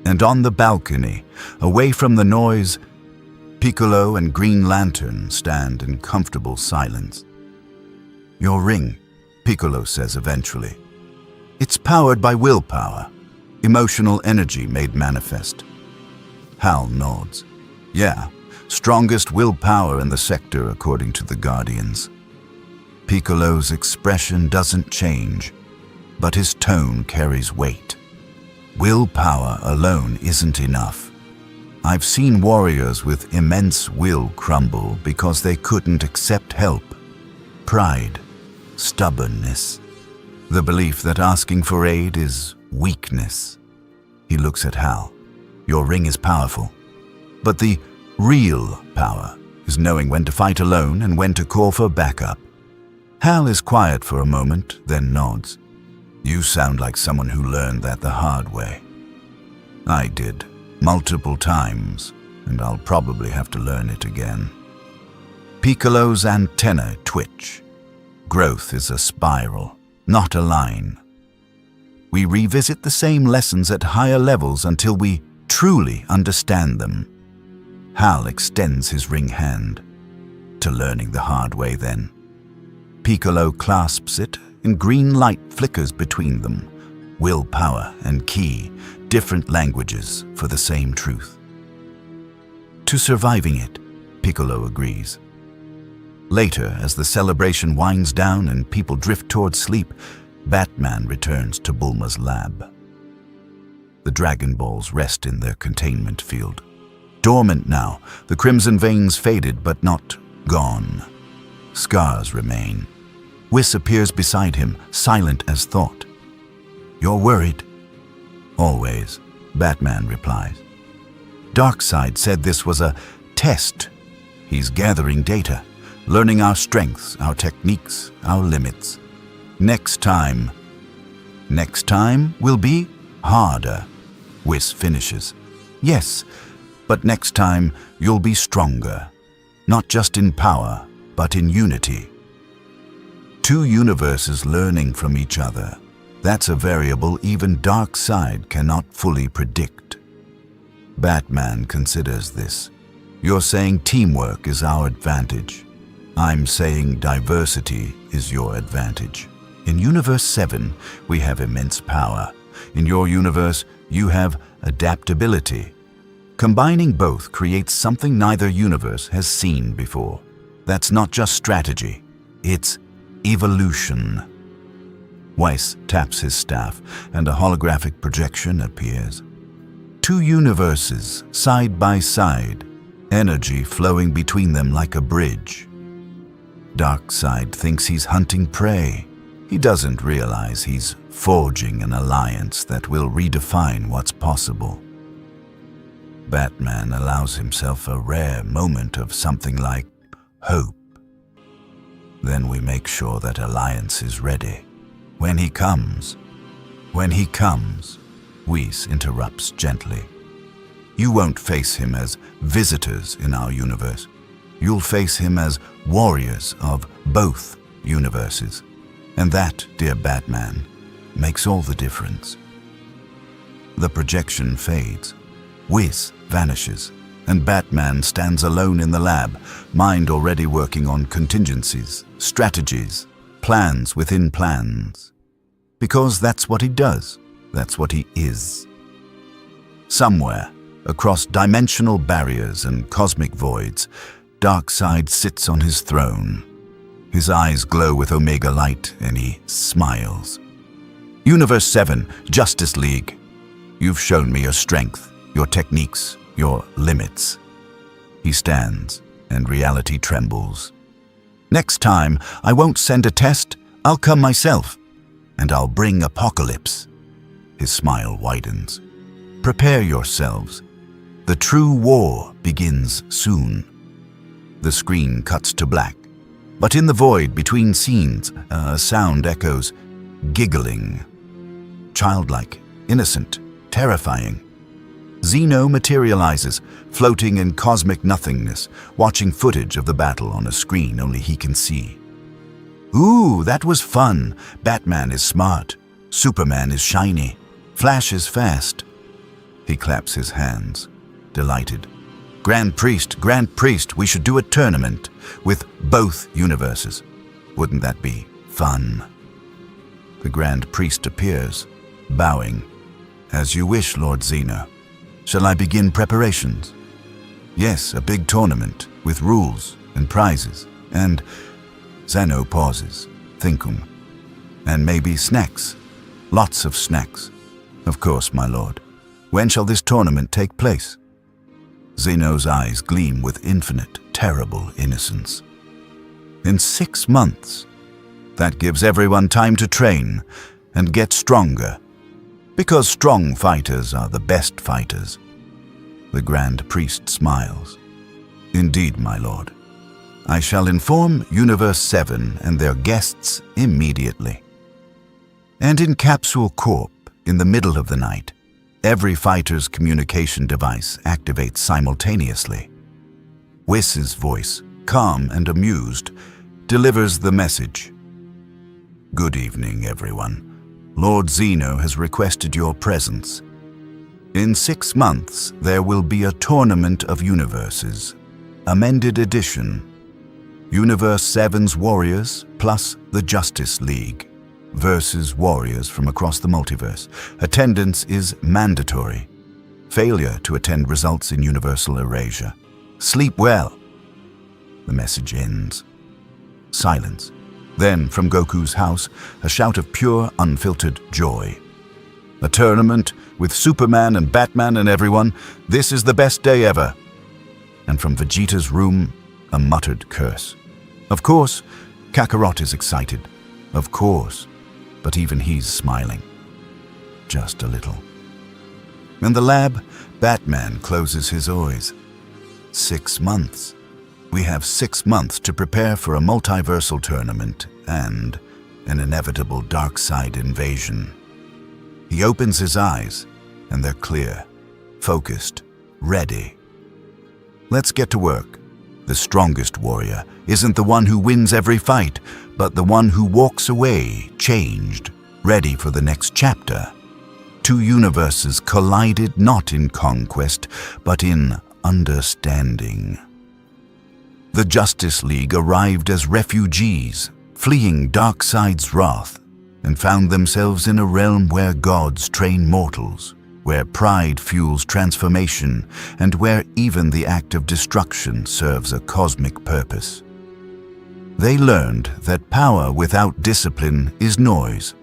And on the balcony, away from the noise, Piccolo and Green Lantern stand in comfortable silence. Your ring, Piccolo says eventually. It's powered by willpower, emotional energy made manifest. Hal nods. Yeah, strongest willpower in the sector according to the Guardians. Piccolo's expression doesn't change, but his tone carries weight. Willpower alone isn't enough. I've seen warriors with immense will crumble because they couldn't accept help. Pride, stubbornness, the belief that asking for aid is weakness. He looks at Hal. Your ring is powerful, but the real power is knowing when to fight alone and when to call for backup. Hal is quiet for a moment, then nods. You sound like someone who learned that the hard way. I did, multiple times, and I'll probably have to learn it again. Piccolo's antennae twitch. Growth is a spiral, not a line. We revisit the same lessons at higher levels until we truly understand them. Hal extends his ring hand. To learning the hard way, then. Piccolo clasps it, and green light flickers between them. Willpower and ki, different languages for the same truth. To surviving it, Piccolo agrees. Later, as the celebration winds down and people drift towards sleep, Batman returns to Bulma's lab. The Dragon Balls rest in their containment field. Dormant now, the crimson veins faded but not gone. Scars remain. Whis appears beside him, silent as thought. You're worried? Always, Batman replies. Darkseid said this was a test. He's gathering data, learning our strengths, our techniques, our limits. Next time will be harder, Whis finishes. Yes, but next time you'll be stronger, not just in power, but in unity. Two universes learning from each other. That's a variable even Darkseid cannot fully predict. Batman considers this. You're saying teamwork is our advantage. I'm saying diversity is your advantage. In Universe 7, we have immense power. In your universe, you have adaptability. Combining both creates something neither universe has seen before. That's not just strategy, it's evolution. Weiss taps his staff, and a holographic projection appears. Two universes, side by side, energy flowing between them like a bridge. Darkseid thinks he's hunting prey. He doesn't realize he's forging an alliance that will redefine what's possible. Batman allows himself a rare moment of something like hope. Then we make sure that alliance is ready. When he comes, Whis interrupts gently. You won't face him as visitors in our universe. You'll face him as warriors of both universes. And that, dear Batman, makes all the difference. The projection fades. Whis vanishes, and Batman stands alone in the lab, mind already working on contingencies, strategies, plans within plans. Because that's what he does. That's what he is. Somewhere, across dimensional barriers and cosmic voids, Darkseid sits on his throne. His eyes glow with Omega light, and he smiles. Universe 7, Justice League. You've shown me your strength, your techniques, your limits. He stands, and reality trembles. Next time, I won't send a test, I'll come myself, and I'll bring apocalypse. His smile widens. Prepare yourselves. The true war begins soon. The screen cuts to black, but in the void between scenes, a sound echoes, giggling. Childlike, innocent, terrifying. Zeno materializes, floating in cosmic nothingness, watching footage of the battle on a screen only he can see. Ooh, that was fun. Batman is smart. Superman is shiny. Flash is fast. He claps his hands, delighted. Grand Priest, we should do a tournament with both universes. Wouldn't that be fun? The Grand Priest appears, bowing. As you wish, Lord Zeno. Shall I begin preparations? Yes, a big tournament with rules and prizes, and Zeno pauses, thinkum. And maybe snacks. Lots of snacks. Of course, my lord. When shall this tournament take place? Zeno's eyes gleam with infinite, terrible innocence. In 6 months. That gives everyone time to train and get stronger. Because strong fighters are the best fighters. The Grand Priest smiles. Indeed, my lord. I shall inform Universe 7 and their guests immediately. And in Capsule Corp, in the middle of the night, every fighter's communication device activates simultaneously. Whis's voice, calm and amused, delivers the message. Good evening, everyone. Lord Zeno has requested your presence. In 6 months, there will be a tournament of universes, amended edition. Universe 7's warriors plus the Justice League versus warriors from across the multiverse. Attendance is mandatory. Failure to attend results in universal erasure. Sleep well. The message ends. Silence. Then, from Goku's house, a shout of pure, unfiltered joy. A tournament with Superman and Batman and everyone. This is the best day ever. And from Vegeta's room, a muttered curse. Of course, Kakarot is excited. Of course. But even he's smiling. Just a little. In the lab, Batman closes his eyes. 6 months. We have 6 months to prepare for a multiversal tournament and an inevitable Darkseid invasion. He opens his eyes, and they're clear, focused, ready. Let's get to work. The strongest warrior isn't the one who wins every fight, but the one who walks away, changed, ready for the next chapter. 2 universes collided not in conquest, but in understanding. The Justice League arrived as refugees, fleeing Darkseid's wrath, and found themselves in a realm where gods train mortals, where pride fuels transformation, and where even the act of destruction serves a cosmic purpose. They learned that power without discipline is noise,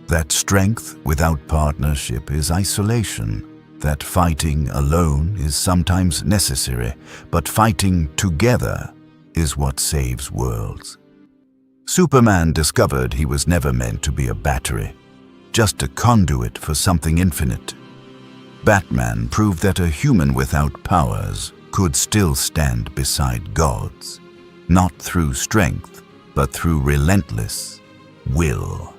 that strength without partnership is isolation, that fighting alone is sometimes necessary, but fighting together is what saves worlds. Superman discovered he was never meant to be a battery, just a conduit for something infinite. Batman proved that a human without powers could still stand beside gods, not through strength, but through relentless will.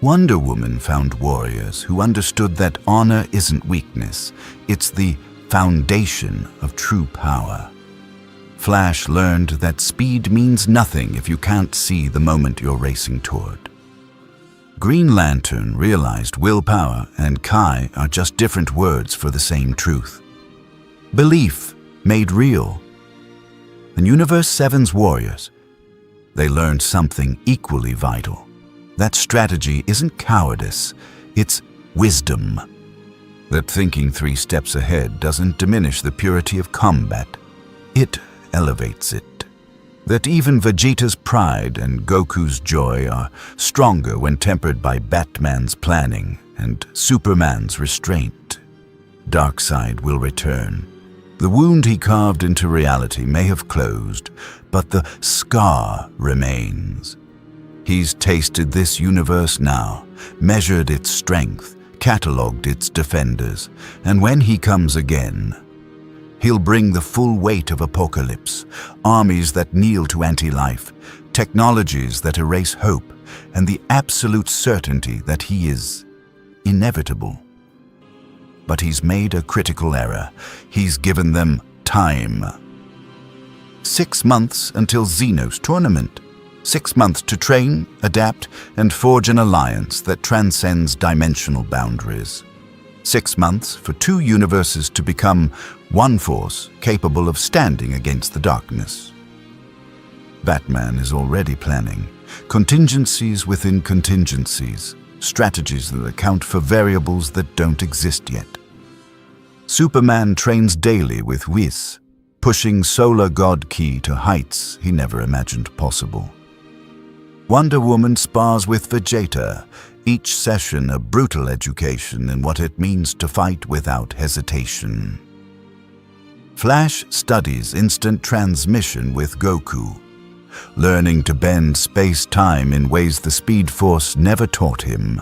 Wonder Woman found warriors who understood that honor isn't weakness, it's the foundation of true power. Flash learned that speed means nothing if you can't see the moment you're racing toward. Green Lantern realized willpower and Kai are just different words for the same truth. Belief made real. In Universe 7's warriors, they learned something equally vital. That strategy isn't cowardice, it's wisdom. That thinking 3 steps ahead doesn't diminish the purity of combat. It elevates it. That even Vegeta's pride and Goku's joy are stronger when tempered by Batman's planning and Superman's restraint. Darkseid will return. The wound he carved into reality may have closed, but the scar remains. He's tasted this universe now, measured its strength, catalogued its defenders, and when he comes again, he'll bring the full weight of apocalypse, armies that kneel to anti-life, technologies that erase hope, and the absolute certainty that he is inevitable. But he's made a critical error. He's given them time. 6 months until Xenos tournament. 6 months to train, adapt, and forge an alliance that transcends dimensional boundaries. 6 months for 2 universes to become one force capable of standing against the darkness. Batman is already planning contingencies within contingencies, strategies that account for variables that don't exist yet. Superman trains daily with Whis, pushing Solar God Ki to heights he never imagined possible. Wonder Woman spars with Vegeta, each session a brutal education in what it means to fight without hesitation. Flash studies instant transmission with Goku, learning to bend space-time in ways the Speed Force never taught him.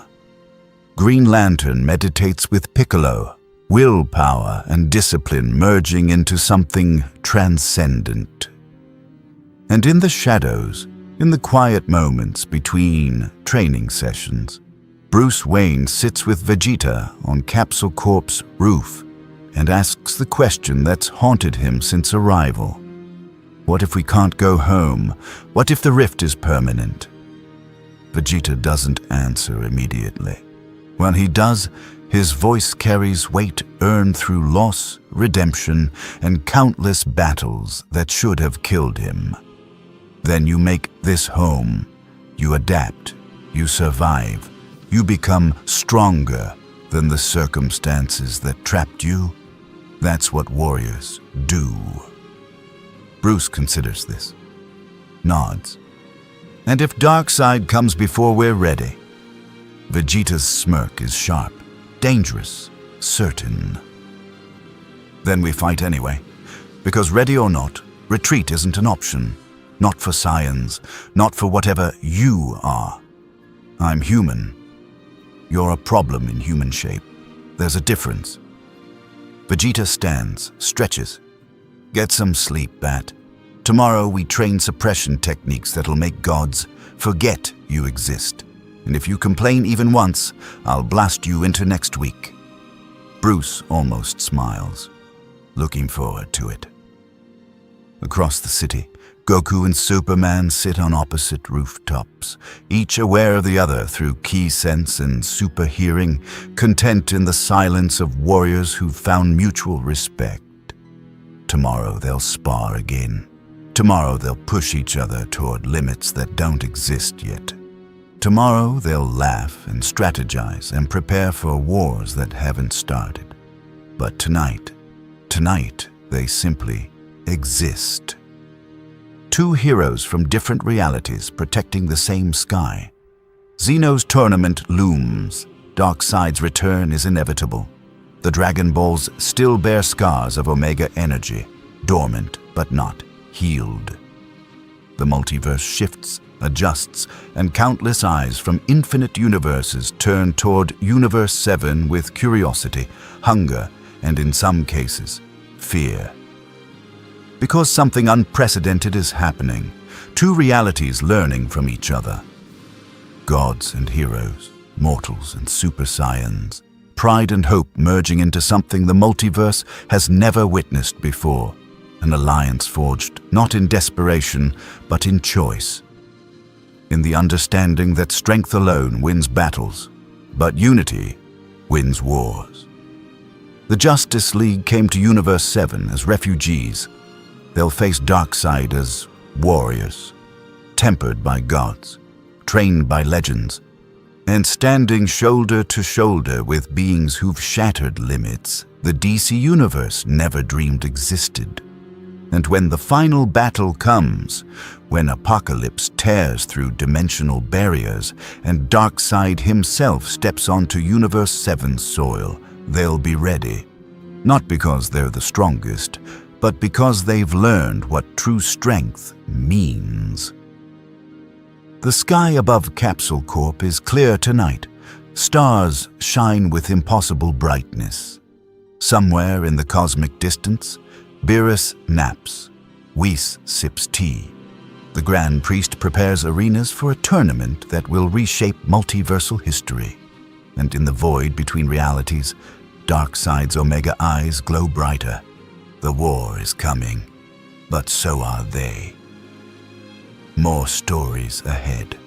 Green Lantern meditates with Piccolo, willpower and discipline merging into something transcendent. And in the shadows, in the quiet moments between training sessions, Bruce Wayne sits with Vegeta on Capsule Corp's roof and asks the question that's haunted him since arrival. What if we can't go home? What if the rift is permanent? Vegeta doesn't answer immediately. When he does, his voice carries weight earned through loss, redemption, and countless battles that should have killed him. Then you make this home. You adapt. You survive. You become stronger than the circumstances that trapped you. That's what warriors do. Bruce considers this, nods. And if Darkseid comes before we're ready? Vegeta's smirk is sharp, dangerous, certain. Then we fight anyway, because ready or not, retreat isn't an option. Not for Saiyans, not for whatever you are. I'm human. You're a problem in human shape. There's a difference. Vegeta stands, stretches. Get some sleep, Bat. Tomorrow we train suppression techniques that'll make gods forget you exist. And if you complain even once, I'll blast you into next week. Bruce almost smiles, looking forward to it. Across the city, Goku and Superman sit on opposite rooftops, each aware of the other through key sense and super hearing, content in the silence of warriors who've found mutual respect. Tomorrow they'll spar again. Tomorrow they'll push each other toward limits that don't exist yet. Tomorrow they'll laugh and strategize and prepare for wars that haven't started. But tonight they simply exist. Two heroes from different realities protecting the same sky. Xeno's tournament looms. Darkseid's return is inevitable. The Dragon Balls still bear scars of Omega energy, dormant but not healed. The multiverse shifts, adjusts, and countless eyes from infinite universes turn toward Universe 7 with curiosity, hunger, and in some cases, fear. Because something unprecedented is happening, two realities learning from each other. Gods and heroes, mortals and super Saiyans, pride and hope merging into something the multiverse has never witnessed before. An alliance forged not in desperation, but in choice. In the understanding that strength alone wins battles, but unity wins wars. The Justice League came to Universe 7 as refugees. They'll face Darkseid as warriors, tempered by gods, trained by legends, and standing shoulder to shoulder with beings who've shattered limits the DC Universe never dreamed existed. And when the final battle comes, when Apocalypse tears through dimensional barriers and Darkseid himself steps onto Universe 7's soil, they'll be ready. Not because they're the strongest, but because they've learned what true strength means. The sky above Capsule Corp is clear tonight. Stars shine with impossible brightness. Somewhere in the cosmic distance, Beerus naps. Whis sips tea. The Grand Priest prepares arenas for a tournament that will reshape multiversal history. And in the void between realities, Darkseid's Omega eyes glow brighter. The war is coming, but so are they. More stories ahead.